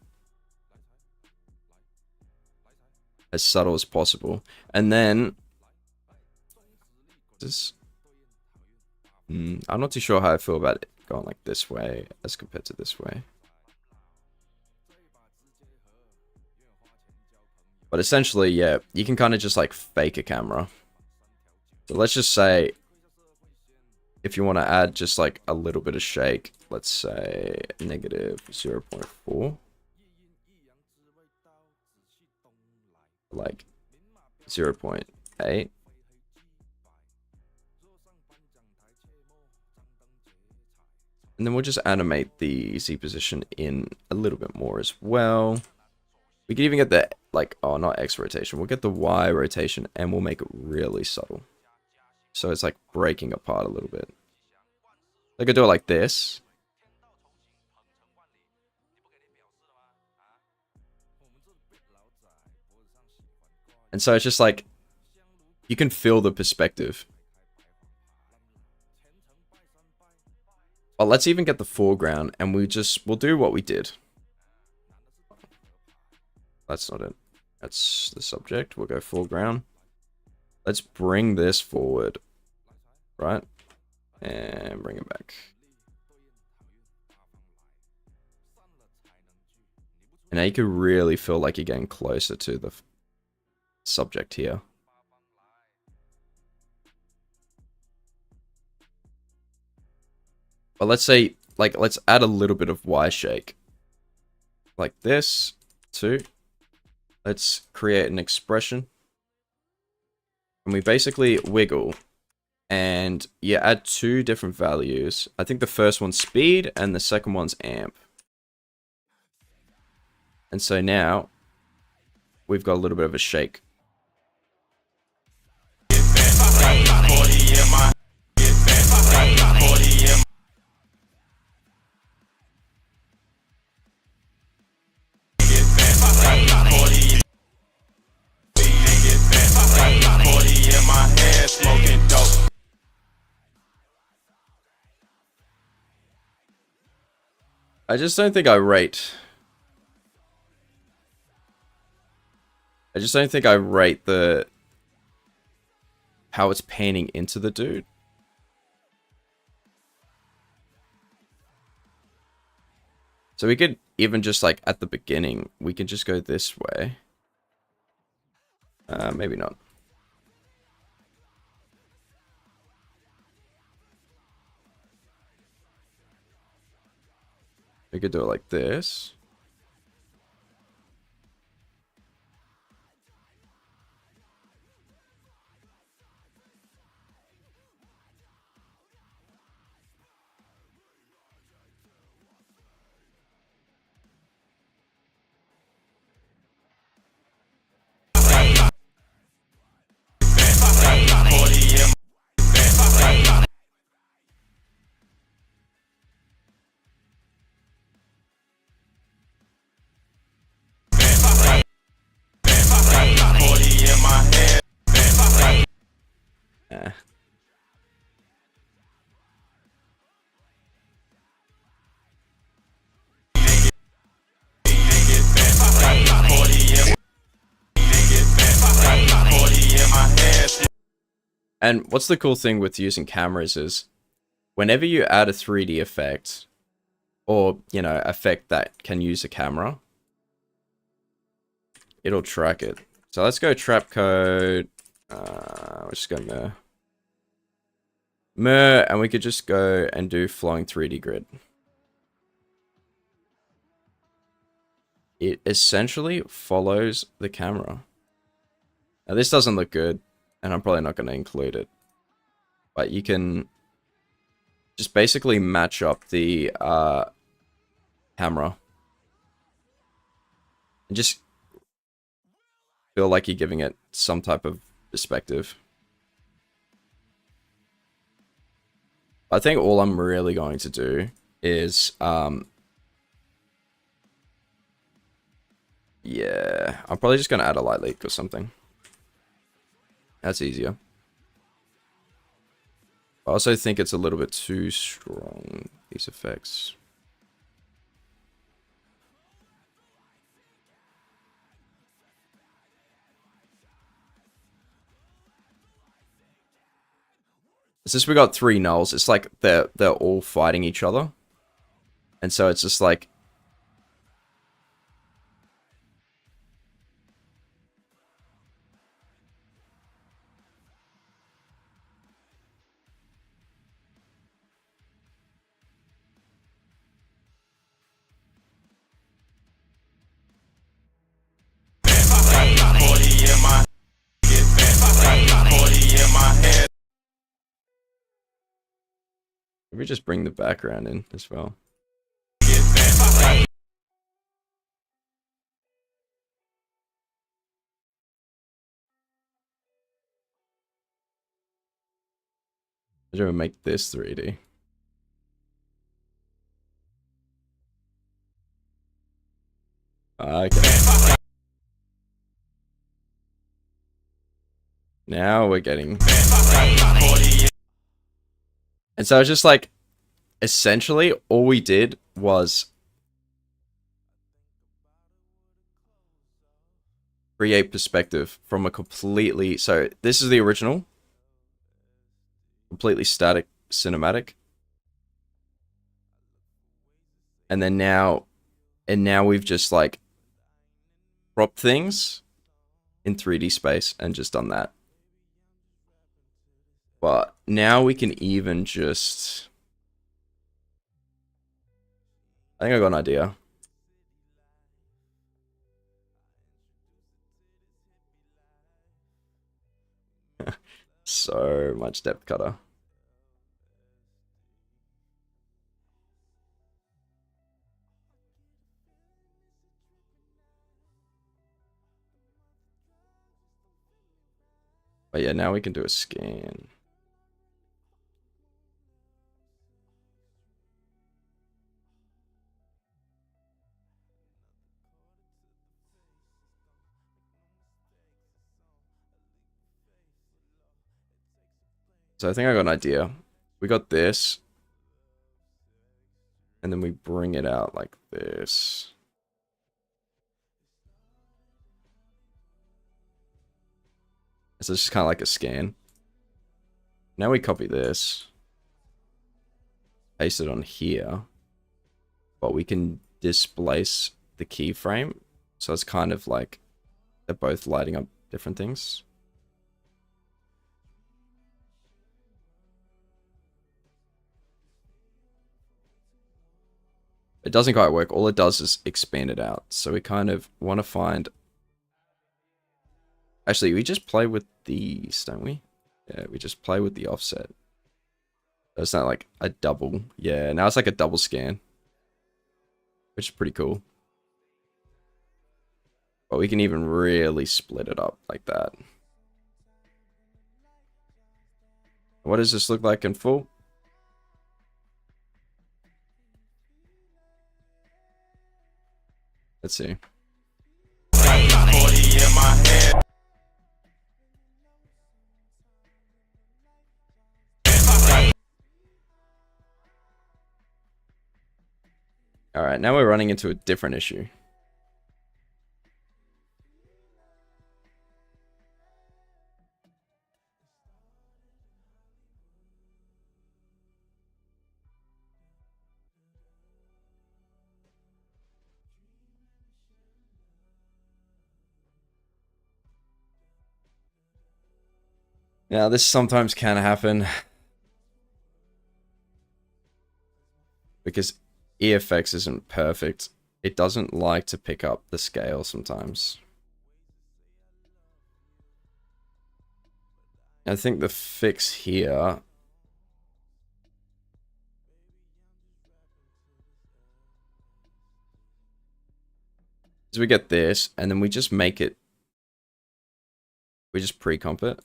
as subtle as possible. And then this, I'm not too sure how I feel about it going like this way as compared to this way. But essentially, yeah, you can kind of just like fake a camera. So let's just say, if you want to add just like a little bit of shake, let's say negative 0.4. Like 0.8. And then we'll just animate the Z position in a little bit more as well. We can even get the, like, oh, not X rotation. We'll get the Y rotation and we'll make it really subtle. So it's like breaking apart a little bit. I could do it like this. And so it's just like, you can feel the perspective. But let's even get the foreground and we'll do what we did. That's not it. That's the subject. We'll go foreground. Let's bring this forward. Right? And bring it back. And now you can really feel like you're getting closer to the subject here. But let's say, like, let's add a little bit of Y shake. Like this, too. Let's create an expression. And we basically wiggle. And you add two different values. I think the first one's speed and the second one's amp. And so now we've got a little bit of a shake. I just don't think I rate. I just don't think I rate the how it's panning into the dude. So we could even just like at the beginning, we can just go this way. Maybe not. We could do it like this. Eh. And what's the cool thing with using cameras is whenever you add a 3D effect or, you know, effect that can use a camera, it'll track it. So let's go trap code. We're just going to mer, and we could just go and do flowing 3D grid. It essentially follows the camera. Now this doesn't look good, and I'm probably not going to include it. But you can just basically match up the camera. And just feel like you're giving it some type of perspective. I think all I'm really going to do is, yeah, I'm probably just going to add a light leak or something. That's easier. I also think it's a little bit too strong, these effects. Since we got 3 nulls, it's like they're all fighting each other. And so it's just like maybe just bring the background in as well. I'm gonna make this 3D. Okay. Now we're getting... And so it's just like, essentially, all we did was create perspective from a completely... So this is the original. Completely static cinematic. And then now... And now we've just like cropped things in 3D space and just done that. But now we can even just... I think I got an idea. So much depth cutter. But yeah, now we can do a scan. So I think I got an idea. We got this. And then we bring it out like this. So it's just kind of like a scan. Now we copy this. Paste it on here. But we can displace the keyframe. So it's kind of like they're both lighting up different things. It doesn't quite work. All it does is expand it out. So we kind of want to find... Actually, we just play with these, don't we? Yeah, we just play with the offset. So it's not like a double. Yeah, now it's like a double scan. Which is pretty cool. But we can even really split it up like that. What does this look like in full? Let's see. Alright, now we're running into a different issue. Now, this sometimes can happen. Because EFX isn't perfect. It doesn't like to pick up the scale sometimes. I think the fix here... is we get this, and then we just make it... we just pre-comp it.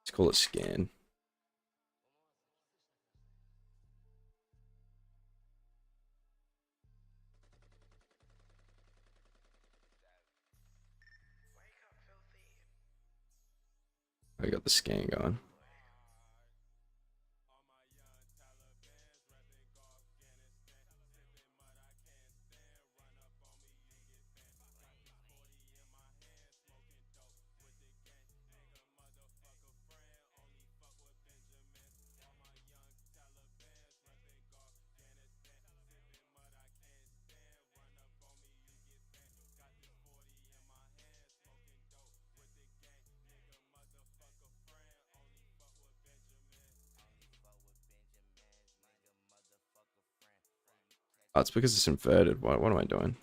Let's call it scan. I got the scan going. Oh, it's because it's inverted. What am I doing?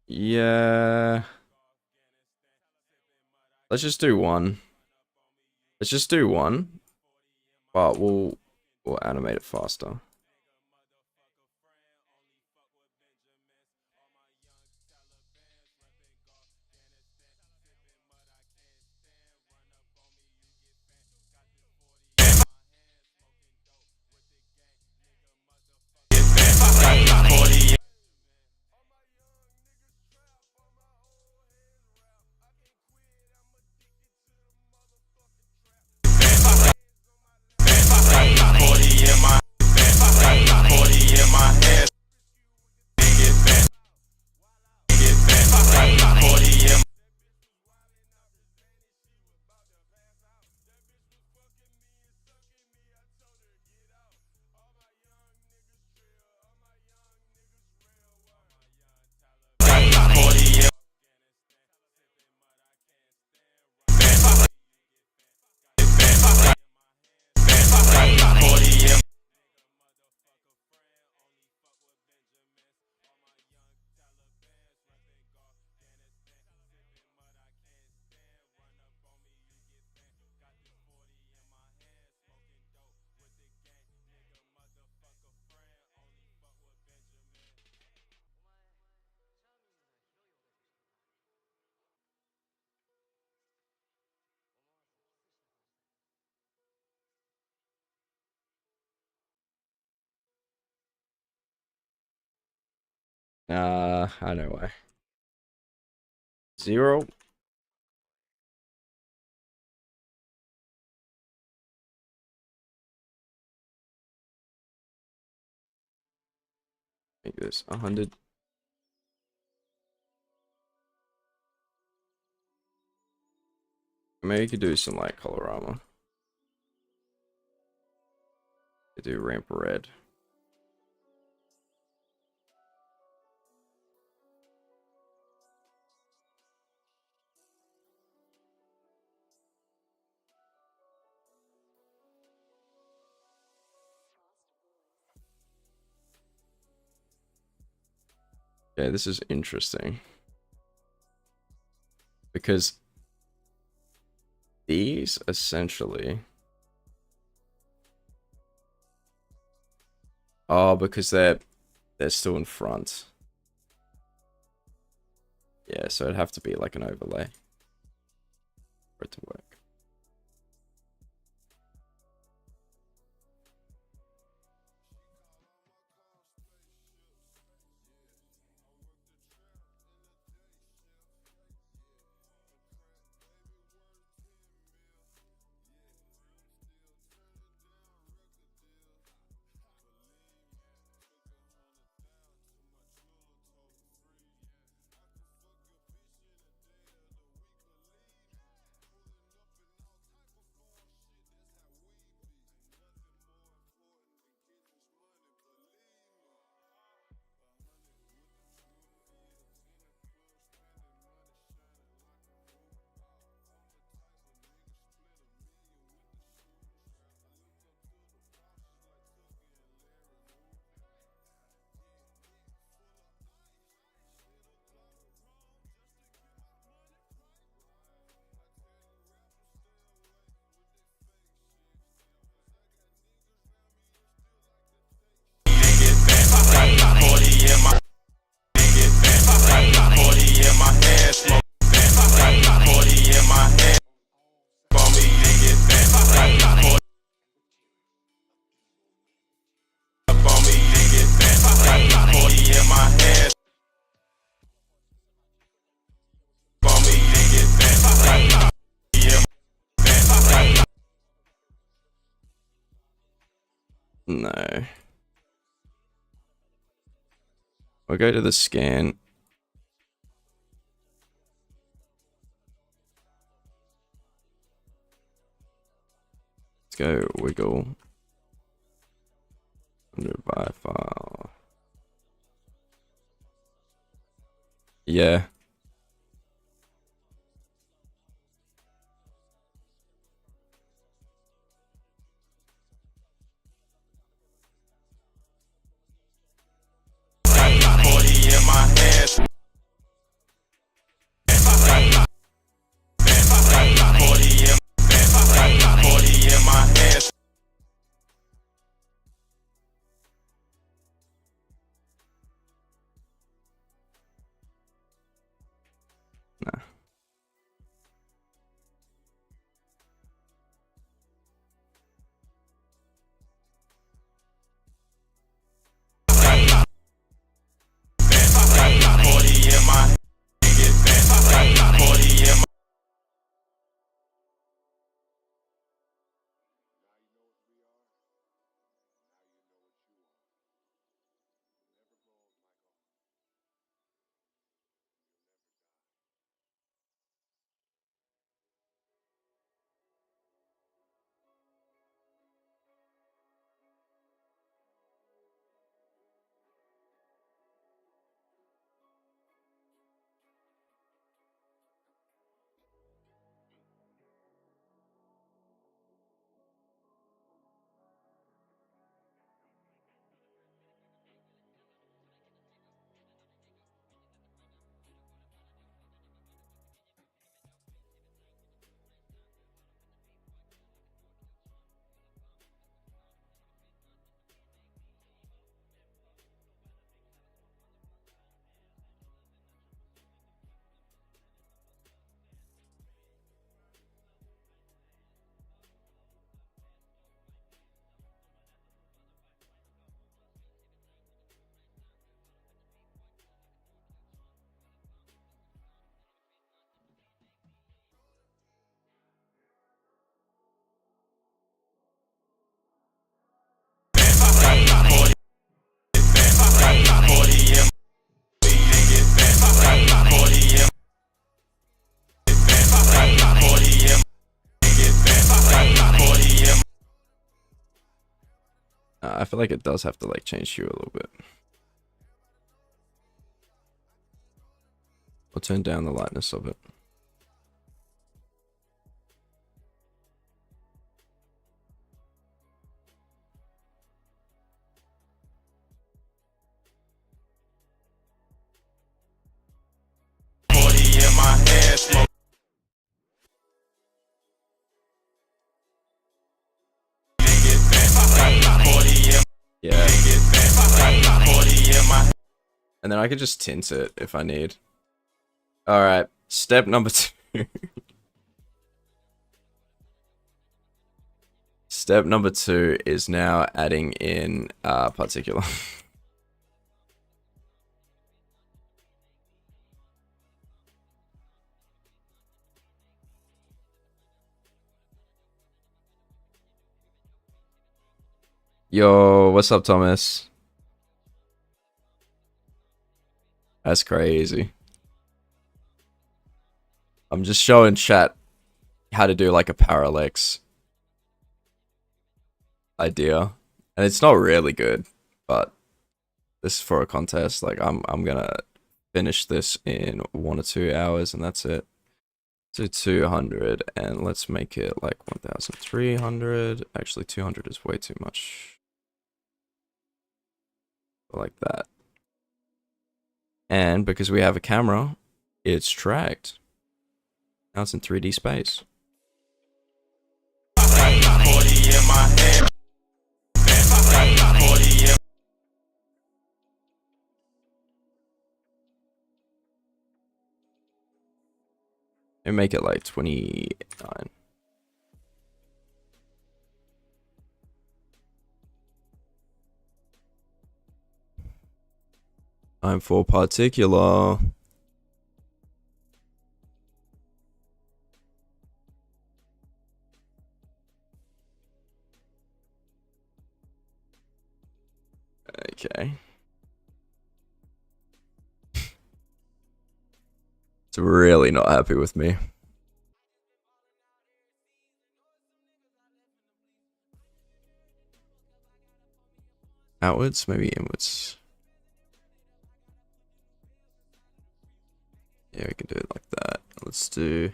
Yeah. Let's just do one. Let's just do one. But we'll animate it faster. I know why. 0. Make this 100. Maybe you could do some light color armor. You do ramp red. Yeah, this is interesting. Because these essentially... Oh, because they're still in front. Yeah, so it'd have to be like an overlay for it to work. No. We'll go to the scan. Let's go wiggle. Under by file. Yeah. I feel like it does have to like change hue a little bit. Or turn down the lightness of it. Yeah. And then I could just tint it if I need. Alright, step number 2. Step number 2 is now adding in particular. Yo, what's up, Thomas? That's crazy. I'm just showing chat how to do like a parallax idea. And it's not really good, but this is for a contest. Like I'm gonna finish this in 1 or 2 hours and that's it. So 200 and let's make it like 1300. Actually 200 is way too much. Like that. And because we have a camera, it's tracked. Now it's in 3D space. And make it like 29. Time for particular. Okay. It's really not happy with me. Outwards, maybe inwards. Yeah, we can do it like that. Let's do...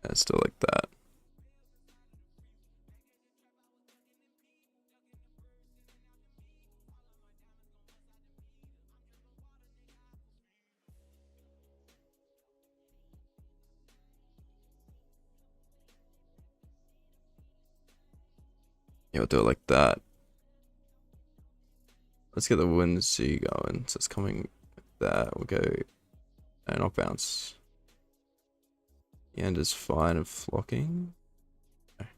Let's do it like that. Yeah, we'll do it like that. Let's get the whimsy going. So it's coming like that. We'll go and I'll bounce. The end is fine of flocking. Okay.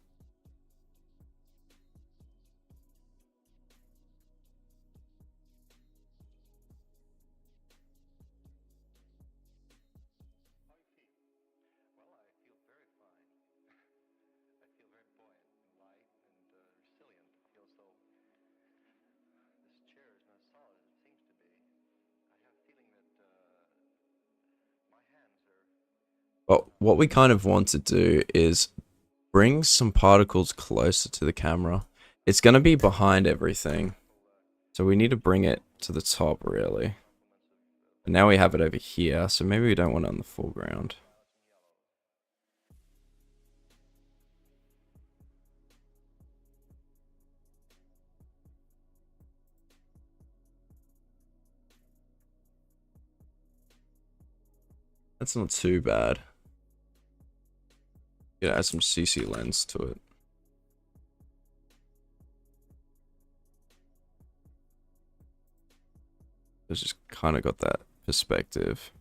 But what we kind of want to do is bring some particles closer to the camera. It's going to be behind everything. So we need to bring it to the top, really. And now we have it over here, so maybe we don't want it on the foreground. That's not too bad. Yeah, add some CC lens to it. It's just kind of got that perspective.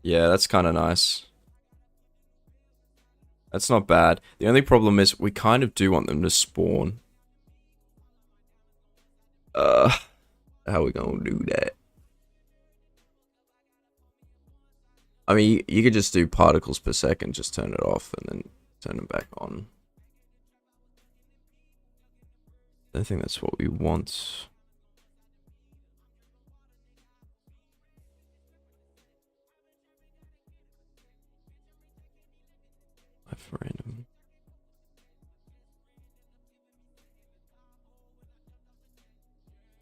Yeah, that's kind of nice. That's not bad. The only problem is we kind of do want them to spawn. How are we gonna do that? I mean, you could just do particles per second, just turn it off and then turn them back on. I think that's what we want. Life random.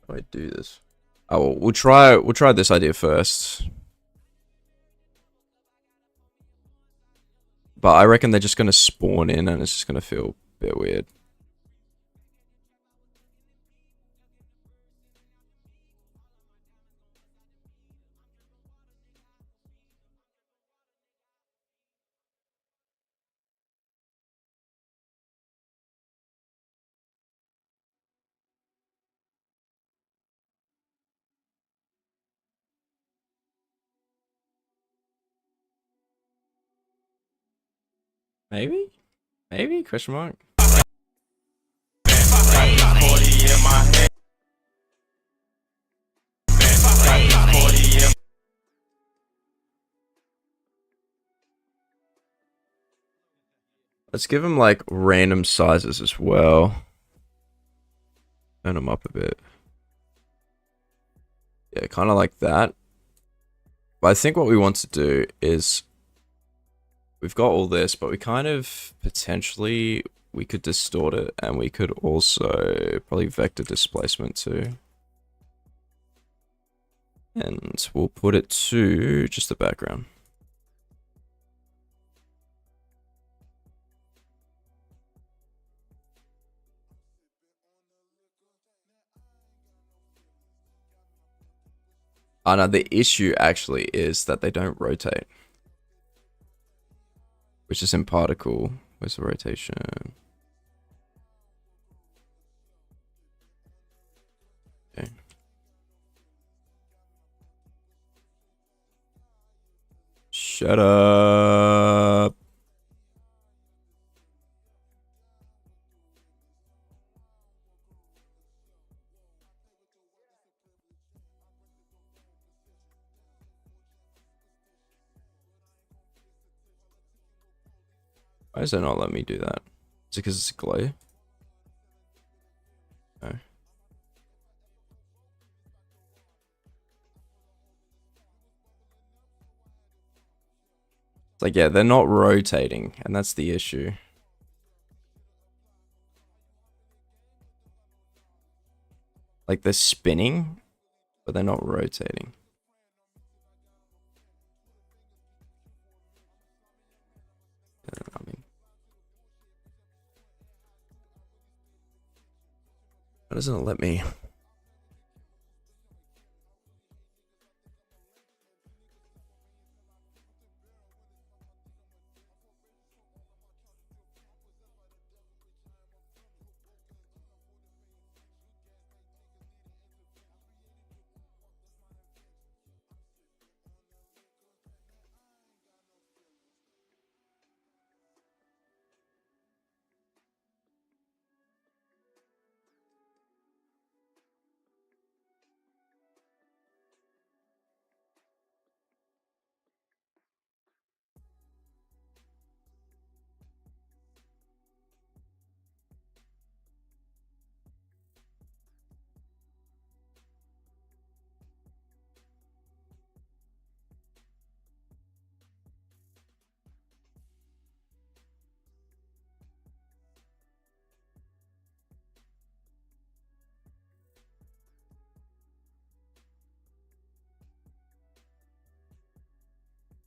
How do I do this? Oh, well, we'll try this idea first. But I reckon they're just gonna spawn in and it's just gonna feel a bit weird. Maybe? Maybe? Question mark? Let's give them like random sizes as well. Turn them up a bit. Yeah, kind of like that. But I think what we want to do is we've got all this, but we kind of potentially we could distort it and we could also probably vector displacement too. And we'll put it to just the background. Oh no, the issue actually is that they don't rotate. Which is in particle. Where's the rotation? Okay. Shut up. Why does it not let me do that? Is it because it's a glow? No. It's like, yeah, they're not rotating, and that's the issue. Like, they're spinning, but they're not rotating. I mean, why doesn't it let me?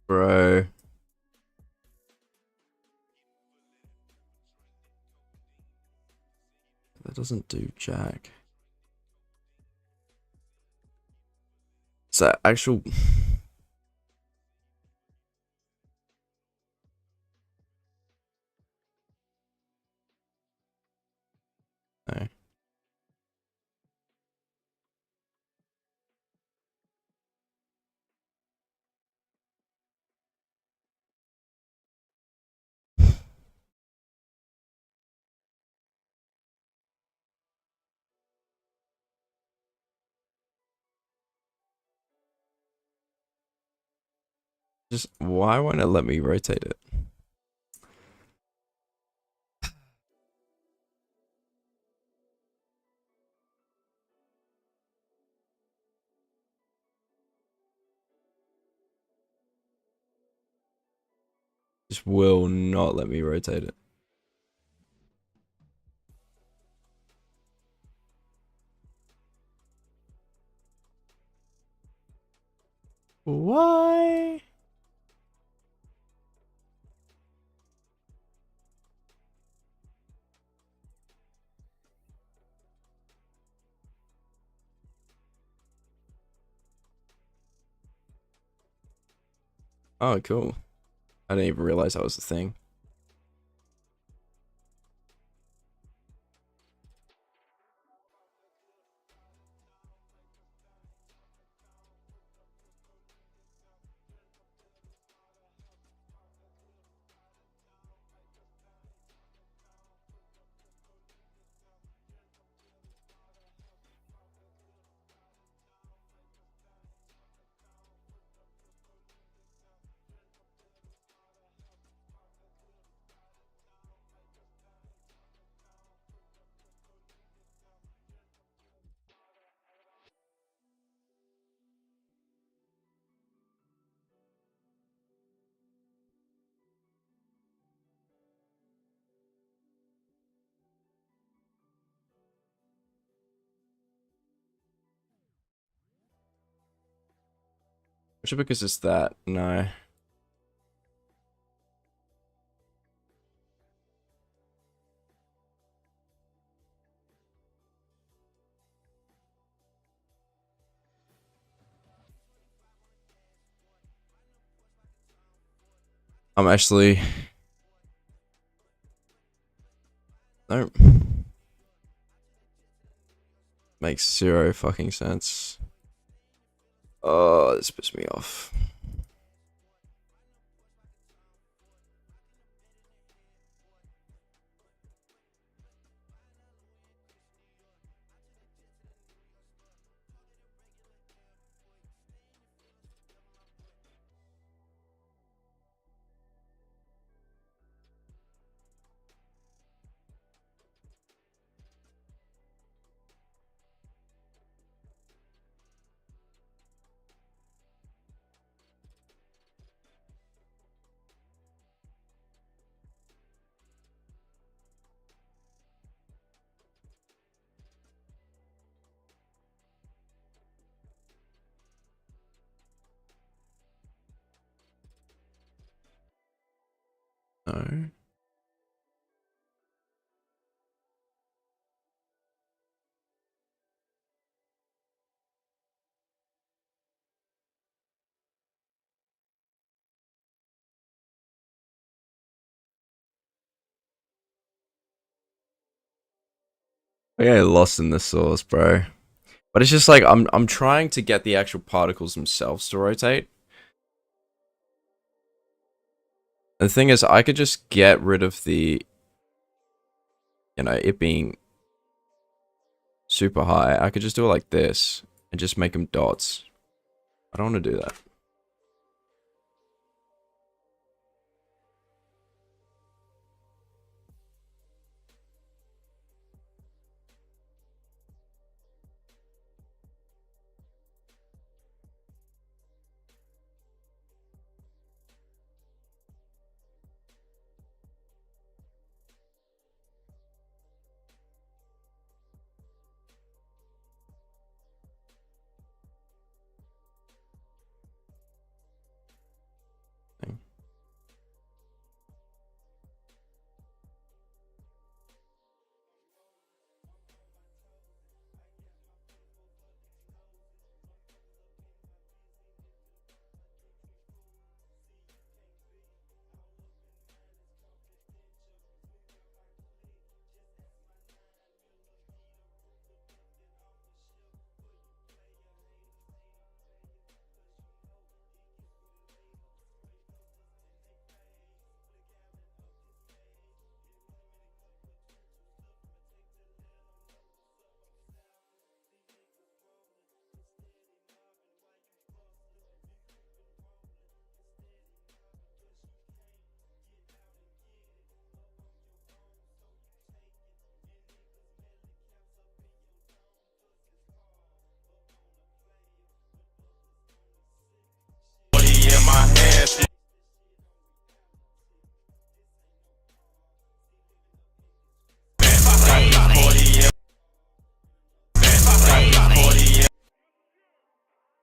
Bro. That doesn't do jack. It's that actual... No. Just, why won't it let me rotate it? Just will not let me rotate it. Why? Oh, cool. I didn't even realize that was the thing. Is it because it's that? No. I'm actually... Nope. Makes zero fucking sense. Oh, this pissed me off. No. I get lost in the sauce, bro. But it's just like I'm trying to get the actual particles themselves to rotate. The thing is, I could just get rid of the, you know, it being super high. I could just do it like this and just make them dots. I don't want to do that.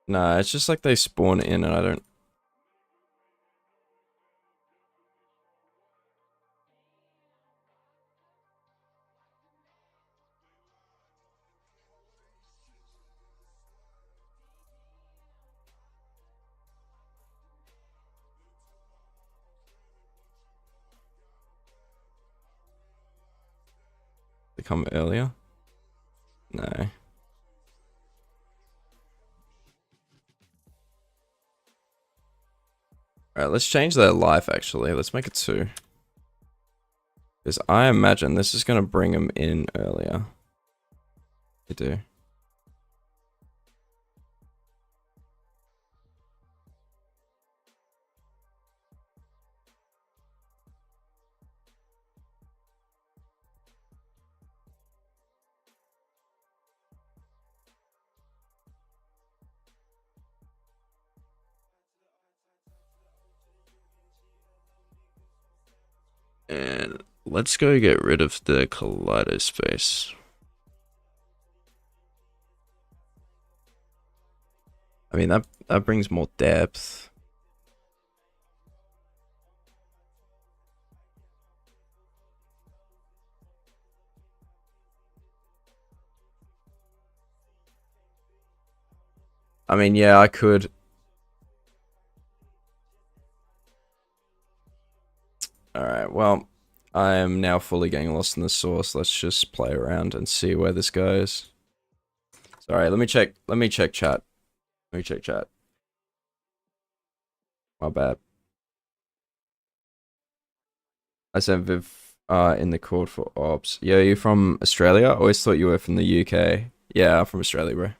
Nah, it's just like they spawn in and I don't... They come earlier? No. Alright, let's change their life actually. Let's make it 2. Because I imagine this is going to bring them in earlier. You do. And let's go get rid of the Kaleido space. I mean, that brings more depth. I mean, yeah, I could. Alright, well, I am now fully getting lost in the source. Let's just play around and see where this goes. Sorry, let me check chat. Let me check chat. My bad. I sent Viv in the code for ops. Yeah, you from Australia? I always thought you were from the UK. Yeah, I'm from Australia, bro.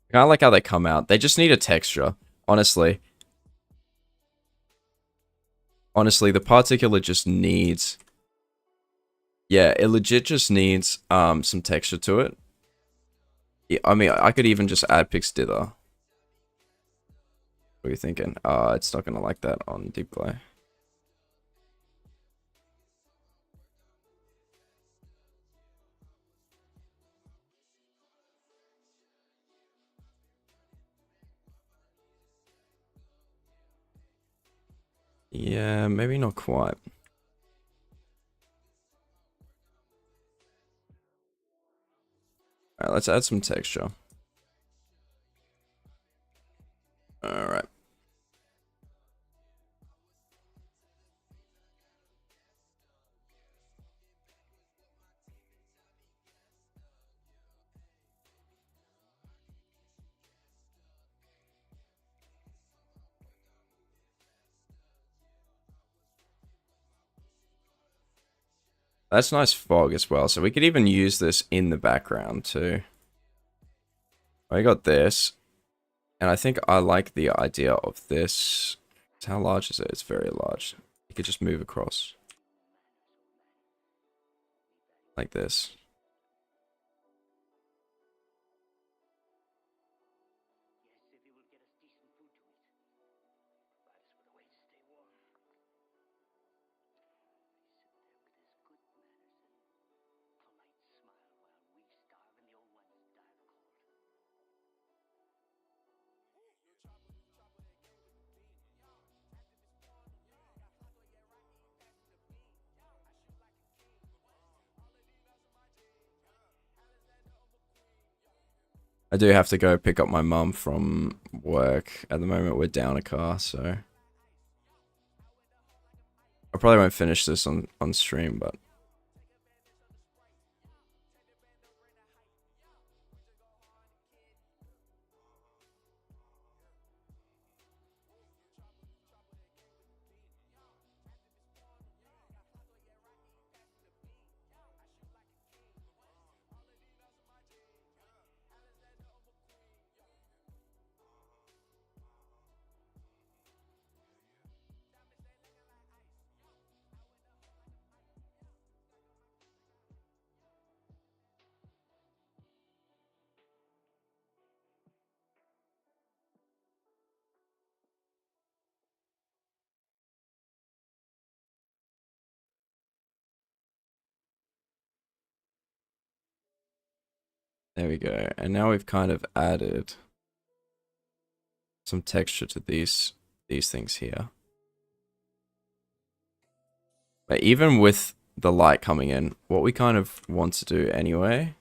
I kind of like how they come out. They just need a texture, honestly. Honestly, the particular just needs... Yeah, it legit just needs some texture to it. Yeah, I mean, I could even just add pix dither. What are you thinking? It's not gonna like that on deep play. Yeah, maybe not quite. Alright, let's add some texture. Alright. That's nice fog as well, so we could even use this in the background too. I got this, and I think I like the idea of this. How large is it? It's very large. You could just move across. Like this. I do have to go pick up my mum from work. At the moment, we're down a car, so... I probably won't finish this on stream, but... There we go. And now we've kind of added some texture to these things here. But even with the light coming in, what we kind of want to do anyway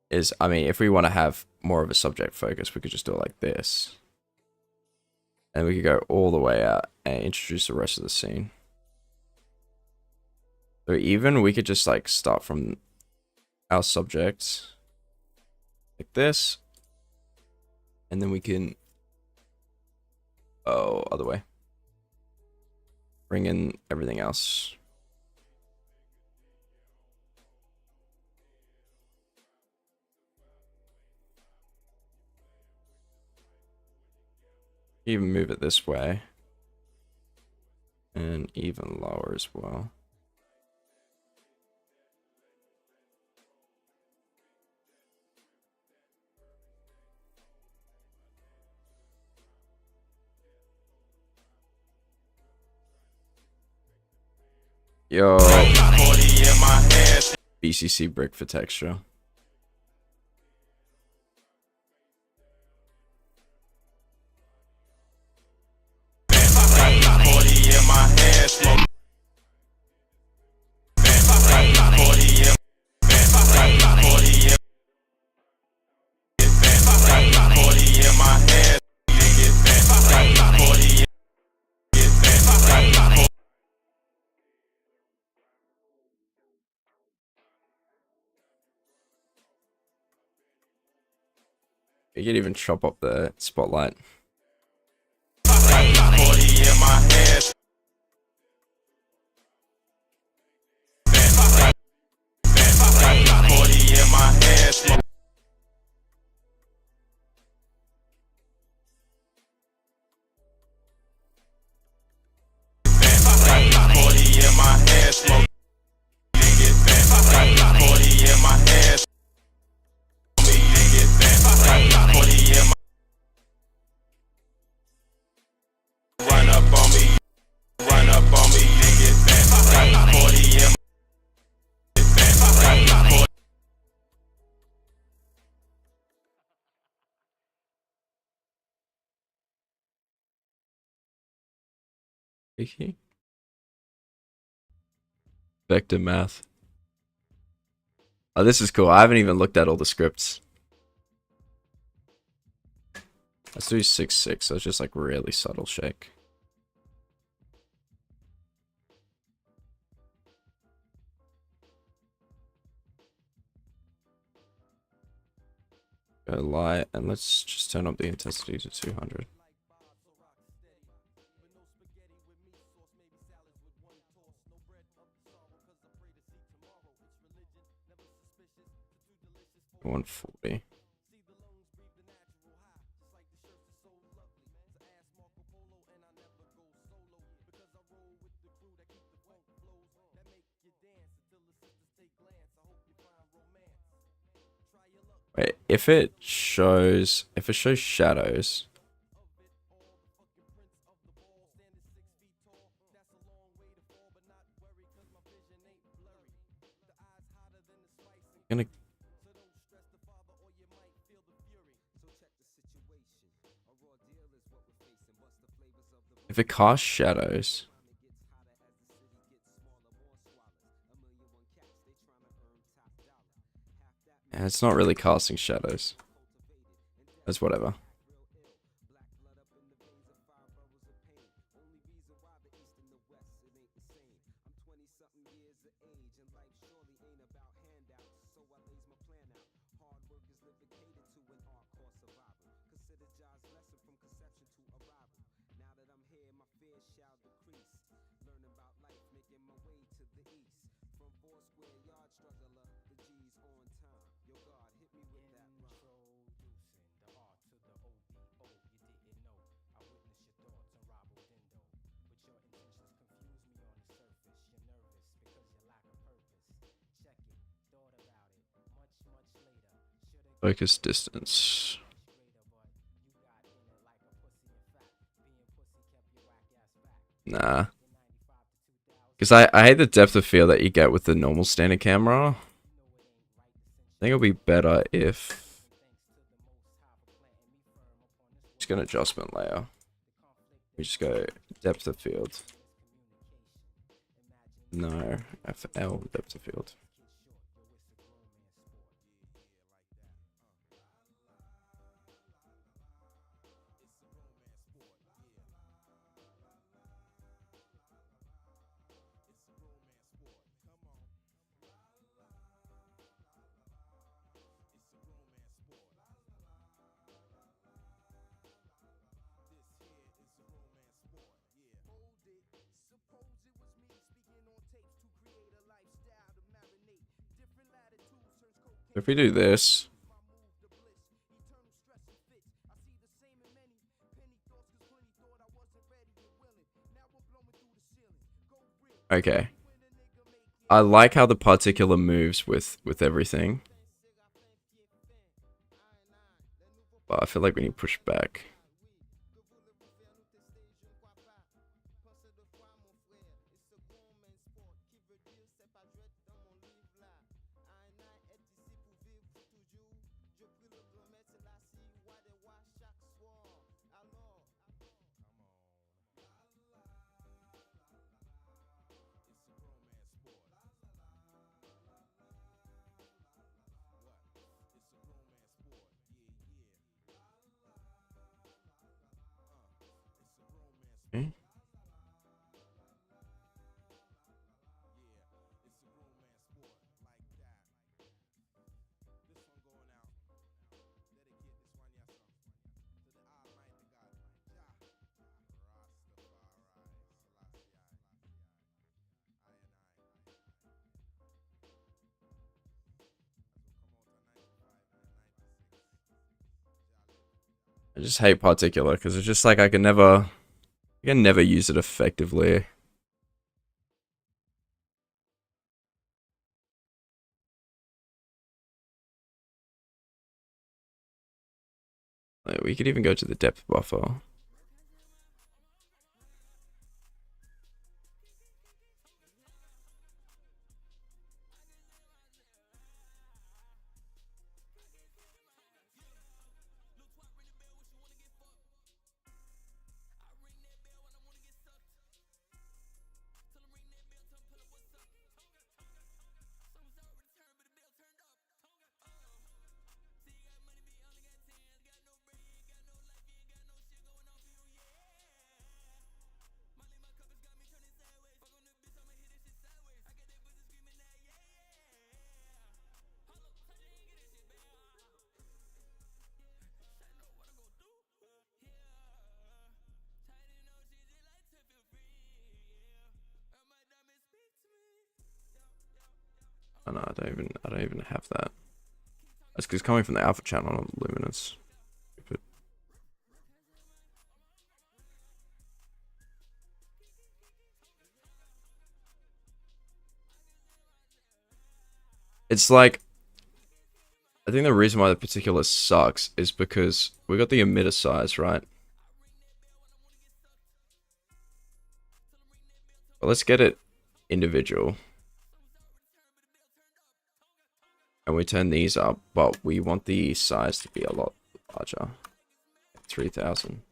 is, I mean, if we want to have more of a subject focus, we could just do it like this. And we could go all the way out and introduce the rest of the scene. So even we could just like start from our subject like this. And then we can, other way. Bring in everything else. Even move it this way. And even lower as well. Yo, BCC brick for texture. You could even chop up the spotlight. Vector math. Oh, this is cool. I haven't even looked at all the scripts. Let's do 6-6. So it's just like really subtle shake. Go light, and let's just turn up the intensity to 200. $140. Wait, if it shows shadows, I'm gonna if it casts shadows, and it's not really casting shadows. That's whatever. Focus distance. Nah. Because I hate the depth of field that you get with the normal standard camera. think it'll be better if just go an adjustment layer. We just go depth of field. No, FL depth of field. If we do this, okay. I like how the particular moves with everything, but I feel like we need to push back. Okay. I just hate particular because it's just like I can never use it effectively. Like, we could even go to the depth buffer. Oh no, I don't even have that. That's because coming from the alpha channel on luminance. Stupid. It's like, I think the reason why the particular sucks is because we got the emitter size, right? But let's get it individual. And we turn these up, but we want the size to be a lot larger. 3000.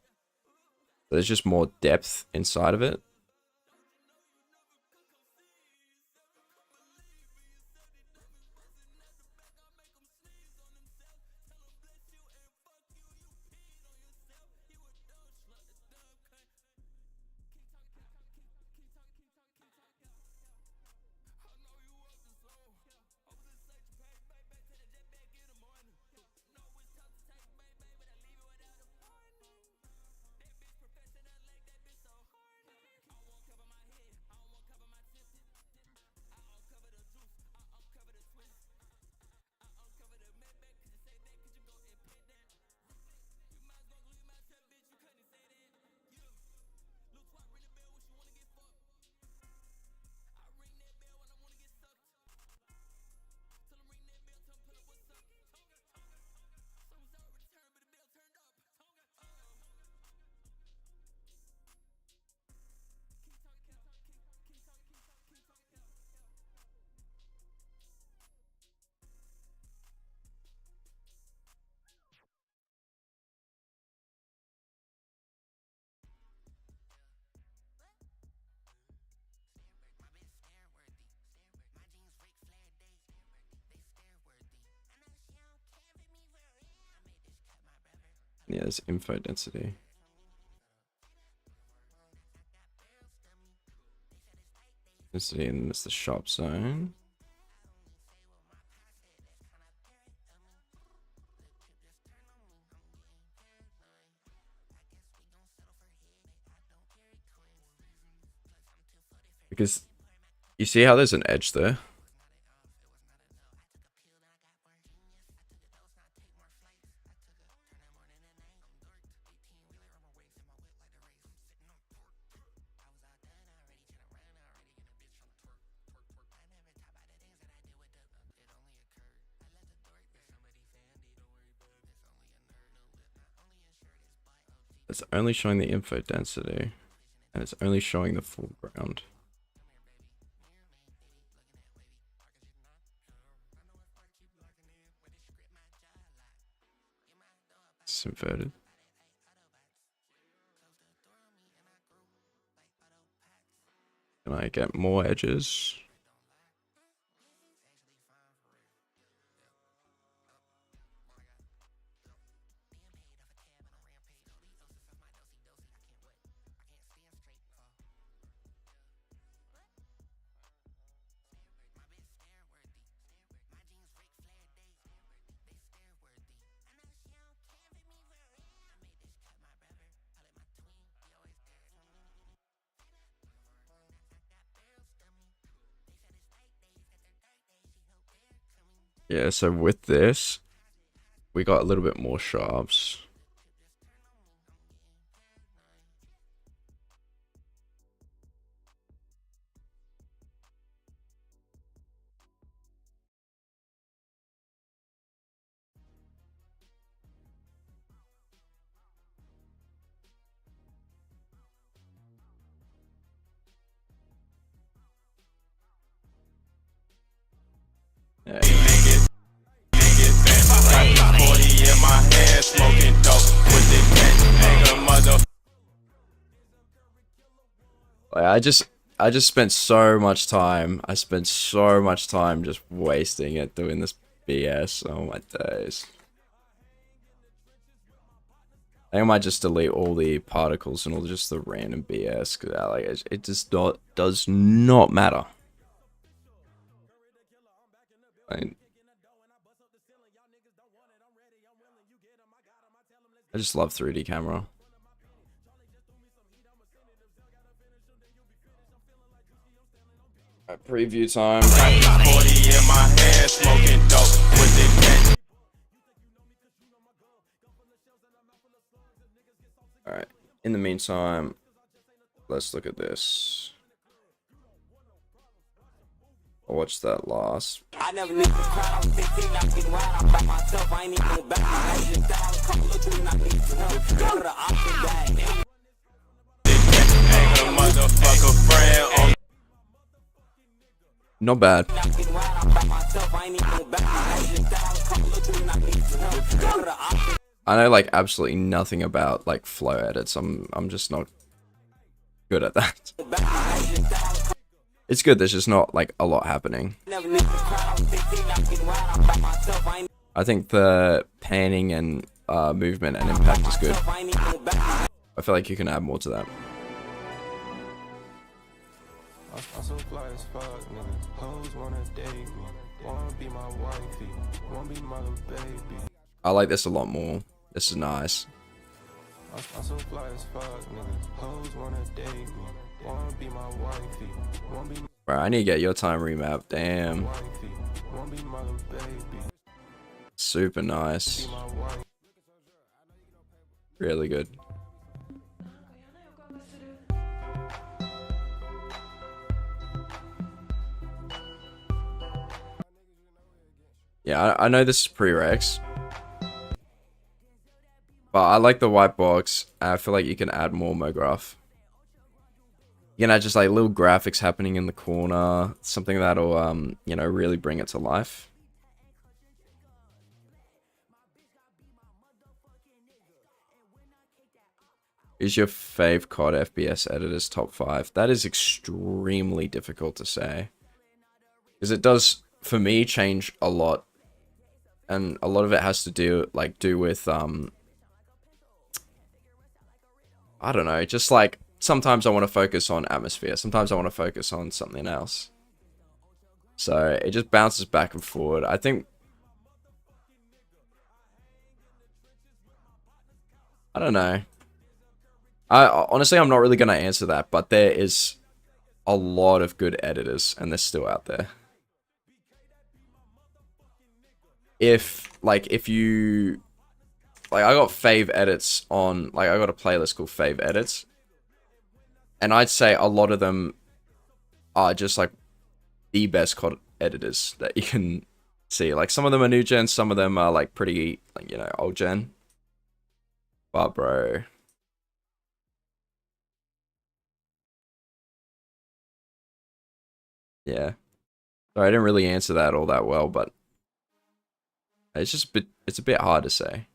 There's just more depth inside of it. Yeah, there's info density. Density, and there's the shop zone. Because you see how there's an edge there? It's only showing the info density, and it's only showing the foreground. It's inverted. Can I get more edges? Yeah, so with this, we got a little bit more sharps. Yeah. Like, I just spent so much time. I spent so much time just wasting it doing this BS. Oh my days. I think I might just delete all the particles and all just the random BS, because like it just does not matter. I just love 3D camera. Alright, preview time. Alright, in the meantime, let's look at this. I'll watch that last. I never knew the crowd. 16, I'm getting wild. I'm by myself. I ain't even back. I just dialed. Come look at me, I need some help. Go to the option bag. Not bad. I know like absolutely nothing about like flow edits. I'm just not good at that. It's good, there's just not like a lot happening. I think the panning and movement and impact is good. I feel like you can add more to that. I'm so fly as fuck, nigga. Hoes wanna date me, wanna be my wifey, wanna be my little baby. I like this a lot more. This is nice. I'm so fly as fuck, nigga. Hoes wanna date me, wanna be my wifey, wanna be my Bro, I need to get your time remap. Damn. wifey, wanna be my little baby. Super nice. Be my wife. Really good. Yeah, I know this is prereqs, but I like the white box. I feel like you can add more MoGraph. You can add just like little graphics happening in the corner, something that'll you know, really bring it to life. Is your fave COD FPS editors top 5? That is extremely difficult to say, because it does, for me, change a lot. And a lot of it has to do with I don't know, just like sometimes I want to focus on atmosphere, sometimes I want to focus on something else. So it just bounces back and forward. I think, I don't know. I honestly, I'm not really going to answer that, but there is a lot of good editors and they're still out there. If you, like, I got fave edits on, like, I got a playlist called fave edits, and I'd say a lot of them are just like the best COD editors that you can see. Like, some of them are new gen, some of them are like pretty, like, you know, old gen. But bro, yeah. So I didn't really answer that all that well, but it's just a bit, it's a bit hard to say.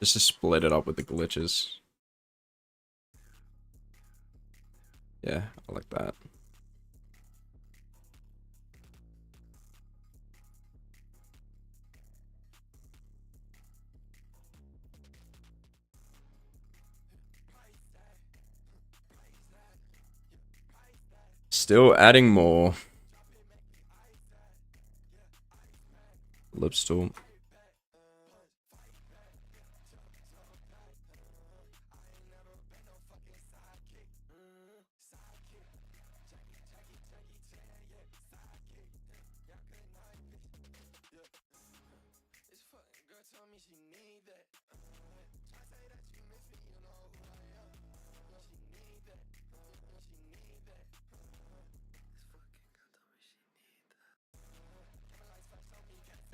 Just to split it up with the glitches. Yeah, I like that. Still adding more. Lip stool.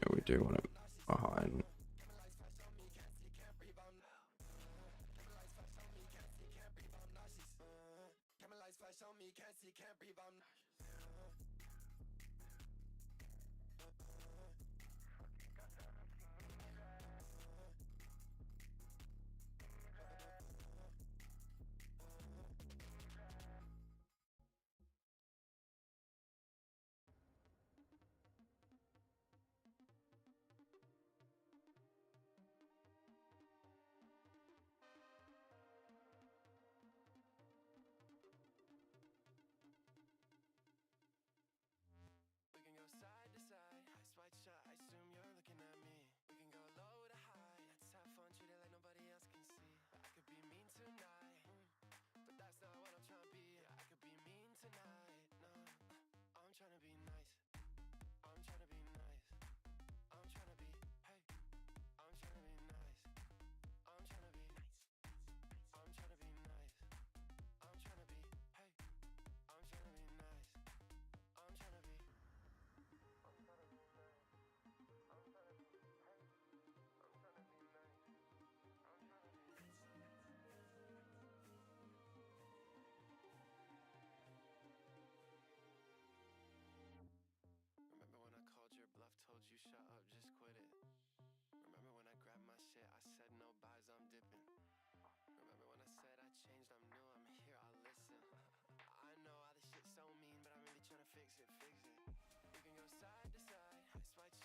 Yeah, we do want it behind.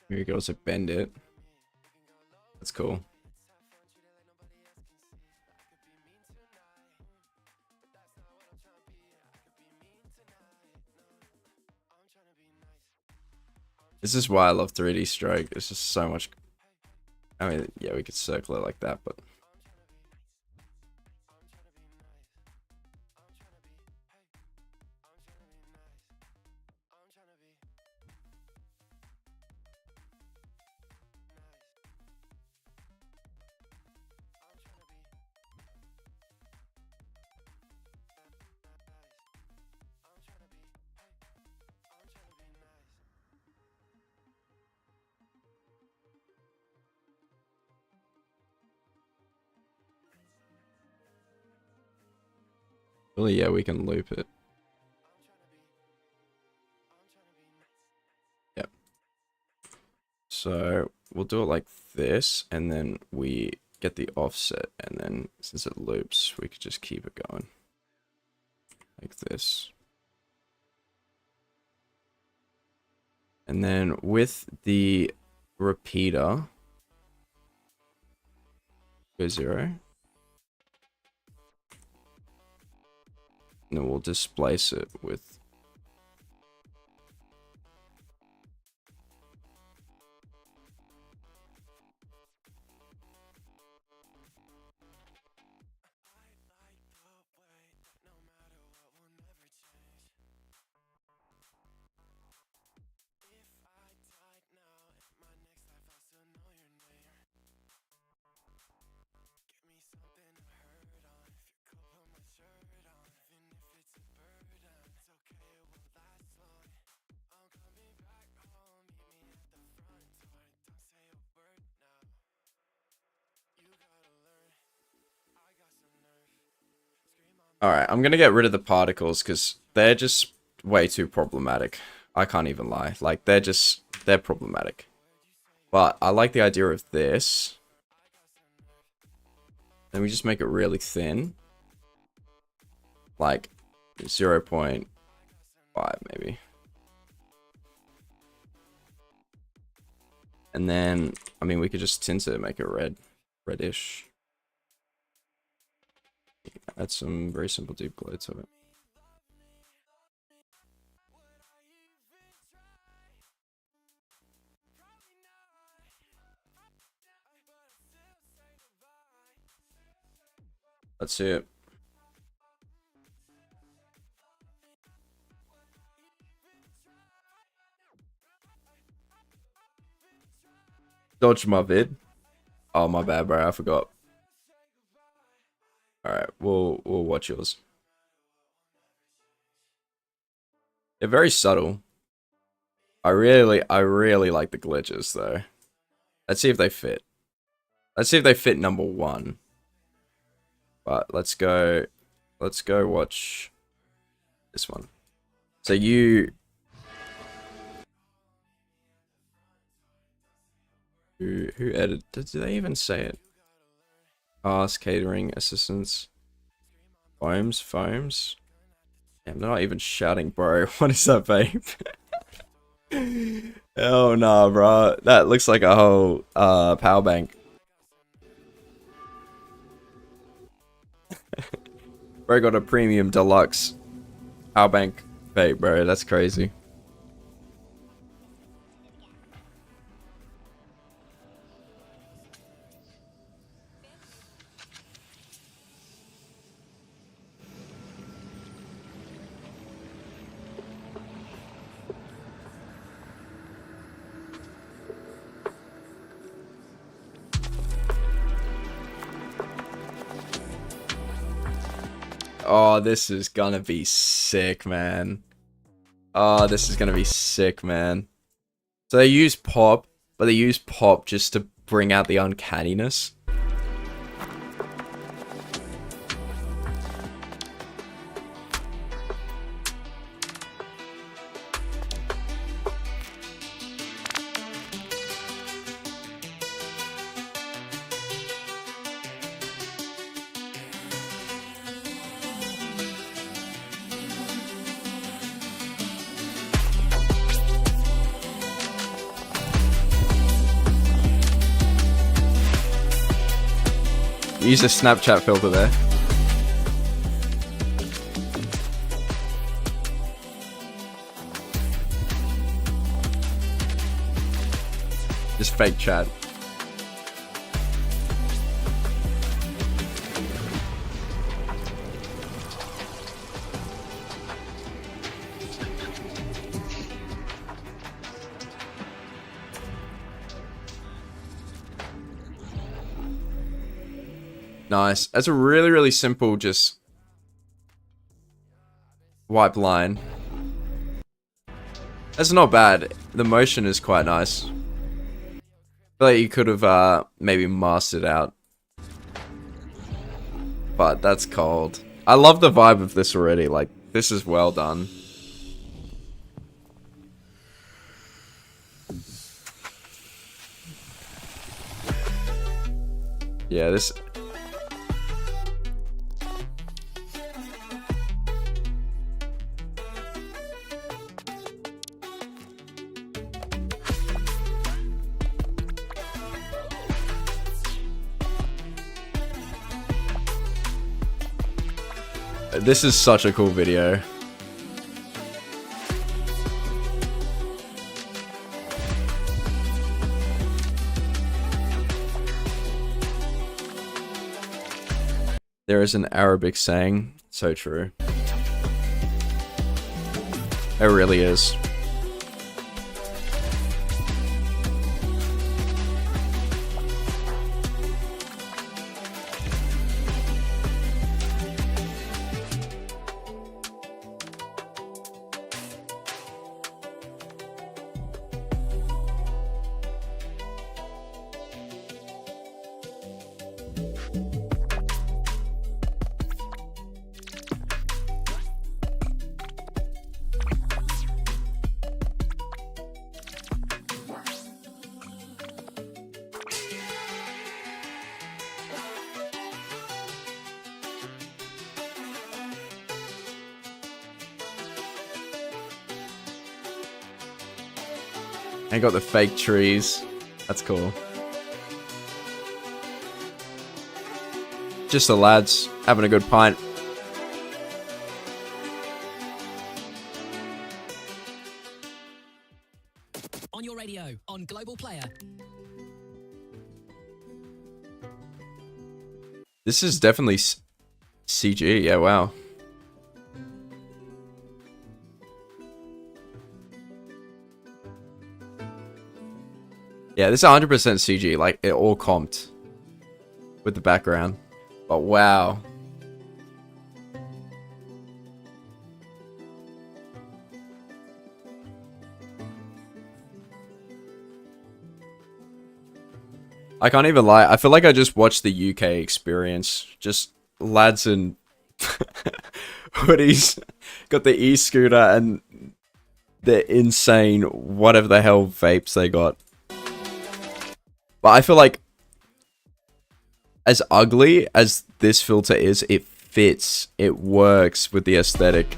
Here you go, so bend it. That's cool. This is why I love 3D stroke. It's just so much. I mean, yeah, we could circle it like that, but Really, yeah, we can loop it. Yep. So we'll do it like this, and then we get the offset, and then since it loops, we could just keep it going like this. And then with the repeater, go 0. And then we'll displace it with Alright, I'm gonna get rid of the particles because they're just way too problematic. I can't even lie. Like, they're problematic. But I like the idea of this. Then we just make it really thin. Like 0.5 maybe. And then, I mean, we could just tint it, make it reddish. Add some very simple deep glow to it. Let's see it. Dodge my vid. Oh, my bad, bro. I forgot. Alright, we'll watch yours. They're very subtle. I really like the glitches though. Let's see if they fit. Let's see if they fit number 1. But let's go watch this one. So who edited? Did they even say it? Cast, catering, assistants, foams. Damn, they're not even shouting, bro. What is that, babe? Hell nah, bro. That looks like a whole power bank. Bro got a premium deluxe power bank vape, bro. That's crazy. Oh, this is gonna be sick, man. Oh, this is gonna be sick, man. So they use pop, but they use pop just to bring out the uncanniness. Use a Snapchat filter there. Just fake chat. Nice. That's a really simple just wipe line. That's not bad. The motion is quite nice. I feel like you could have maybe masked it out. But that's cold. I love the vibe of this already. Like, this is well done. Yeah, this... This is such a cool video. There is an Arabic saying, so true. It really is. I got the fake trees. That's cool. Just the lads having a good pint. On your radio, on Global Player. This is definitely CG. Yeah, wow. Yeah, this is 100% CG, like, it all comped with the background. But wow. I can't even lie, I feel like I just watched the UK experience. Just lads in hoodies, got the e-scooter and the insane whatever the hell vapes they got. But I feel like, as ugly as this filter is, it fits, it works with the aesthetic.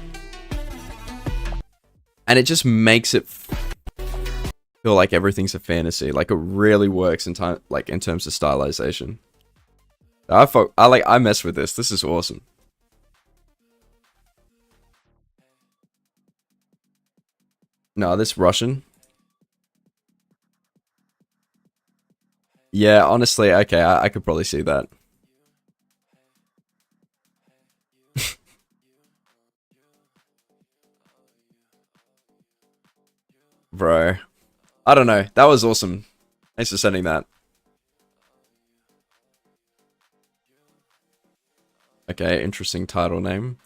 And it just makes it feel like everything's a fantasy. Like, it really works in time, like in terms of stylization. I mess with this. This is awesome. No, this Russian. Yeah, honestly, okay, I could probably see that. Bro. I don't know. That was awesome. Thanks for sending that. Okay, interesting title name.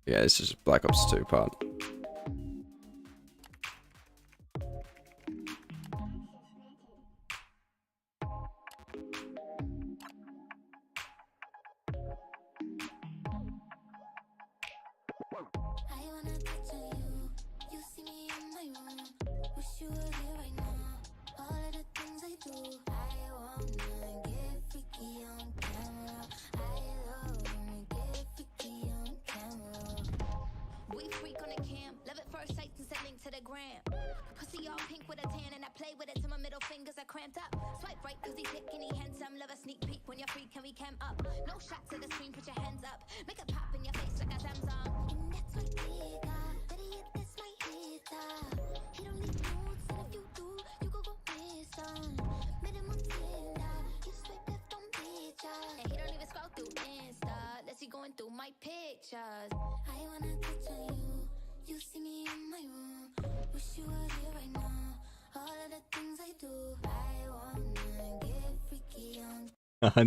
Yeah, this is Black Ops 2 part.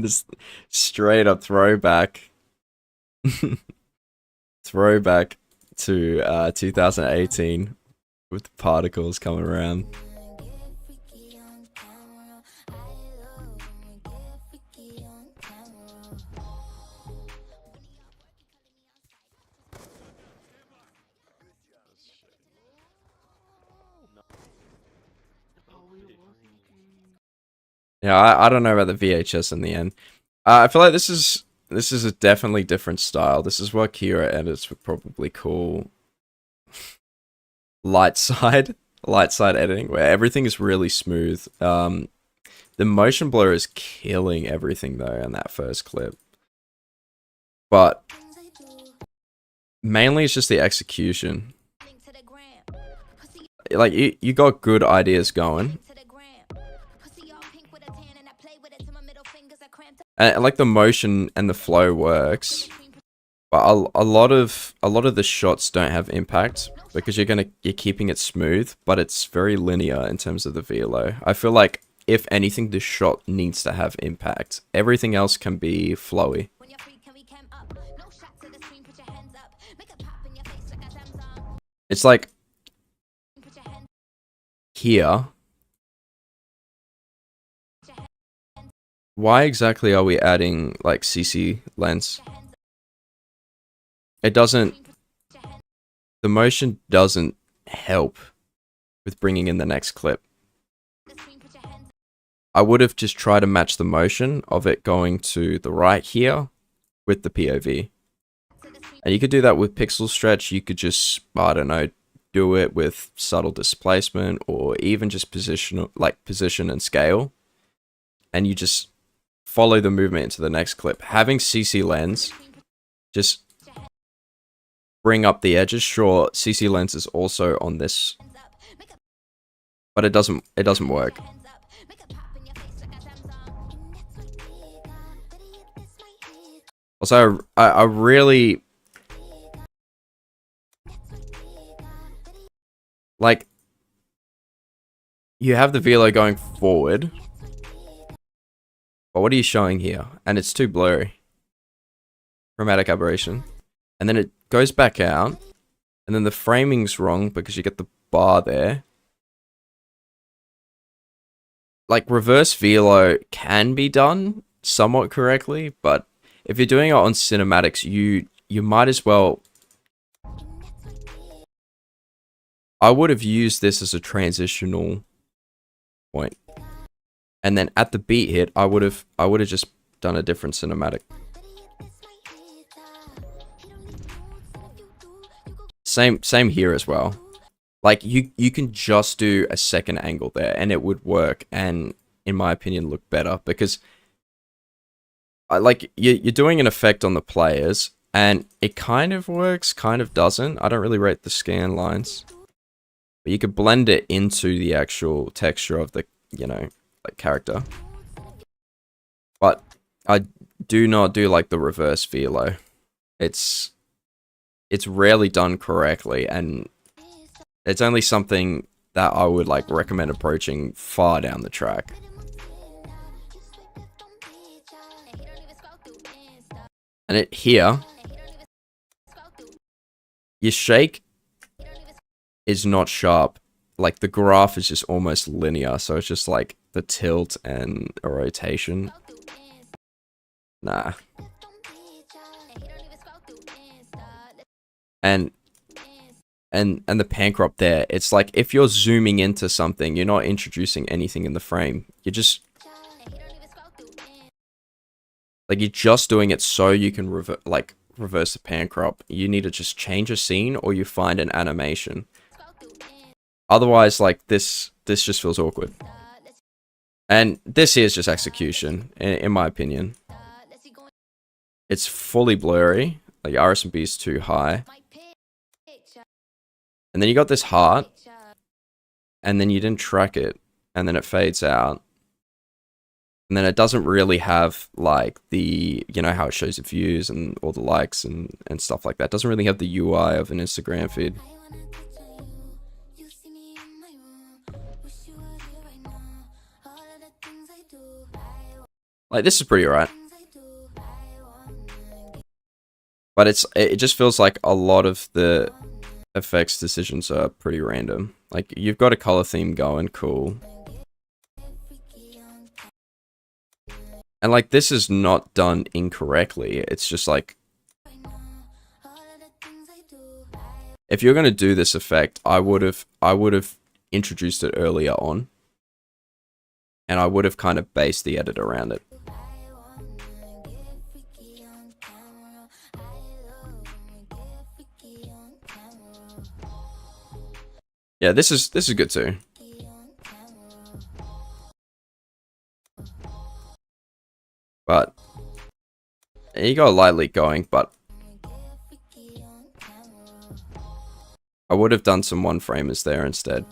Just straight up throwback. Throwback to 2018 with the particles coming around. Yeah, I don't know about the VHS in the end. I feel like this is a definitely different style. This is what Kira editors would probably call light side, light side editing, where everything is really smooth. The motion blur is killing everything though in that first clip, but mainly it's just the execution. Like you got good ideas going, and like the motion and the flow works, but a lot of the shots don't have impact because you're keeping it smooth, but it's very linear in terms of the velo. I feel like if anything, the shot needs to have impact. Everything else can be flowy. It's like here. Why exactly are we adding like CC lens? It doesn't, the motion doesn't help with bringing in the next clip. I would have just tried to match the motion of it going to the right here with the POV. And you could do that with pixel stretch. You could just, I don't know, do it with subtle displacement or even just position and scale. And you just follow the movement into the next clip. Having CC lens, just bring up the edges. Sure, CC lens is also on this, but it doesn't work. Also, I really like, you have the velo going forward, but what are you showing here? And it's too blurry. Chromatic aberration. And then it goes back out, and then the framing's wrong because you get the bar there. Like, reverse velo can be done somewhat correctly, but if you're doing it on cinematics, you might as well. I would have used this as a transitional point, and then at the beat hit, I would have just done a different cinematic. Same here as well. Like, you can just do a second angle there, and it would work, and in my opinion, look better because, like, you're doing an effect on the players, and it kind of works, kind of doesn't. I don't really rate the scan lines. But you could blend it into the actual texture of the, like, character. But I do not do, like, the reverse velo. It's rarely done correctly, and it's only something that I would, like, recommend approaching far down the track. And it here, your shake is not sharp. Like, the graph is just almost linear, so it's just like the tilt and a rotation. Nah. And the pan crop there, it's like if you're zooming into something, you're not introducing anything in the frame. You're just like, you're just doing it so you can reverse the pan crop. You need to just change a scene, or you find an animation. Otherwise, like, this just feels awkward. And this here is just execution, in my opinion. It's fully blurry. Like, RSB is too high. And then you got this heart, and then you didn't track it, and then it fades out. And then it doesn't really have, like, the, how it shows the views and all the likes and stuff like that. It doesn't really have the UI of an Instagram feed. Like, this is pretty alright. But it just feels like a lot of the effects decisions are pretty random. Like, you've got a color theme going, cool. And, like, this is not done incorrectly. It's just like, if you're gonna do this effect, I would have introduced it earlier on. and I would have kind of based the edit around it. Yeah, this is good too. But you got a light leak going, but I would have done some one framers there instead.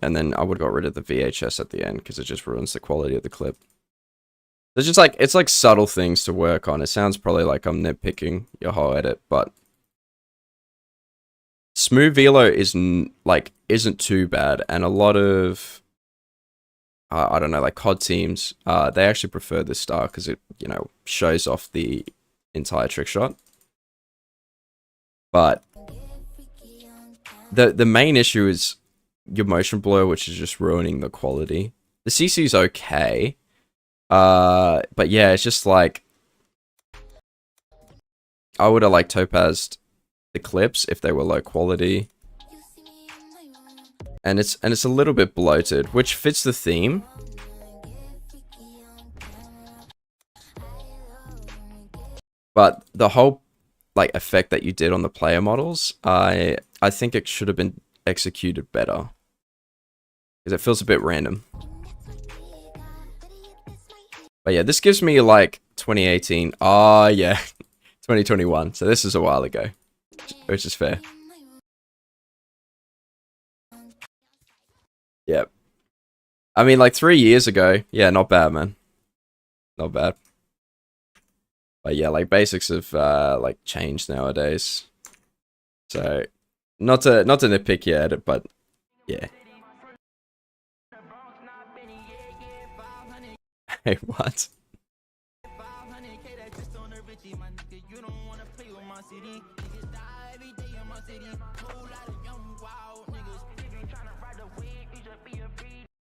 And then I would have got rid of the VHS at the end because it just ruins the quality of the clip. It's just like, it's like subtle things to work on. It sounds probably like I'm nitpicking your whole edit, but smooth velo isn't too bad, and a lot of I don't know, like COD teams, they actually prefer this style because it, you know, shows off the entire trick shot. But the main issue is your motion blur, which is just ruining the quality. The CC's okay, but yeah, it's just like I would have like topazed the clips if they were low quality. And it's a little bit bloated, which fits the theme. But the whole like effect that you did on the player models, I think it should have been executed better. Because it feels a bit random. But yeah, this gives me like 2018. Oh yeah, 2021. So this is a while ago, which is fair. Yep. I mean, like 3 years ago. Yeah, not bad, man. Not bad. But yeah, like basics have like changed nowadays. So not to nitpick yet, but yeah. Hey, what?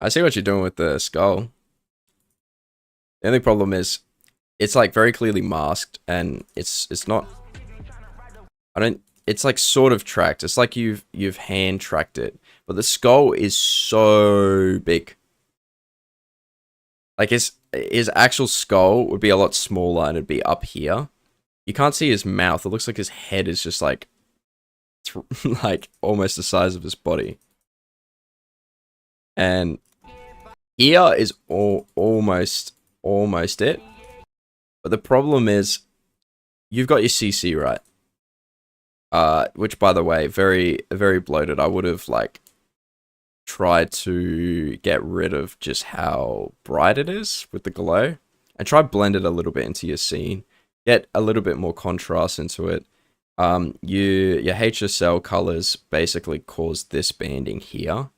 I see what you're doing with the skull. The only problem is it's like very clearly masked, and it's not, it's like sort of tracked. It's like you've hand tracked it, but the skull is so big. Like his actual skull would be a lot smaller and it'd be up here. You can't see his mouth. It looks like his head is just like like almost the size of his body. And here is almost it. But the problem is you've got your CC right. Which by the way, very bloated. I would have like tried to get rid of just how bright it is with the glow and try blend it a little bit into your scene. Get a little bit more contrast into it. Your HSL colors basically cause this banding here,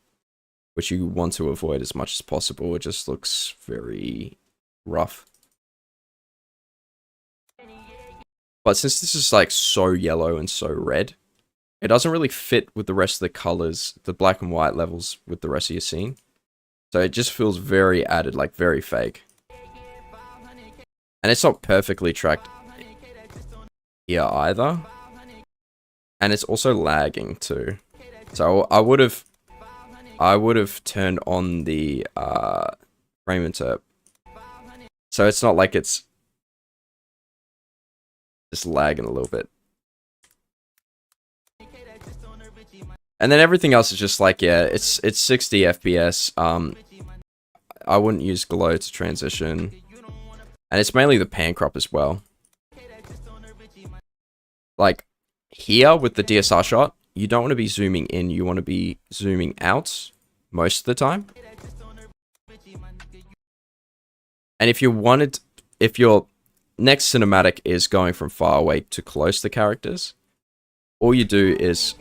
which you want to avoid as much as possible. It just looks very rough. But since this is like so yellow and so red, it doesn't really fit with the rest of the colors, the black and white levels with the rest of your scene. So it just feels very added, like very fake. And it's not perfectly tracked here either. And it's also lagging too. So I would have turned on the frame interp. So it's not like it's just lagging a little bit. And then everything else is just like, yeah, it's 60 FPS. I wouldn't use glow to transition. And it's mainly the pan crop as well. Like here with the DSR shot, you don't want to be zooming in, you want to be zooming out most of the time. And if your next cinematic is going from far away to close to characters, all you do is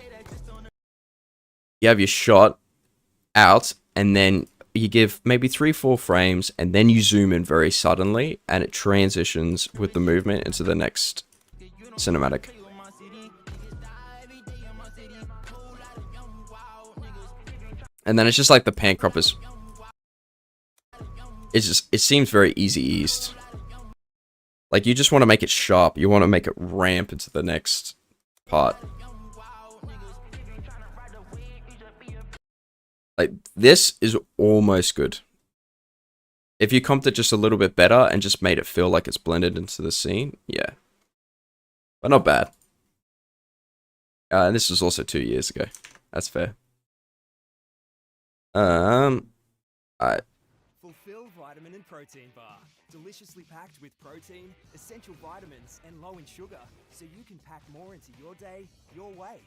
you have your shot out and then you give maybe 3-4 frames and then you zoom in very suddenly and it transitions with the movement into the next cinematic. And then it's just like the pan crop is, it seems very easy eased. Like you just want to make it sharp. You want to make it ramp into the next part. Like, this is almost good. If you comped it just a little bit better and just made it feel like it's blended into the scene, yeah. But not bad. And this was also 2 years ago. That's fair. Alright. Fulfill Vitamin and Protein Bar. Deliciously packed with protein, essential vitamins, and low in sugar, so you can pack more into your day, your way.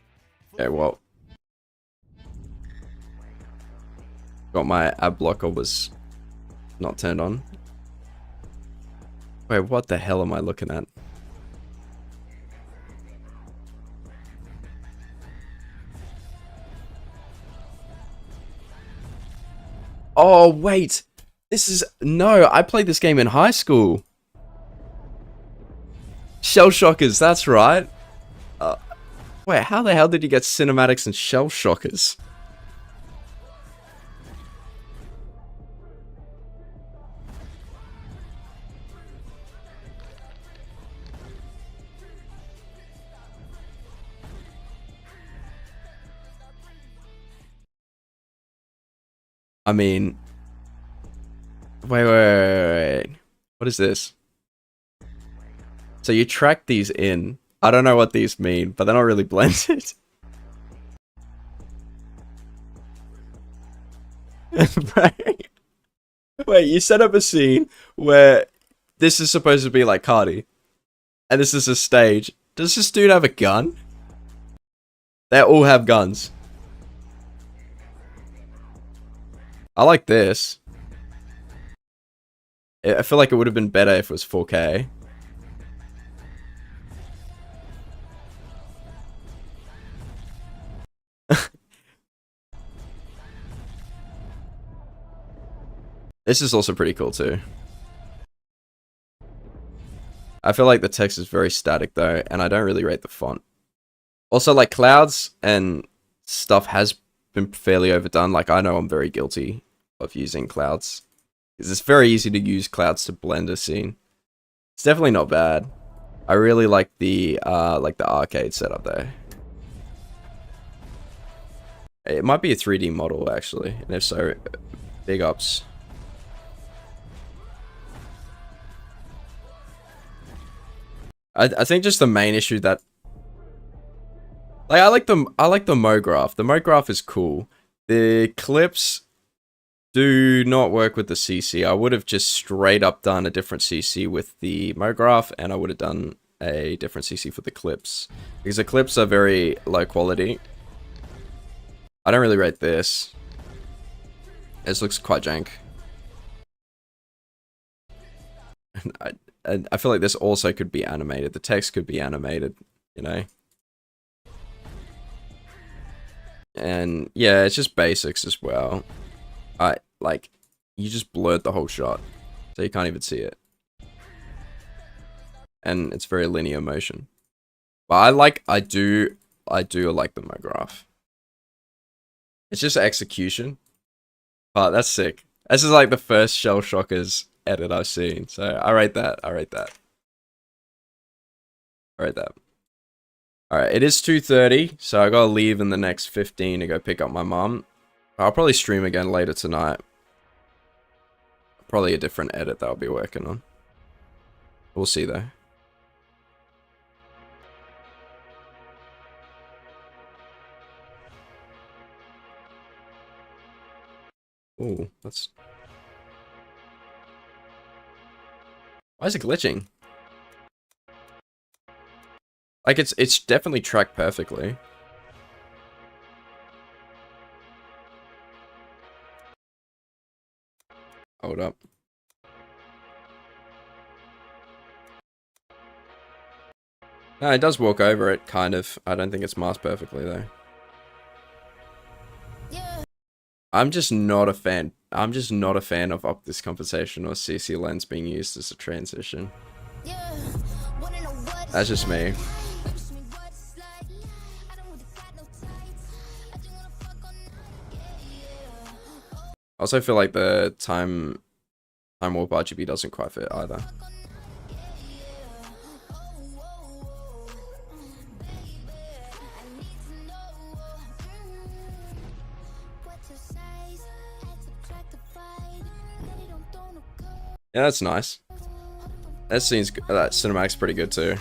Okay, well. Got my ad blocker was not turned on. Wait, what the hell am I looking at? Oh, wait. This is... No, I played this game in high school. Shell Shockers, that's right. Wait, how the hell did you get cinematics and Shell Shockers? I mean... Wait. What is this? So you track these in. I don't know what these mean, but they're not really blended. Right? Wait, you set up a scene where this is supposed to be like Cardi. And this is a stage. Does this dude have a gun? They all have guns. I like this. I feel like it would have been better if it was 4K. This is also pretty cool too. I feel like the text is very static though, and I don't really rate the font. Also, like, clouds and stuff has been fairly overdone. Like, I know I'm very guilty of using clouds, because it's very easy to use clouds to blend a scene. It's definitely not bad. I really like the arcade setup there. It might be a 3D model actually, and if so, big ups. I think just the main issue that, like, I like the MoGraph. The MoGraph is cool. The clips do not work with the CC. I would have just straight up done a different CC with the MoGraph, and I would have done a different CC for the clips, because the clips are very low quality. I don't really rate this. This looks quite jank. And I feel like this also could be animated. The text could be animated, you know? And yeah, it's just basics as well. Like, you just blurred the whole shot, so you can't even see it. And it's very linear motion. But I do like the MoGraph. It's just execution. But that's sick. This is like the first Shell Shockers edit I've seen, so I rate that. Alright, it is 2:30, so I gotta leave in the next 15 to go pick up my mum. I'll probably stream again later tonight. Probably a different edit that I'll be working on. We'll see though. Ooh, that's... Why is it glitching? Like, it's definitely tracked perfectly. Hold up. No, it does walk over it, kind of. I don't think it's masked perfectly, though. I'm just not a fan. I'm just not a fan of this compensation or CC lens being used as a transition. That's just me. I also feel like the time warp RGB doesn't quite fit either. Yeah, that's nice. That scene's that cinematic's pretty good too.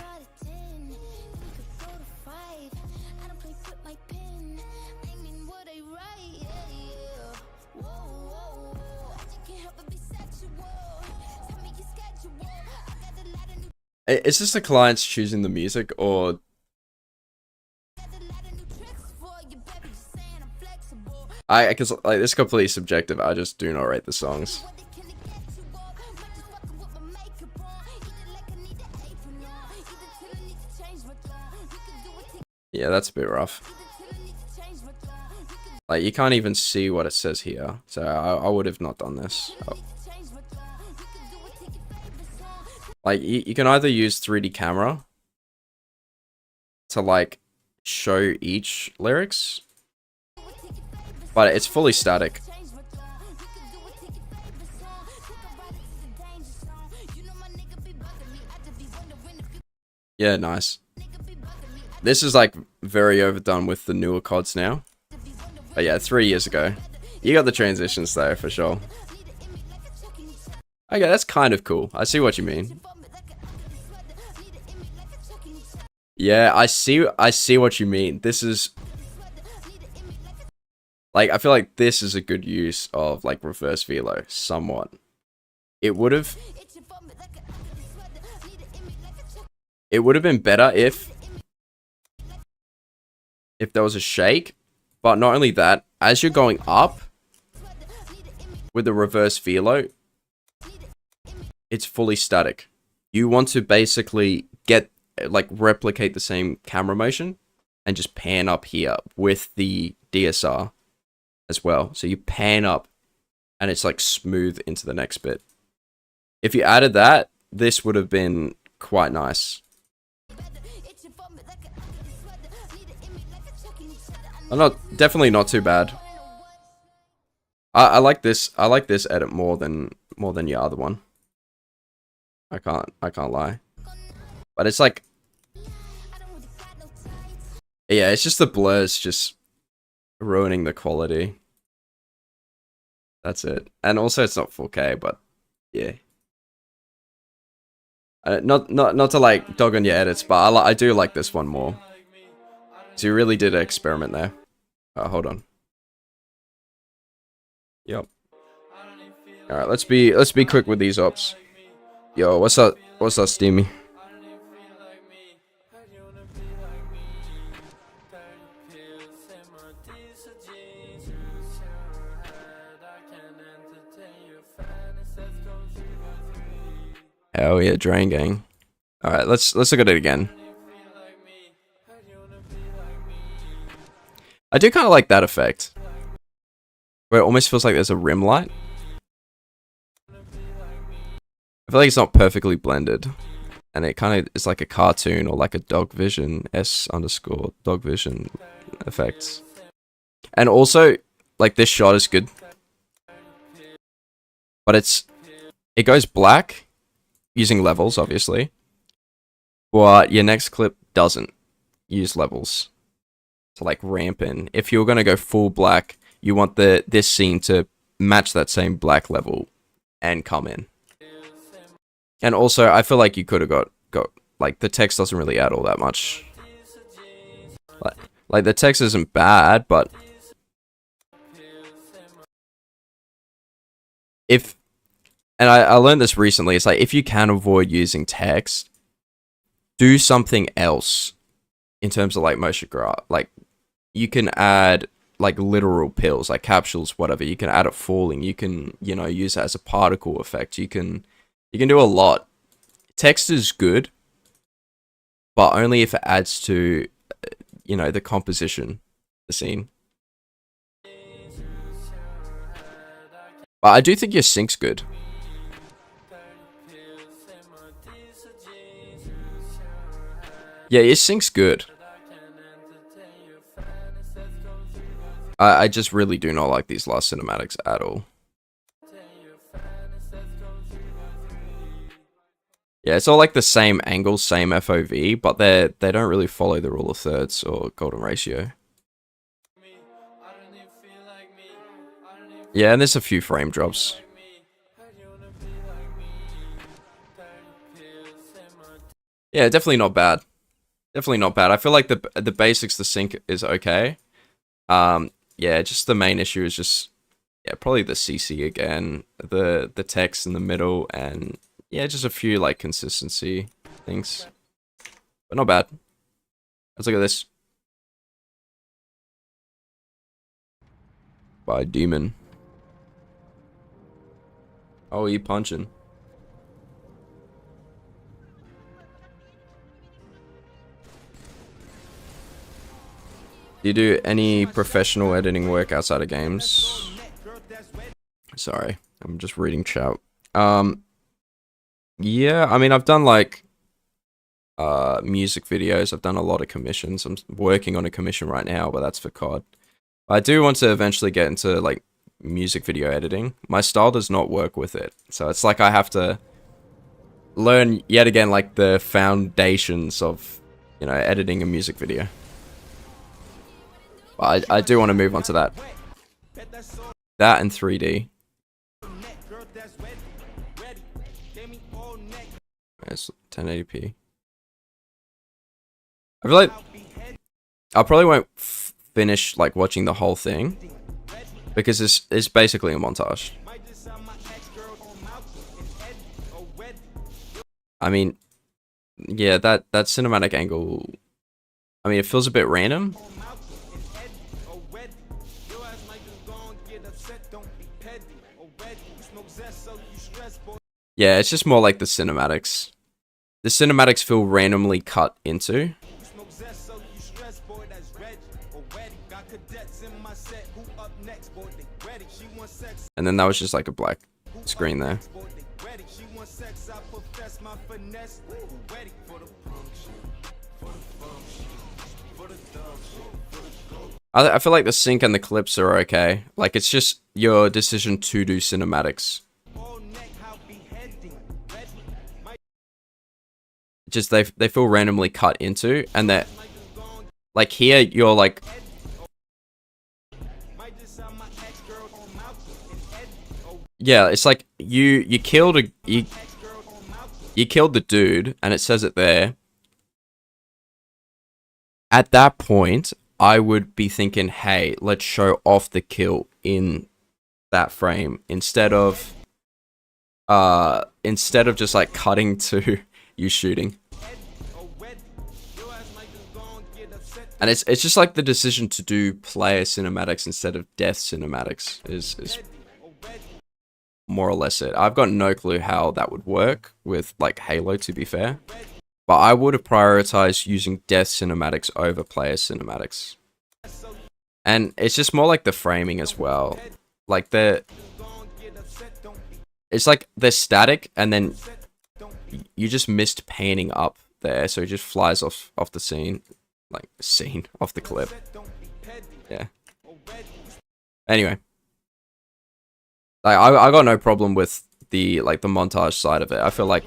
Is this the clients choosing the music, or because like this is completely subjective. I just do not rate the songs. Yeah, that's a bit rough. Like, you can't even see what it says here, so I would have not done this. Oh. Like, you can either use 3D camera to, like, show each lyrics, but it's fully static. Yeah, nice. This is, like, very overdone with the newer CODs now. But yeah, 3 years ago. You got the transitions though, for sure. Okay, that's kind of cool. I see what you mean. Yeah, I see what you mean. This is... like, I feel like this is a good use of, like, reverse velo, somewhat. It would have been better if there was a shake. But not only that, as you're going up with the reverse velo, it's fully static. You want to basically get, like, replicate the same camera motion and just pan up here with the DSR as well. So you pan up and it's like smooth into the next bit. If you added that, this would have been quite nice. Definitely not too bad. I like this. I like this edit more than your other one. I can't lie. But it's like, yeah, it's just the blurs just ruining the quality. That's it. And also it's not 4K, but yeah. Not to like dog on your edits, but I do like this one more. So you really did an experiment there. Hold on. Yep. All right, let's be quick with these ops. Yo, what's up? What's up, Steamy? Hell yeah, Drain Gang. All right, let's look at it again. I do kind of like that effect, where it almost feels like there's a rim light. I feel like it's not perfectly blended, and it kind of is like a cartoon or like a dog vision S_ dog vision effects. And also, like, this shot is good, but it goes black using levels, obviously, but your next clip doesn't use levels to like ramp in. If you're gonna go full black, you want this scene to match that same black level and come in. And also, I feel like you could have got like, the text doesn't really add all that much. Like the text isn't bad, but and I learned this recently, it's like, if you can avoid using text, do something else in terms of like motion graph. Like, you can add like literal pills, like capsules, whatever. You can add it falling. You can, you know, use it as a particle effect. You can do a lot. Text is good, but only if it adds to, you know, the composition, the scene. But I do think your sync's good. Yeah, your sync's good. I just really do not like these last cinematics at all. Yeah, it's all like the same angle, same FOV, but they don't really follow the rule of thirds or golden ratio. Yeah, and there's a few frame drops. Yeah, definitely not bad. Definitely not bad. I feel like the basics, the sync is okay. Yeah, just the main issue is just, yeah, probably the CC again, the text in the middle, and yeah, just a few like consistency things, but not bad. Let's look at this. By Demon. Oh, he punching. Do you do any professional editing work outside of games? Sorry, I'm just reading chat. Yeah, I mean, I've done like music videos. I've done a lot of commissions. I'm working on a commission right now, but that's for COD. I do want to eventually get into like music video editing. My style does not work with it, so it's like I have to learn yet again like the foundations of, you know, editing a music video. But I do want to move on to that. That and 3D. It's 1080p. I feel like I probably won't finish like watching the whole thing because it's basically a montage. I mean, yeah, that cinematic angle, I mean, it feels a bit random. Yeah, it's just more like the cinematics. The cinematics feel randomly cut into. And then that was just like a black screen there. I feel like the sync and the clips are okay. Like, it's just your decision to do cinematics. Just they feel randomly cut into, and that like here you're like, yeah, it's like you killed you killed the dude, and it says it there. At that point, I would be thinking, hey, let's show off the kill in that frame instead of just like cutting to you shooting. And it's just like the decision to do player cinematics instead of death cinematics is more or less it. I've got no clue how that would work with like Halo, to be fair. But I would have prioritized using death cinematics over player cinematics. And it's just more like the framing as well. Like it's like they're static, and then you just missed panning up there, so it just flies off the scene. Like, off the clip. Yeah. Anyway. Like, I got no problem with the, like, the montage side of it. I feel like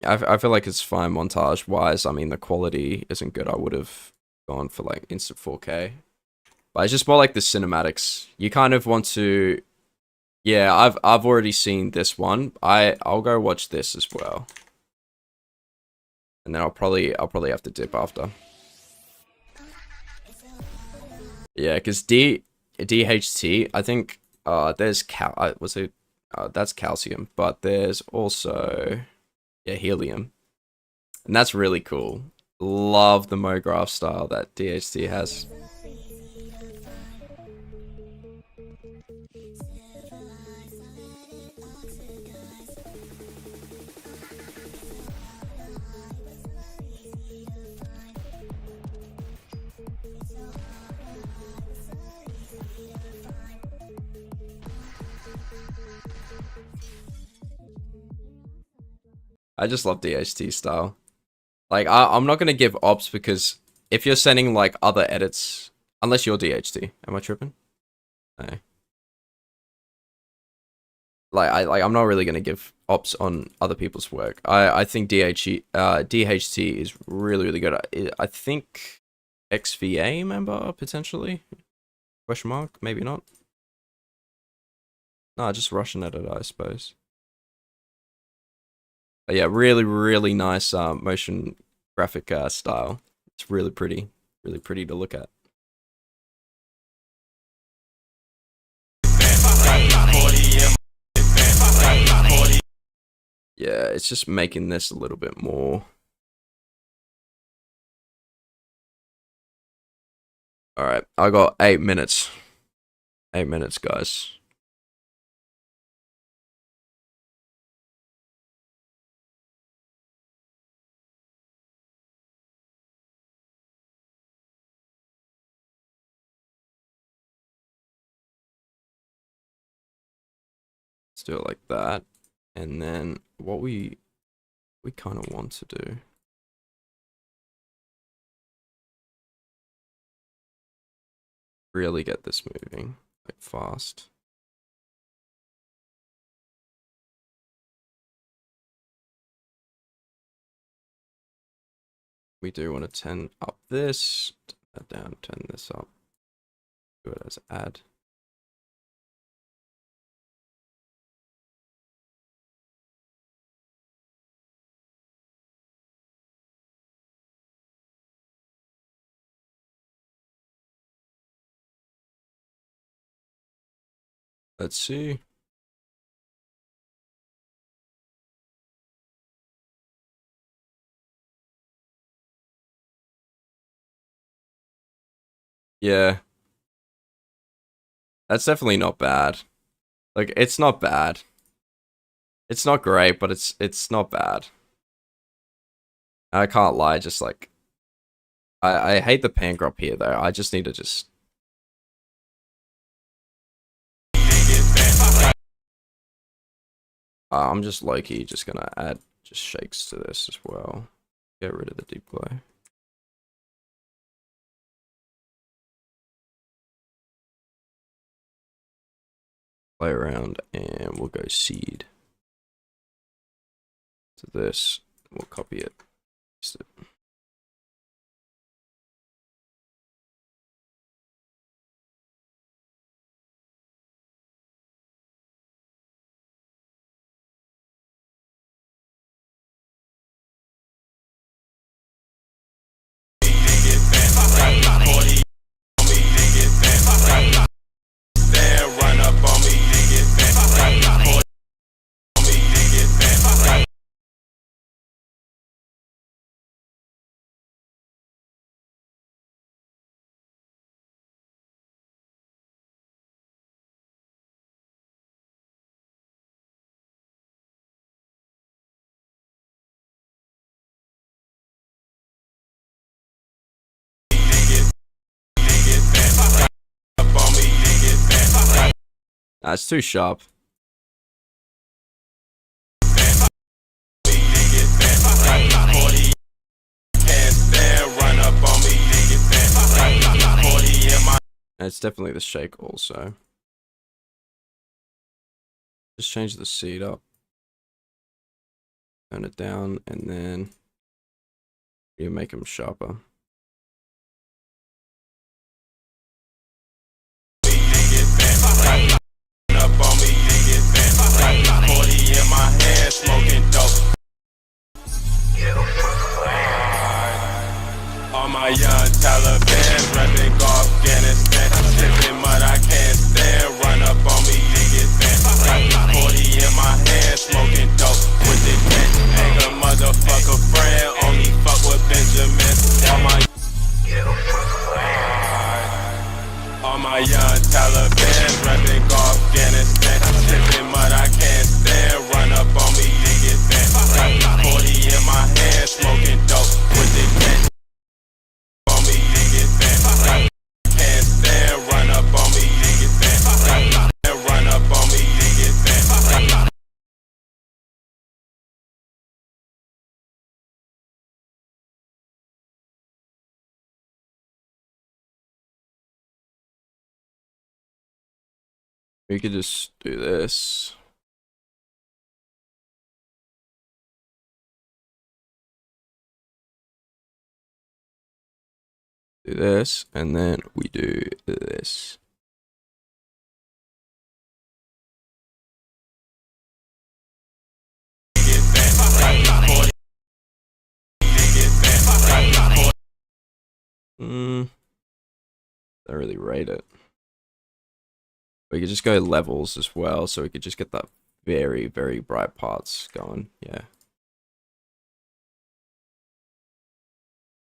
it's fine montage wise. I mean, the quality isn't good. I would have gone for like instant 4K. But it's just more like the cinematics. You kind of want to, yeah, I've already seen this one. I'll go watch this as well. And then I'll probably have to dip after. Yeah, because DHT, I think there's that's calcium, but there's also, yeah, helium. And that's really cool. Love the MoGraph style that DHT has. I just love DHT style. Like, I'm not going to give ops because if you're sending, like, other edits... Unless you're DHT. Am I tripping? No. I'm not really going to give ops on other people's work. I think DHT is really, really good. I think XVA member, potentially? Question mark? Maybe not. No, just Russian editor, I suppose. But yeah, really nice motion graphic style. It's really pretty to look at. Yeah, it's just making this a little bit more. Alright, I got 8 minutes. 8 minutes, guys. Let's do it like that. And then what we kind of want to do. Really get this moving, like fast. We do want to 10 up this, 10 that down, 10 this up. Do it as add. Let's see. Yeah. That's definitely not bad. Like, it's not bad. It's not great, but it's not bad. I can't lie, just like I hate the pan crop here though. I just need to just I'm just low-key just gonna add just shakes to this as well. Get rid of the deep glow. Play around and we'll go seed to this. We'll copy it. Paste it. It's too sharp. It's definitely the shake also. Just change the seed up. Turn it down and then you make them sharper. All my young Taliban repping Afghanistan. Sipping mud I can't stand. Run up on me, you get banned. 40 in my hand, smoking dope with the cat. Ain't a motherfucker friend, only fuck with Benjamin. All my young Taliban repping Afghanistan. Sipping mud I can't stand. Run up on me, you get banned. 40 in my hand, smoking dope with the cat. We could just do this. Do this, and then we do this. Don't really rate it. We could just go levels as well, so we could just get that very, very bright parts going. Yeah.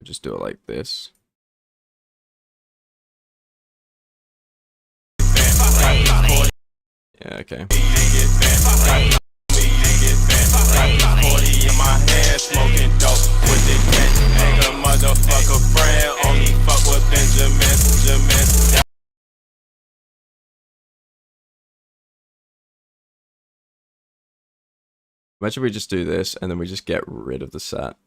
Just do it like this. Yeah, okay. Imagine we just do this and then we just get rid of the set.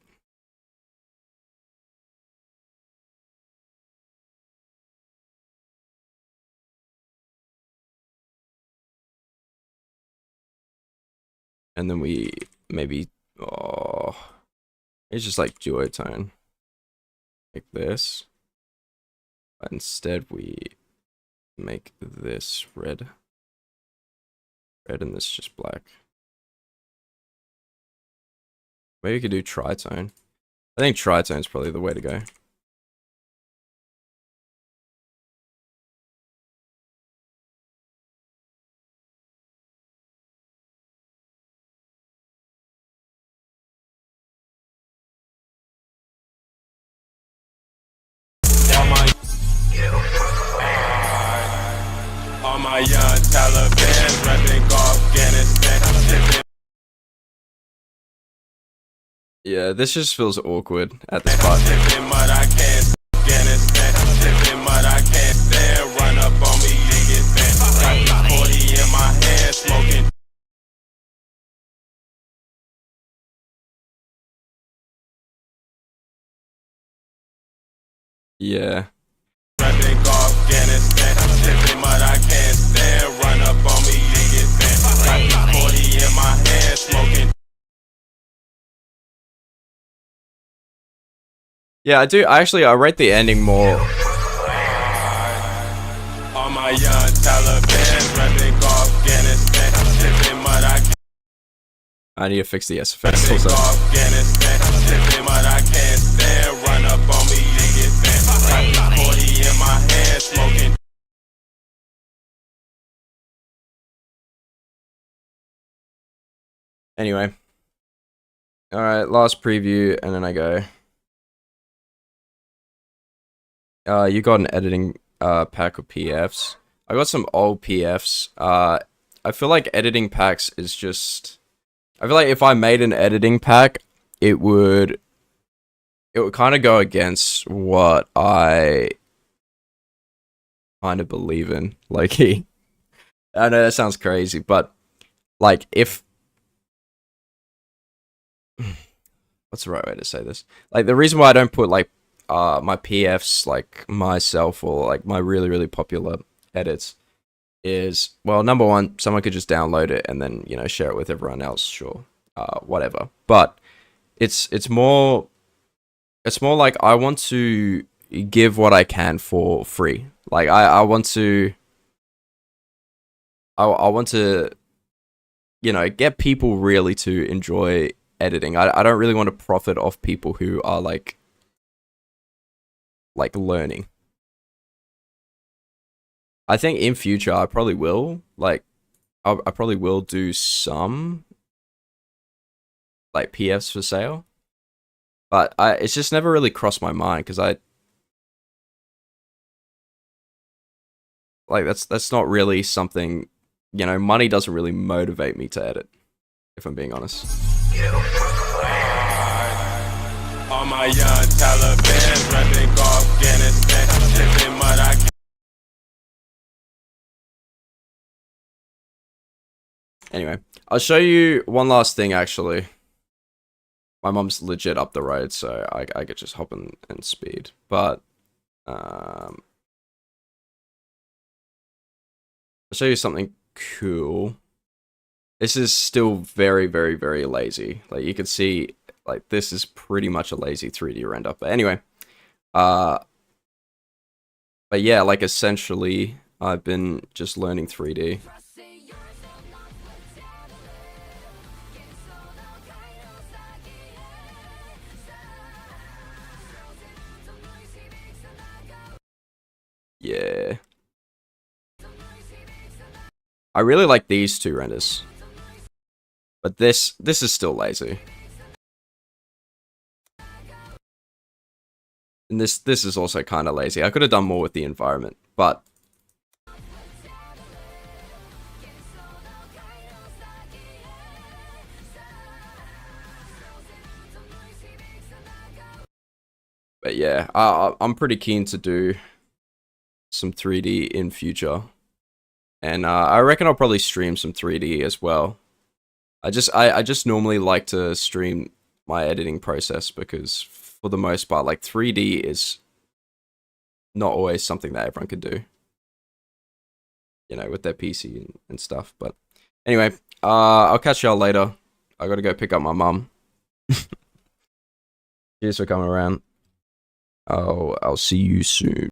And then we maybe, it's just like duotone. Like this. But instead we make this red. Red and this just black. Maybe we could do tritone. I think tritone's probably the way to go. All my young Taliban repping Afghanistan. Yeah, this just feels awkward at this part. Yeah. Yeah, I do. I rate the ending more. All my young Taliban repping Afghanistan. I need to fix the SFX also. Anyway. Alright, last preview, and then I go. You got an editing pack of PFs. I got some old PFs. I feel like editing packs is just... I feel like if I made an editing pack, it would kind of go against what I kind of believe in. Like, I know that sounds crazy, but like if... What's the right way to say this? Like, the reason why I don't put like my PFs, like myself, or like my really, really popular edits is, well, number one, someone could just download it and then, you know, share it with everyone else, sure, whatever. But it's more like I want to give what I can for free. Like I want to you know, get people really to enjoy editing. I don't really want to profit off people who are like learning. I think in future I probably will, like, I probably will do some like PFs for sale, but it's just never really crossed my mind because that's not really something, you know, money doesn't really motivate me to edit, if I'm being honest. All my young Taliban repping Afghanistan. Anyway, I'll show you one last thing actually. My mom's legit up the road, so I could just hop in and speed. But I'll show you something cool. This is still very, very, very lazy. Like you can see, like this is pretty much a lazy 3D render. But anyway, but yeah, like essentially I've been just learning 3D. Yeah. I really like these two renders. But this is still lazy. And this is also kind of lazy. I could have done more with the environment, but yeah, I'm pretty keen to do some 3D in future. And I reckon I'll probably stream some 3D as well. I just normally like to stream my editing process because for the most part, like 3D is not always something that everyone can do. You know, with their PC and stuff. But anyway, I'll catch y'all later. I gotta go pick up my mum. Cheers for coming around. I'll see you soon.